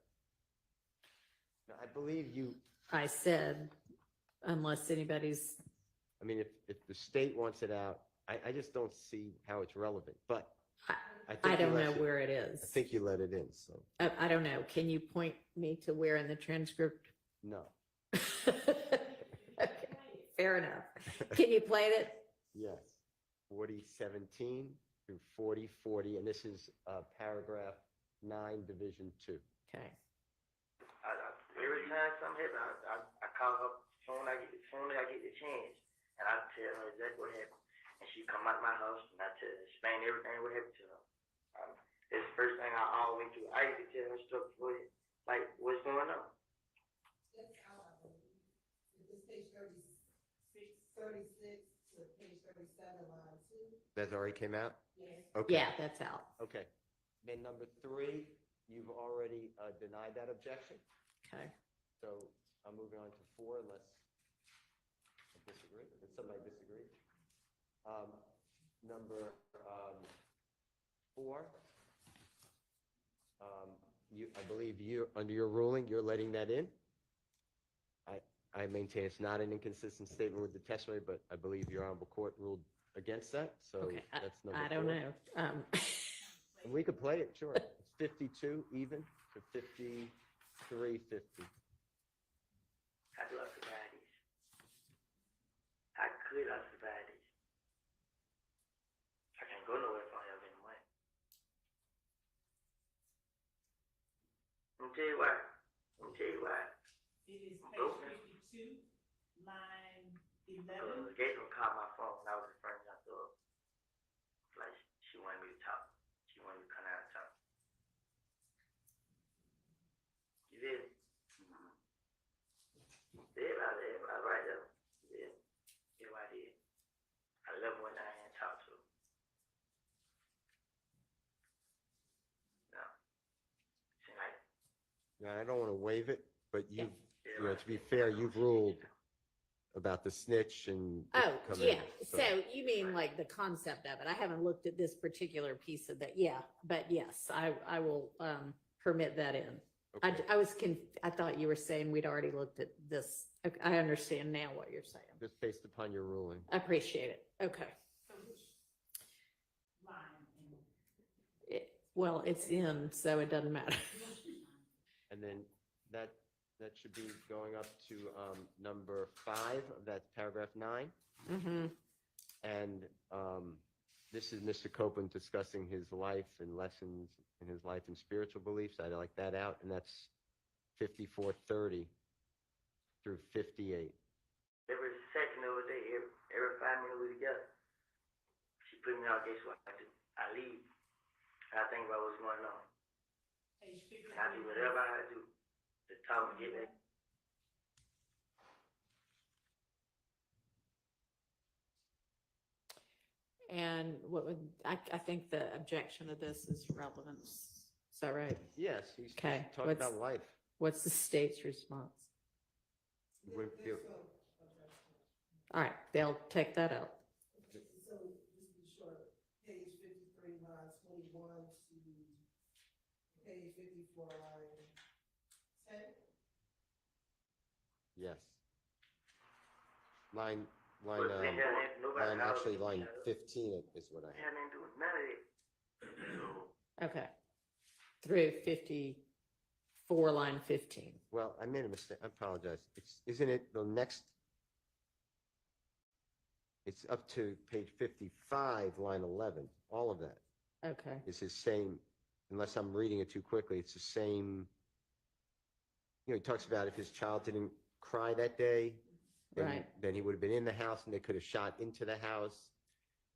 I believe you, I said, unless anybody's, I mean, if the state wants it out, I just don't see how it's relevant, but I think I you don't let know it- where it is. I think you let it in, so, I don't know. Can you point me to where in the transcript? no. Okay, fair enough. Can you play it? Yes, 4017 through 4040, and this is paragraph 9, Division 2. Okay. Every time something happens, I call her soon as I get the chance, and I tell her exactly what happened. And she come out my house, and I explain everything what happened to her. It's the first thing I always do. I used to tell her stuff for it, like what's going on. This page 36 to page 37, line 2. That already came out? Yes. Okay. Yeah, that's out. Okay. Then number 3, you've already denied that objection, Okay. so I'm moving on to 4 unless I disagree. Did somebody disagree? Number 4, I believe you, under your ruling, you're letting that in. I maintain it's not an inconsistent statement with the testimony, but I believe your honorable court ruled against that, so Okay. that's number 4. I don't know. And we could play it, sure. It's 52 even to 53.50. I love the baddies. I could love the baddies. I can't go nowhere if I have any money. Let me tell you why. It is Okay. page 52, line 11. The gate gonna call my phone when I was referring out to her. Like, she wanted me to talk. She wanted me to come out and talk. You did? Everybody right there. Yeah. Everybody did. I love when I ain't talk to her. No. Seem like, Now, I don't want to waive it, but you know, everybody to be did. fair, you've ruled about the snitch and. it Oh, coming yeah. in, So you mean like the concept of it? I haven't looked at this particular piece of that. Yeah, but yes, I will permit that in. Okay. I thought you were saying we'd already looked at this. Okay, I understand now what you're saying. Just based upon your ruling. I appreciate it. Okay. So which line? And Well, it's in, so it doesn't matter. And then that should be going up to number 5 of that paragraph 9. Mm-hmm. And this is Mr. Copeland discussing his life and lessons in his life and spiritual beliefs. I like that out. And that's 5430 through 58. Every second of the day, every 5 minutes we together. She put me out, guess what I do? I leave. And I think about what's going on. page 53. And I do whatever I do to talk and get back. And what would, I think the objection to this is relevance. Is that right? Yes, he's Okay, talking what's- about life. What's the state's response? We're- we're- All right, they'll take that out. So just be sure, page 53, line 21 54, line 10. Yes. Line, But it had ain't nobody line, house actually, in line there. 15 is what I It have. had nothing to do with none of it. Okay. Through 54, line 15. Well, I made a mistake. I apologize. Isn't it the next? It's up to page 55, line 11. All of that Okay. is his same, unless I'm reading it too quickly, it's the same. You know, he talks about if his child didn't cry that day, Right. then he would have been in the house and they could have shot into the house.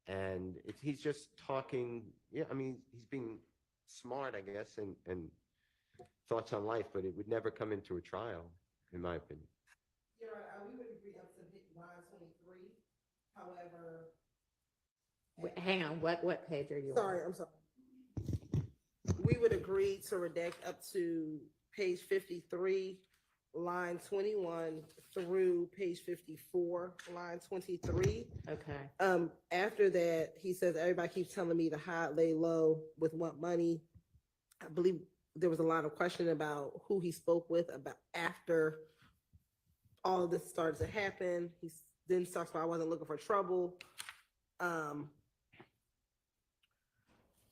And he's just talking, yeah, I mean, he's being smart, I guess, and thoughts on life, but it would never come into a trial, in my opinion. You're right, we would agree up to line 23. However, Wait, hang on, what page are you on? sorry, I'm sorry. We would agree to redact up to page 53, line 21 through page 54, line 23. Okay. After that, he says, everybody keeps telling me to hide, lay low with what money. I believe there was a lot of question about who he spoke with about after all of this started to happen. He then talks about I wasn't looking for trouble.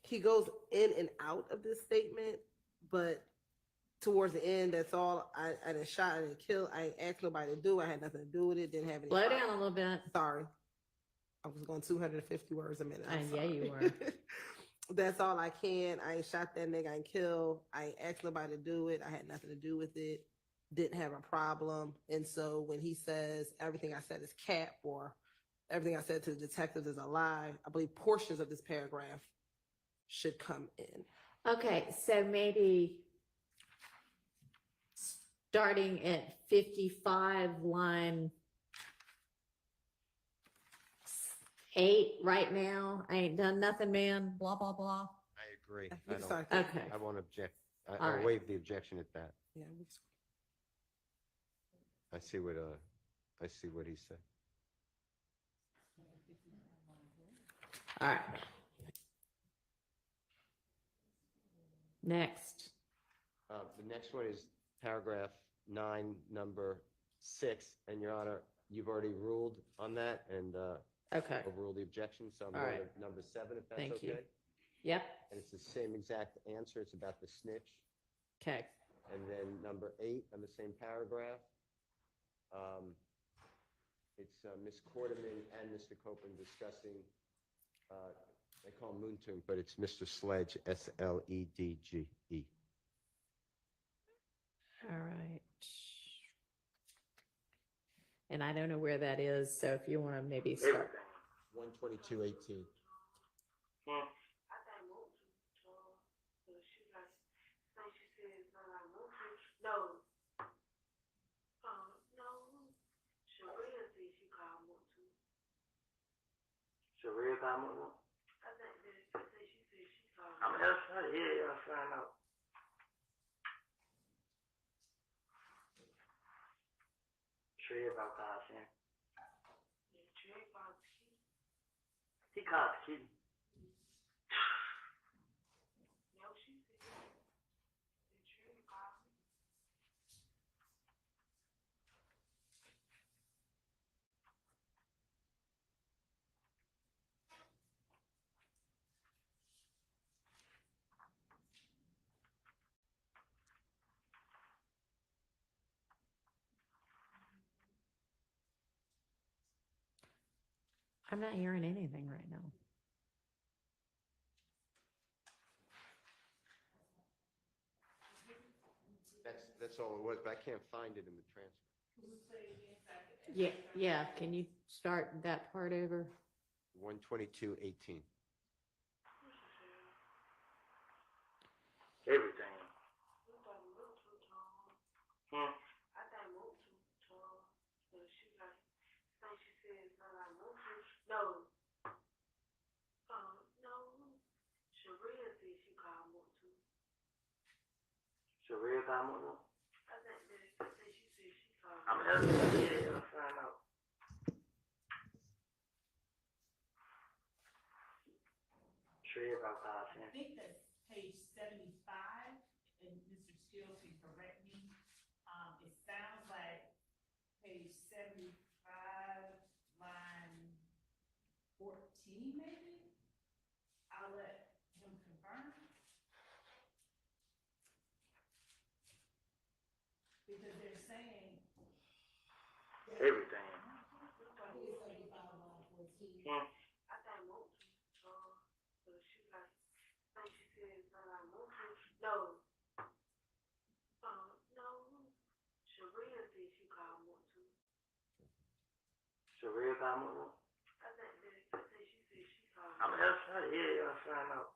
He goes in and out of this statement, but towards the end, that's all. I didn't shot, I didn't kill, I ain't asked nobody to do. I had nothing to do with it. Didn't have any. Slow down a little bit. Sorry, I was going 250 words a minute. I'm Yeah, you sorry. were. That's all I can. I ain't shot that nigga. I ain't kill. I ain't asked nobody to do it. I had nothing to do with it. Didn't have a problem. And so when he says everything I said is cap or everything I said to the detectives is a lie, I believe portions of this paragraph should come in. Okay, so maybe starting at 55, line 8 right now. I ain't done nothing, man, blah, blah, blah. I agree. We I can don't, start there. Okay. I won't object. All I'll right. waive the objection at that. Yeah, I see what he said. All right. Next. The next one is paragraph 9, number 6, and Your Honor, you've already ruled on that and Okay. overruled the objection, so I'm All going right. to number 7, if that's Thank okay. you. Yep. And it's the same exact answer. It's about the snitch. Okay. And then number 8 on the same paragraph. It's Ms. Quarterman and Mr. Copeland discussing, they call him Moontung, but it's Mr. Sledge, S-L-E-D-G-E. All right. And I don't know where that is, so if you want to maybe start. Everything. 122.18. Hmm. I think most people, she like, think she said it's not like most people. No. No. Sharia said she called Motu. Sharia got more. I think that she said she called. I'm gonna yeah, I'll find out. Sharia about called him. Yeah, Trey called Key. He called the kid. No, she said. Trey called me. I'm not hearing anything right now. That's all it was, but I can't find it in the transcript. Yeah. Can you start that part over? 122.18. Everything. Hmm. I think Motu told, she like, think she said it's not like Motu. No. No. Sharia said she called Motu. Sharia got more. I think she said she called. I'm gonna yeah, I'll find out. Sharia about called him. I think that's page 75, and Because they're saying. Everything. I thought most, so she like, like she said, most, no. No, Sharia said she called Motu. Sharia got more. I think she said she called. I'm outside, yeah, I'll find out.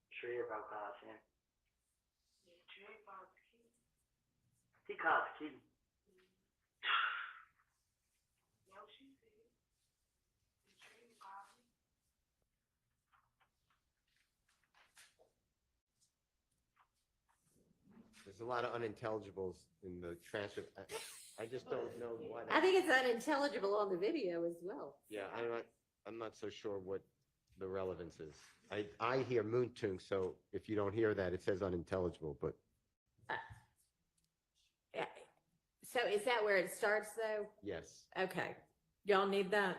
Sharia about God's hand. Yeah, Trey called the key. He called the key. No, she said. Trey called me. There's a lot of unintelligibles in the transcript. I just don't know why. I think it's unintelligible on the video as well. Yeah, I'm not so sure what the relevance is. I hear Moontung, so if you don't hear that, it says unintelligible, but Yeah. So is that where it starts though? yes. Okay. Y'all need that?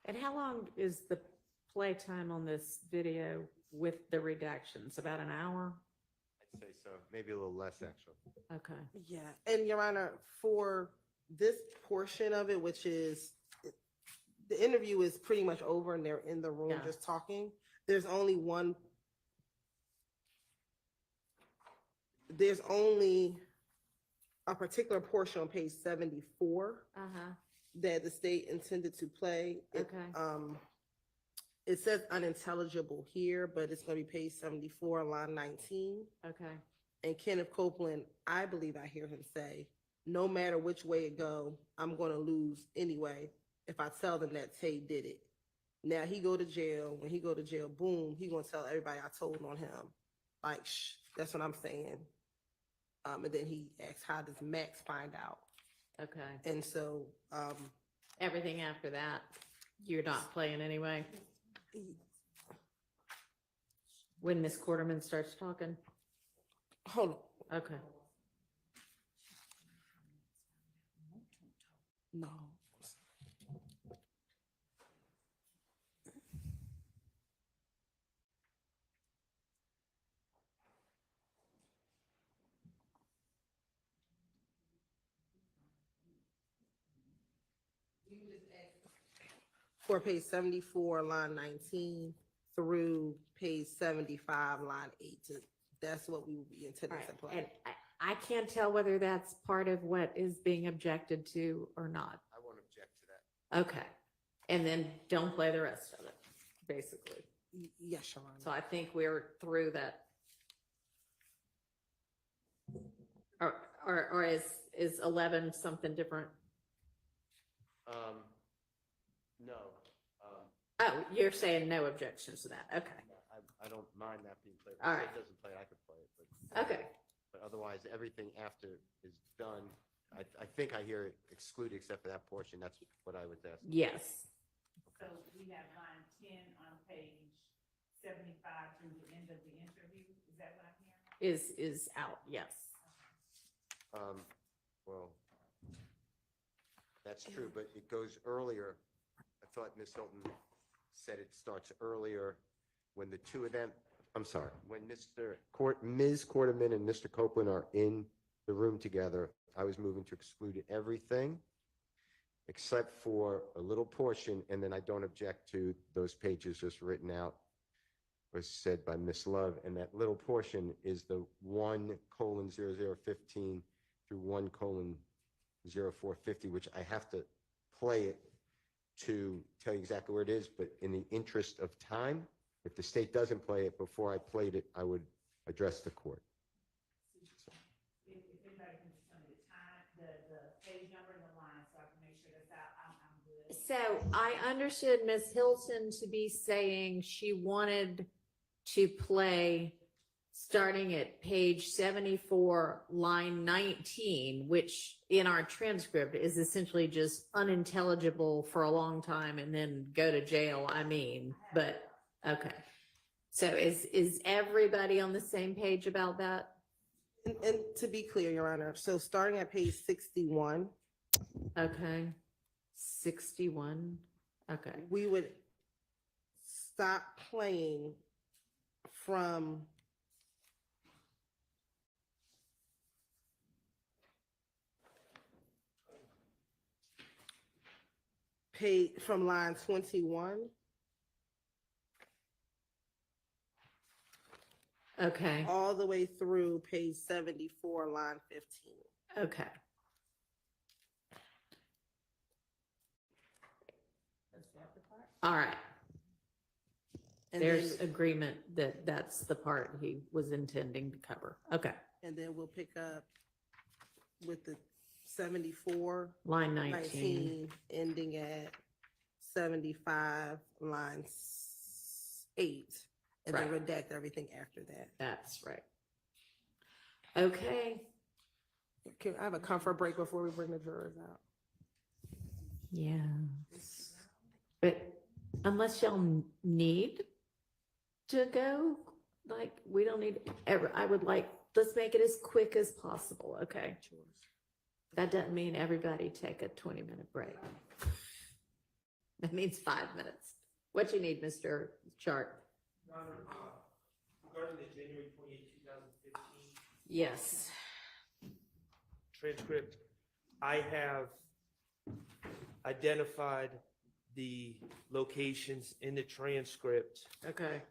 And how long is the playtime on this video with the redactions? About an hour? I'd say so, maybe a little less actually. Okay. Yeah, and Your Honor, for this portion of it, which is, the interview is pretty much over and they're in the room Yeah. just talking. There's only a particular portion on page 74 Uh-huh. that the state intended to play. Okay. It says unintelligible here, but it's gonna be page 74, line 19. Okay. And Kenneth Copeland, I believe I hear him say, no matter which way it go, I'm gonna lose anyway if I tell them that Tay did it. Now he go to jail. When he go to jail, boom, he gonna tell everybody I told on him. Like, shh, that's what I'm saying. And then he asks, how does Max find out? Okay. And so, Everything after that, you're not playing anyway? When Miss Quarterman starts talking? hold on, Okay. no. For page 74, line 19 through page 75, line 8. That's what we will be All intending right. to play. And I can't tell whether that's part of what is being objected to or not. I won't object to that. Okay. And then don't play the rest of it, basically. Yes, Your Honor. So I think we're through that. Or is 11 something different? No, Oh, you're saying no objections to that. Okay. I don't mind that being played. All If right. it doesn't play, I could play it, but. Okay. But otherwise, everything after is done. I think I hear it excluded except for that portion. That's what I was asking. Yes. So we have line 10 on page 75 through the end of the interview. Is that what I'm hearing? Is out. Yes. Well, that's true, but it goes earlier. I thought Ms. Hilton said it starts earlier when the two of them, I'm sorry, when Ms. Quarterman and Mr. Copeland are in the room together, I was moving to exclude everything except for a little portion, and then I don't object to those pages just written out, was said by Ms. Love, and that little portion is the 1:0015 through 1:0450, which I have to play it to tell you exactly where it is, but in the interest of time, if the state doesn't play it before I played it, I would address the court. If anybody can just tell me the time, the page number and the line, so I can make sure that's out, I'm good. So I understood Ms. Hilton to be saying she wanted to play starting at page 74, line 19, which in our transcript is essentially just unintelligible for a long time and then go to jail, I mean, but, okay. So is everybody on the same page about that? And to be clear, Your Honor, so starting at page 61, Okay. 61, okay. we would stop playing from from line 21. Okay, All the way through page 74, line 15. okay. All right, And there's then, agreement that that's the part he was intending to cover. Okay, and then we'll pick up with the 74, line 19. 19, ending at 75, line 8, and then Right. redact everything after that. That's right. Okay, Can I have a comfort break before we bring the jurors out? yeah. But unless y'all need to go, like, we don't need, ever, I would like, let's make it as quick as possible, okay? That doesn't mean everybody take a 20-minute break. That means 5 minutes. What you need, Mr. Chart? Regarding the January 28, 2015 Yes. transcript, I have identified the locations in the transcript, Okay.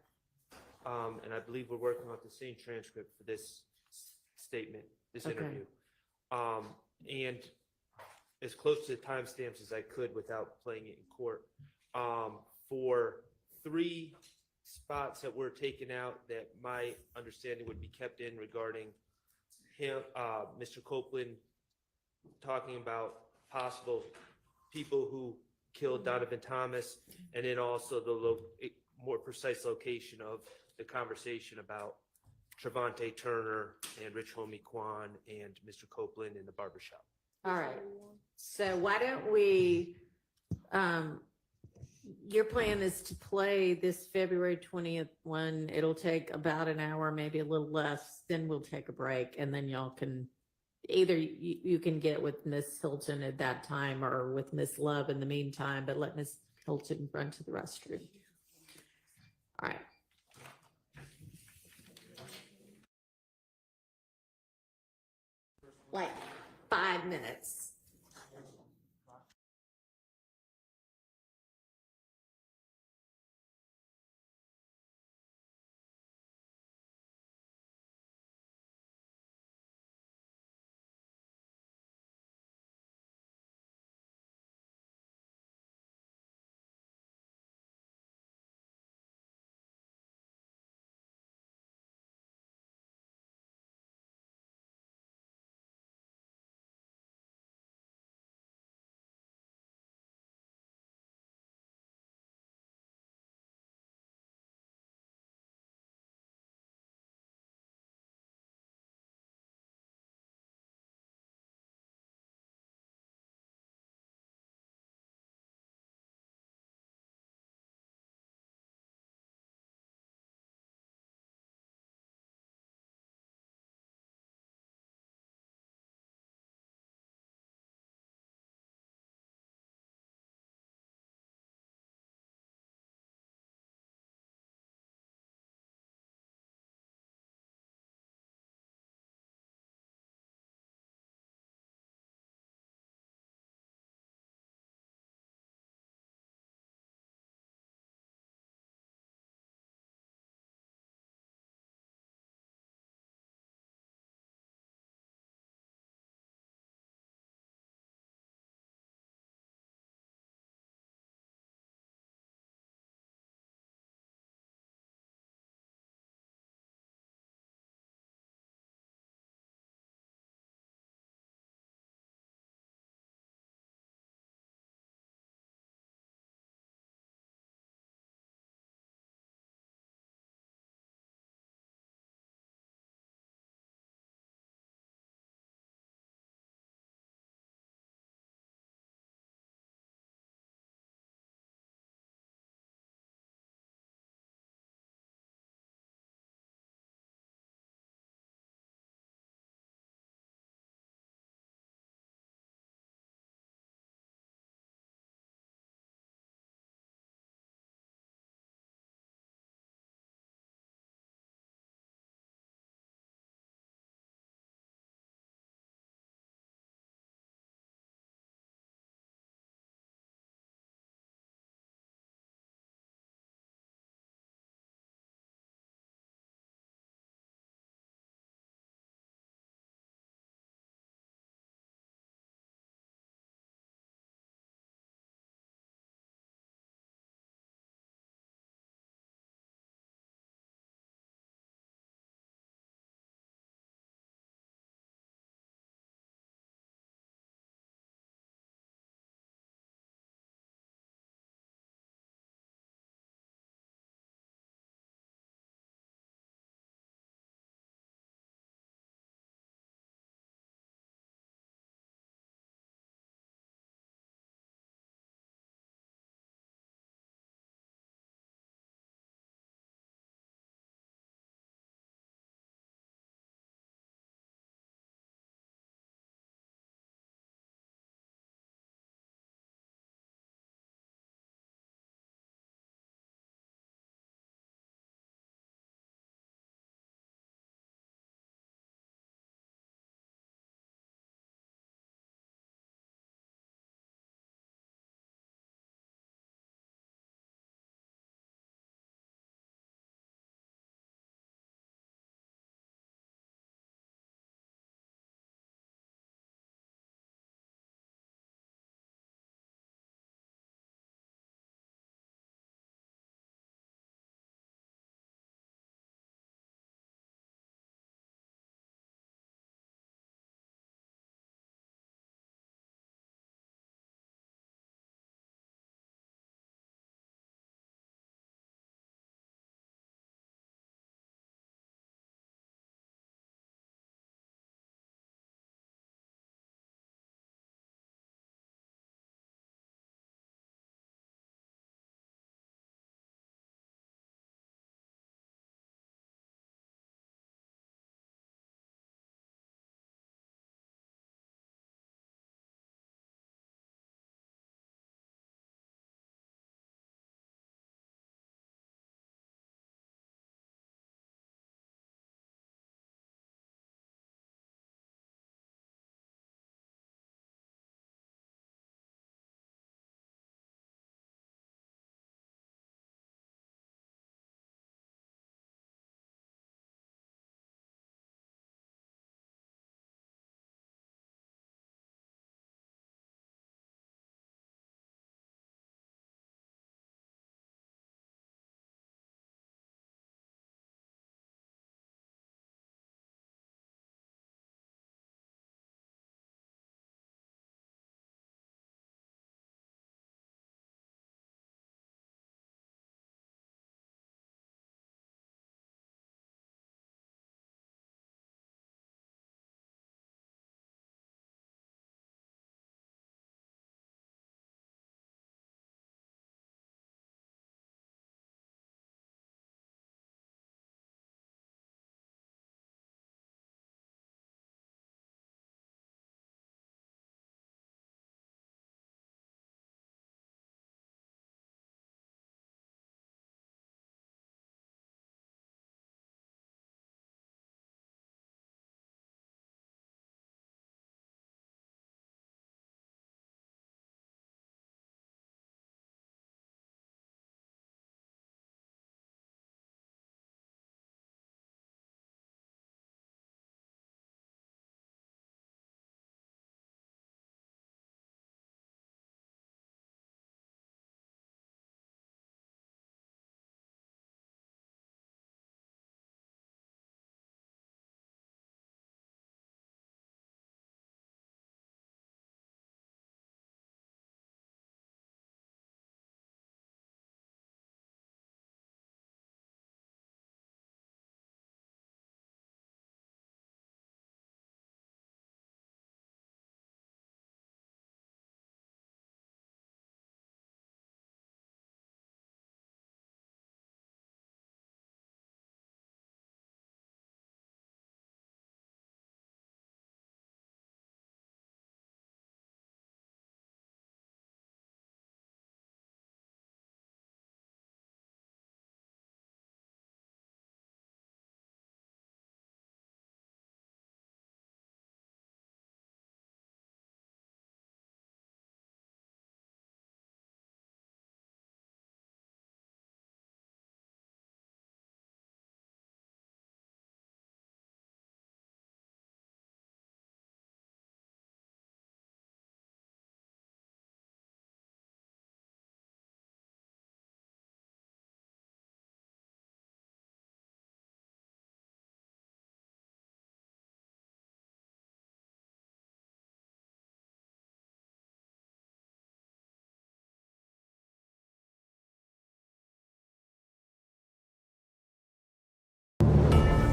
and I believe we're working on the same transcript for this statement, this Okay. interview. And as close to the timestamps as I could without playing it in court. For 3 spots that were taken out that my understanding would be kept in regarding him, Mr. Copeland talking about possible people who killed Donovan Thomas, and then also the more precise location of the conversation about Trevante Turner and Rich Homie Kwan and Mr. Copeland in the barbershop. All right. So why don't we, your plan is to play this February 20th one. It'll take about an hour, maybe a little less. Then we'll take a break and then y'all can, either you can get with Miss Hilton at that time or with Miss Love in the meantime, but let Miss Hilton run to the restroom. All right. Like 5 minutes.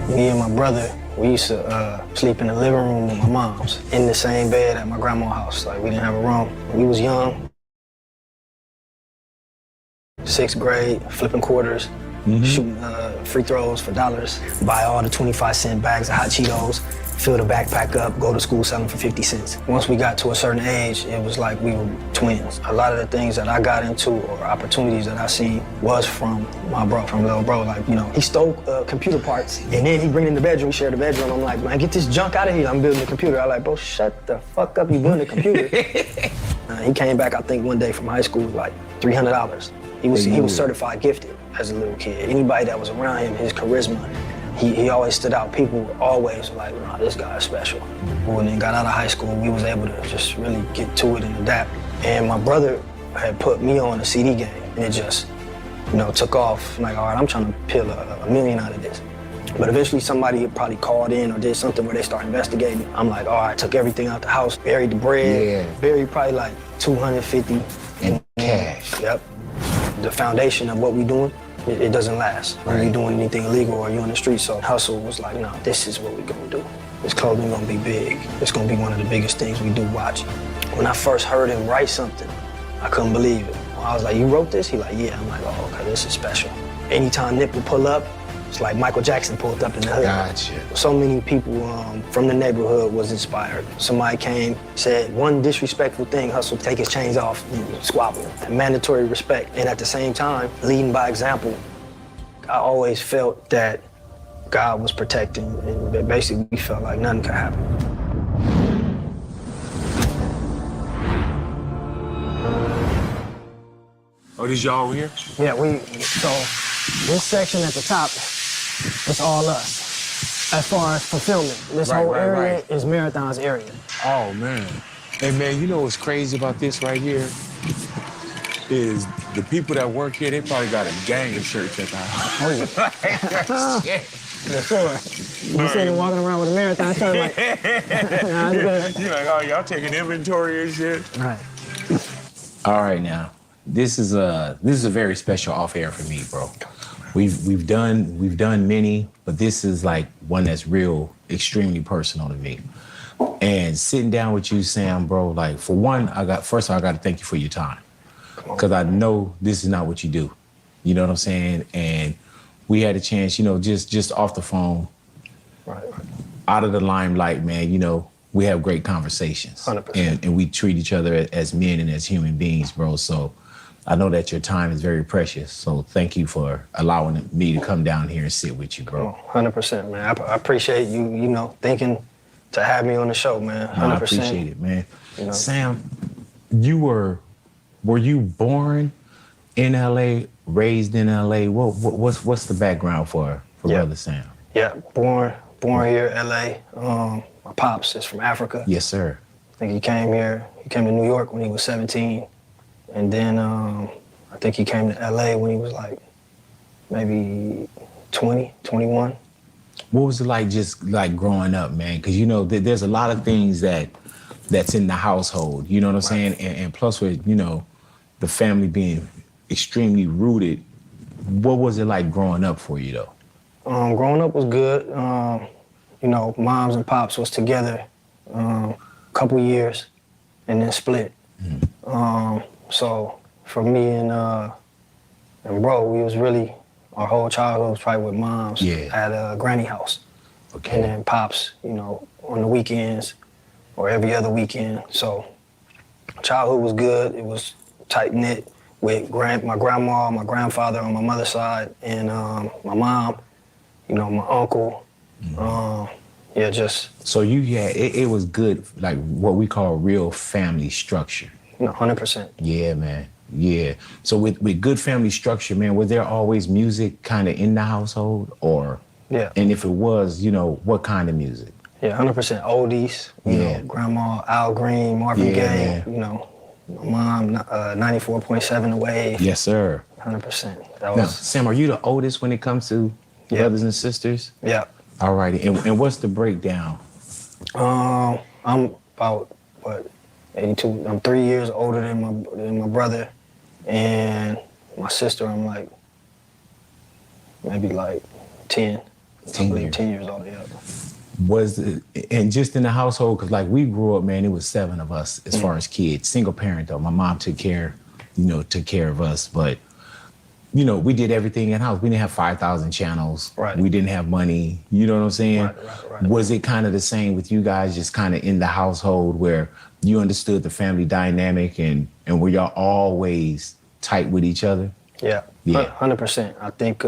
Me and my brother, we used to sleep in the living room with my mom's in the same bed at my grandma's house. Like, we didn't have a room. We was young. 6th grade, flipping quarters, shooting free throws for dollars, buy all the 25-cent bags of hot Cheetos, fill the backpack up, go to school selling for 50 cents. Once we got to a certain age, it was like we were twins. A lot of the things that I got into or opportunities that I seen was from my bro, from little bro. Like, you know, he stole computer parts and then he bring it in the bedroom, share the bedroom. I'm like, man, get this junk out of here. I'm building a computer. I'm like, bro, shut the fuck up, you building a computer. He came back, I think, one day from high school with like $300. He was certified gifted as a little kid. Anybody that was around him, his charisma, he always stood out. People always were like, nah, this guy is special. When he got out of high school, we was able to just really get to it and adapt. And my brother had put me on a CD game, and it just, you know, took off. I'm like, all right, I'm trying to peel a million out of this. But eventually somebody probably called in or did something where they start investigating. I'm like, all right, took everything out the house, buried the bread, buried probably like 250 in cash. Yep. The foundation of what we doing, it doesn't last when you're doing anything illegal or you're on the street. So Hustle was like, no, this is what we're gonna do. This clothing gonna be big. It's gonna be one of the biggest things we do. Watch. When I first heard him write something, I couldn't believe it. I was like, you wrote this? He like, yeah. I'm like, oh, okay, this is special. Anytime Nip would pull up, it's like Michael Jackson pulled up in the hood. Gotcha. So many people from the neighborhood was inspired. Somebody came, said one disrespectful thing, Hustle, take his chains off, squabble. Mandatory respect. And at the same time, leading by example, I always felt that God was protecting, and basically we felt like nothing could happen. Oh, these y'all over here? Yeah, so this section at the top, it's all us. As far as fulfillment, this whole area is Marathon's area. Oh, man. Hey, man, you know what's crazy about this right here? Is the people that work here, they probably got a gang of shirts at the house. Oh, yeah. For sure. You see them walking around with a Marathon shirt like, nah, it's good. You're like, oh, y'all taking inventory and shit? Right. All right, now. This is a very special off air for me, bro. We've done many, but this is like one that's real, extremely personal to me. And sitting down with you, Sam, bro, like for one, first of all, I got to thank you for your time, because I know this is not what you do. You know what I'm saying? And we had a chance, you know, just off the phone, out of the limelight, man. You know, we have great conversations, 100%. And we treat each other as men and as human beings, bro. So I know that your time is very precious. So thank you for allowing me to come down here and sit with you, bro. 100%, man. I appreciate you, you know, thinking to have me on the show, man. 100%. I appreciate it, man. You know? Sam, were you born in LA, raised in LA? What's the background for Brother Sam? Yeah, born here, LA. My pops is from Africa. Yes, sir. I think he came to New York when he was 17. And then I think he came to LA when he was like maybe 20, 21. What was it like just like growing up, man? Because, you know, there's a lot of things that's in the household, you know what I'm saying? And plus with, you know, the family being extremely rooted, what was it like growing up for you, though? Growing up was good. You know, moms and pops was together a couple years and then split. So for me and bro, we was really, our whole childhood was probably with moms at a granny house. Okay. And then pops, you know, on the weekends or every other weekend. So childhood was good. It was tight-knit with my grandma, my grandfather on my mother's side, and my mom, you know, my uncle. So it was good, like what we call real family structure. No, 100%. Yeah, man. Yeah. So with good family structure, man, was there always music kind of in the household, or? Yeah. And if it was, you know, what kind of music? Yeah, 100% oldies. You know, Grandma, Al Green, Marvin Gaye. You know, my mom, 94.7 The Wave. Yes, sir. 100%. Now, Sam, are you the oldest when it comes to brothers and sisters? Yeah. All righty. And what's the breakdown? I'm about, 82. I'm 3 years older than my brother, and my sister, I'm like maybe like 10. I believe 10 years old, yeah. Was it, and just in the household, because like we grew up, man, it was 7 of us as far as kids. Single parent though. My mom took care of us, but we did everything in house. We didn't have 5,000 channels. Right. We didn't have money. You know what I'm saying? Right. Was it kind of the same with you guys, just kind of in the household where you understood the family dynamic and were y'all always tight with each other? Yeah, Yeah. 100%. I think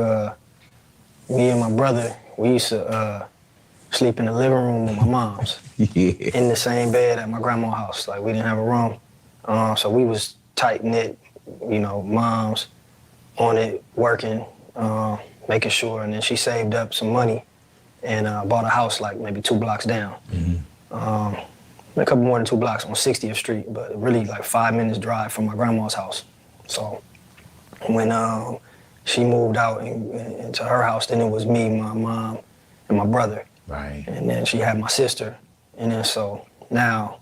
me and my brother, we used to sleep in the living room with my mom's Yeah. in the same bed at my grandma's house. Like, we didn't have a room. So we was tight-knit, moms on it, working, making sure. And then she saved up some money and bought a house like maybe 2 blocks down. A couple more than 2 blocks on 60th Street, but really like 5 minutes drive from my grandma's house. So when she moved out into her house, then it was me, my mom, and my brother. Right. And then she had my sister. And then so now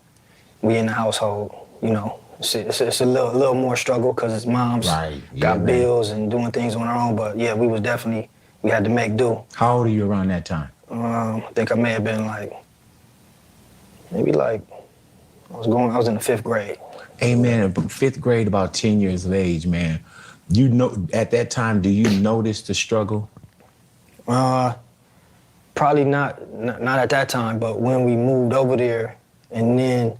we in the household, it's a little more struggle because it's moms Right. Yeah, got man. bills and doing things on her own. But yeah, we had to make do. How old are you around that time? I think I may have been I was in the 5th grade. Hey, man, 5th grade, about 10 years of age, man. At that time, do you notice the struggle? Probably not at that time, but when we moved over there, and then,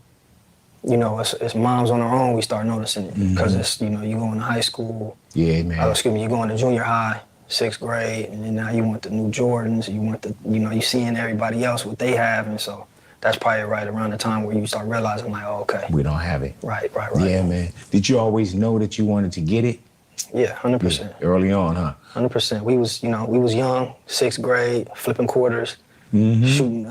it's moms on our own, we start noticing it because it's, you go into high school. Yeah, man. You go into junior high, 6th grade, and then now you want the new Jordans, you want you seeing everybody else what they have, and so that's probably right around the time where you start realizing like, oh, okay, We don't have it. right. Yeah, man. Did you always know that you wanted to get it? Yeah, 100%. Early on, huh? 100%. We was young, 6th grade, flipping quarters, shooting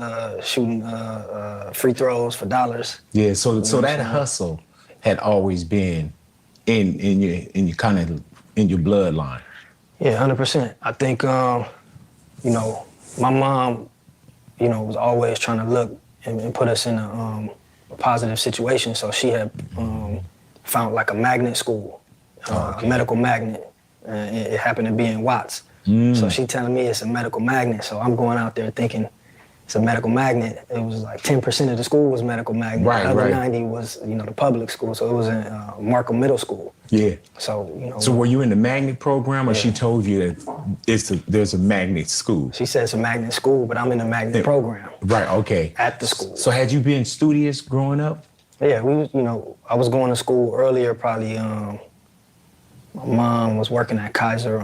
free throws for dollars. Yeah, so that hustle had always been in your kind of in your bloodline. Yeah, 100%. I think my mom, was always trying to look and put us in a positive situation. So she had found like a magnet school, a medical magnet. It happened to be in Watts. So she telling me it's a medical magnet. So I'm going out there thinking it's a medical magnet. It was like 10% of the school was medical magnet. Right, the other right. 90 was, the public school. So it was in Markham Middle School. Yeah. So, So were you in the magnet program, or she told you that there's a magnet school? she said it's a magnet school, but I'm in the magnet program Right. Okay. at the school. So had you been studious growing up? Yeah, we was, I was going to school earlier, probably, my mom was working at Kaiser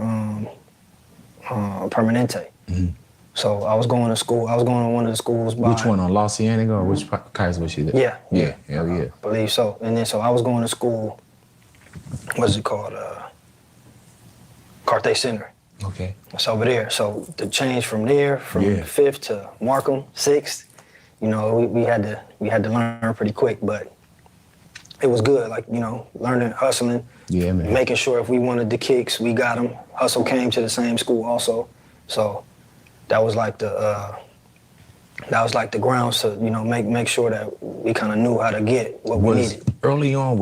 Permanente. So I was going to school, I was going to one of the schools by... Which one, on La Cienega, or which Kaiser was she there? Yeah. Yeah, hell yeah. I believe so. And then so I was going to school, what is it called? Carthay Center. Okay. It's over there. So the change from there, from Yeah. 5th to Markham, 6th, we had to learn pretty quick, but it was good. Like, learning, hustling, Yeah, man. making sure if we wanted the kicks, we got them. Hustle came to the same school also. So that was like the grounds to, make sure that we kind of knew how to get what we needed. Early on,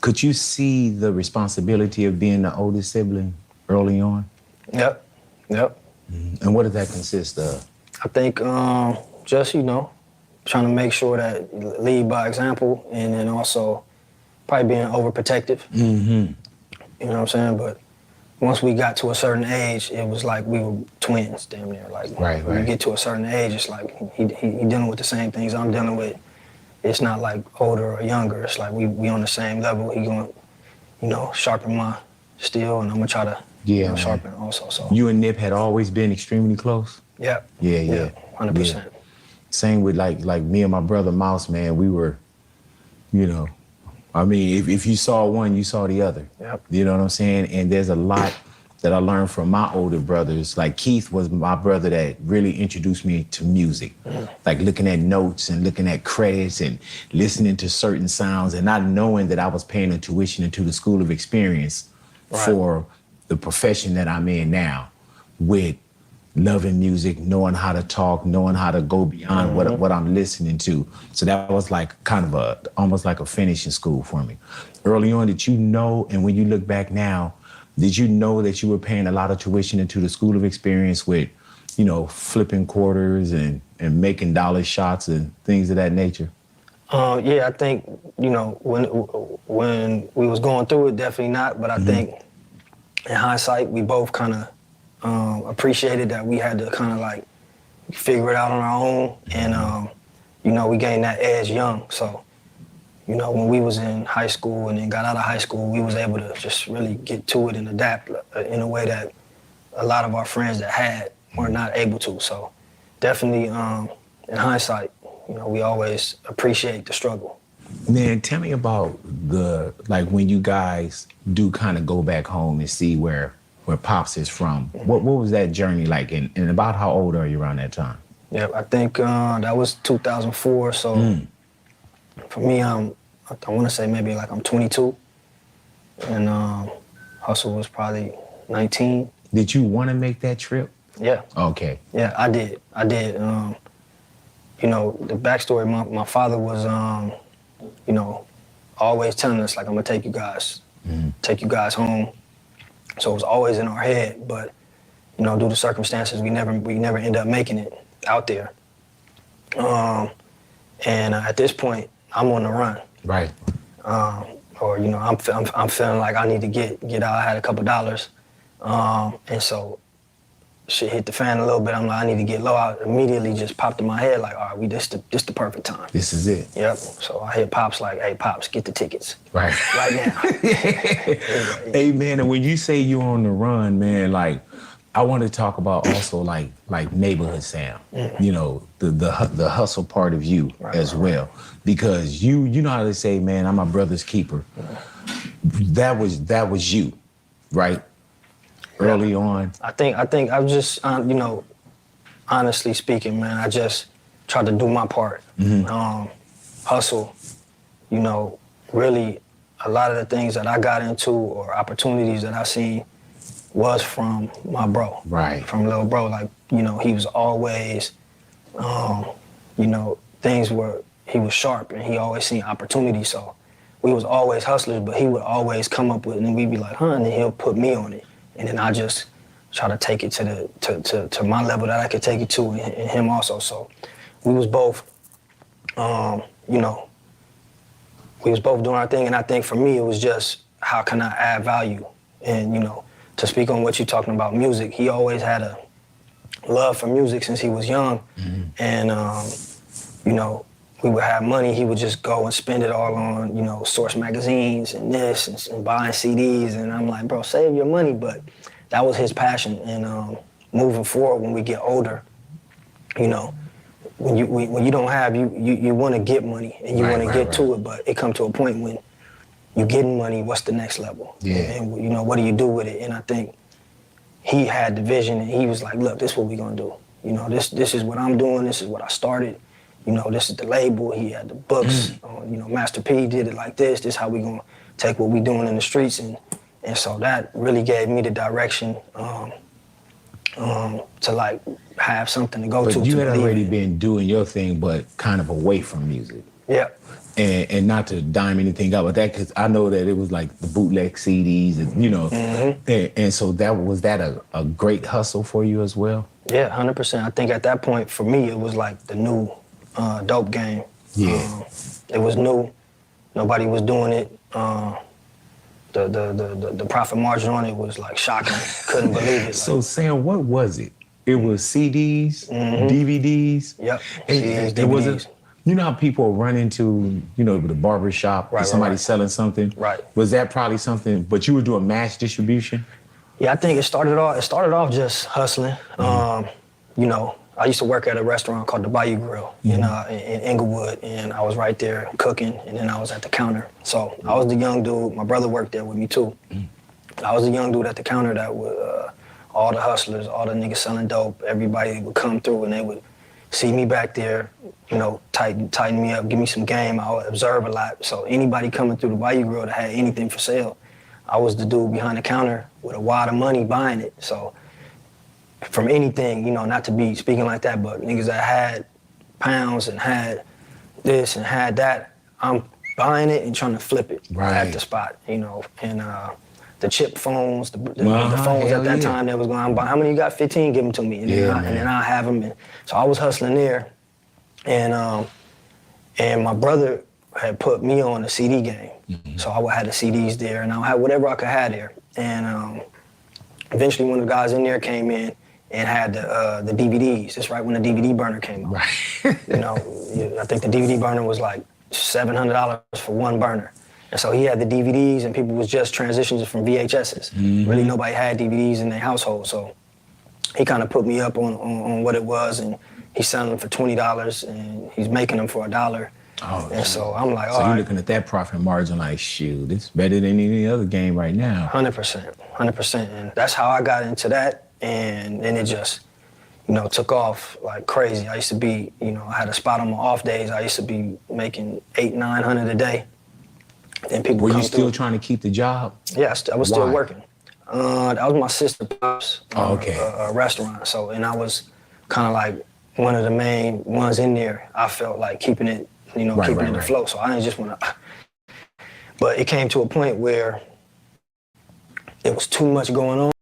could you see the responsibility of being the oldest sibling early on? Yep. And what did that consist of? I think just, trying to make sure that you lead by example, and then also probably being overprotective. Mm-hmm. You know what I'm saying? But once we got to a certain age, it was like we were twins, damn near. Like, Right, when you right. get to a certain age, it's like he dealing with the same things I'm dealing with. It's not like older or younger. It's like we on the same level. He going, sharpen my steel, and I'm gonna try to Yeah, man. sharpen also. So You and Nip had always been extremely close? yeah, Yeah. 100%. Yeah. Same with like me and my brother Mouse, man. We were, if you saw one, you saw the other. Yep. You know what I'm saying? And there's a lot that I learned from my older brothers. Like Keith was my brother that really introduced me to music. Like looking at notes and looking at credits and listening to certain sounds and not knowing that I was paying a tuition into the School of Experience for the profession that I'm in now, with loving music, knowing how to talk, knowing how to go beyond what I'm listening to. So that was like kind of almost like a finishing school for me. Early on, did you know, and when you look back now, did you know that you were paying a lot of tuition into the School of Experience with, you know, flipping quarters and making dollar shots and things of that nature? Yeah, I think, you know, when we was going through it, definitely not. But I think in hindsight, we both kind of appreciated that we had to kind of like figure it out on our own. And, you know, we gained that edge young. So, you know, when we was in high school and then got out of high school, we was able to just really get to it and adapt in a way that a lot of our friends that had were not able to. So definitely, in hindsight, you know, we always appreciate the struggle. Man, tell me about when you guys do kind of go back home and see where Pops is from. What was that journey like, and about how old are you around that time? Yeah, I think that was 2004. So for me, I want to say maybe like I'm 22, and Hustle was probably 19. Did you want to make that trip? Yeah. Okay. Yeah, I did. You know, the backstory, my father was, you know, always telling us, like, I'm gonna take you guys home. So it was always in our head, but, you know, due to circumstances, we never end up making it out there. And at this point, I'm on the run. Right. Or, you know, I'm feeling like I need to get out. I had a couple dollars. And so shit hit the fan a little bit. I'm like, I need to get low. I immediately just popped in my head like, all right, this the perfect time. This is it. Yep. So I hit Pops like, hey, Pops, get the tickets. Right. Right now. Hey, man, and when you say you're on the run, man, like, I want to talk about also like Neighborhood Sam, you know, the hustle part of you as well, because you know how they say, man, I'm my brother's keeper. That was you, right? Early on. I think I was just, you know, honestly speaking, man, I just tried to do my part. Hustle, you know, really a lot of the things that I got into or opportunities that I seen was from my bro. Right. From little bro. Like, you know, he was always, you know, things were, he was sharp and he always seen opportunities. So we was always hustlers, but he would always come up with it and we'd be like, huh, and then he'll put me on it. And then I just try to take it to my level that I could take it to, and him also. So we was both, you know, we was both doing our thing. And I think for me, it was just, how can I add value? And, you know, to speak on what you're talking about, music, he always had a love for music since he was young. And, you know, we would have money, he would just go and spend it all on, you know, Source magazines and this and buying CDs. And I'm like, bro, save your money. But that was his passion. And moving forward, when we get older, you know, when you don't have, you want to get money and you want to get to it. But it come to a point when you getting money, what's the next level? Yeah. And, you know, what do you do with it? And I think he had the vision and he was like, look, this is what we're going to do. You know, this is what I'm doing. This is what I started. You know, this is the label. He had the books. You know, Master P did it like this. This is how we gonna take what we doing in the streets, and so that really gave me the direction to like have something to go to. But you had believe already in. been doing your thing, but kind of away from music. Yeah. And not to dime anything out with that, because I know that it was like the bootleg CDs, and you know, and so was that a great hustle for you as well? Yeah, 100%. I think at that point for me it was like the new dope game. Yeah. It was new. Nobody was doing it. The profit margin on it was like shocking. Couldn't believe it. So Sam, what was it? It was CDs, DVDs. Yep. And CDs, it was DVDs. You know how people run into, you know, the barber shop, Right, somebody right. selling something. Right. Was that probably something? But you were doing mass distribution. Yeah, I think it started off just hustling. You know, I used to work at a restaurant called the Bayou Grill in Inglewood, and I was right there cooking, and then I was at the counter. So I was the young dude. My brother worked there with me too. I was the young dude at the counter that would, all the hustlers, all the niggas selling dope, everybody would come through and they would see me back there, you know, tighten me up, give me some game. I would observe a lot. So anybody coming through the Bayou Grill that had anything for sale, I was the dude behind the counter with a wad of money buying it. So from anything, you know, not to be speaking like that, but niggas that had pounds and had this and had that, I'm buying it and trying to flip it at the spot, you know. And the chip phones, the Uh-huh, phones hell at that yeah. time that was going on. How many you got? 15, give them to me. And, Yeah, and man. then I'll have them. And so I was hustling there. And my brother had put me on the CD game. So I had the CDs there, and I had whatever I could have there. And eventually one of the guys in there came in and had the DVDs. That's right when the DVD burner came out. Right. I think the DVD burner was like $700 for one burner. And so he had the DVDs, and people was just transitioning from VHSs. Really, nobody had DVDs in their household. So he kind of put me up on what it was, and he's selling them for $20, and he's making them for $1. Oh, And so I'm like, so all you're right, looking at that profit margin like, shoot, it's better than any other game right now. 100%. And that's how I got into that. And then it just, took off like crazy. I used to be, I had a spot on my off days. I used to be making $800-900 a day. And people Were you come still through. trying to keep the job? Yeah, I was still Why? working. That was my sister pops Oh, okay. a restaurant. So, and I was kind of like one of the main ones in there. I felt like keeping it, keeping it afloat. So I didn't just want to. But it came to a point where it was too much going on.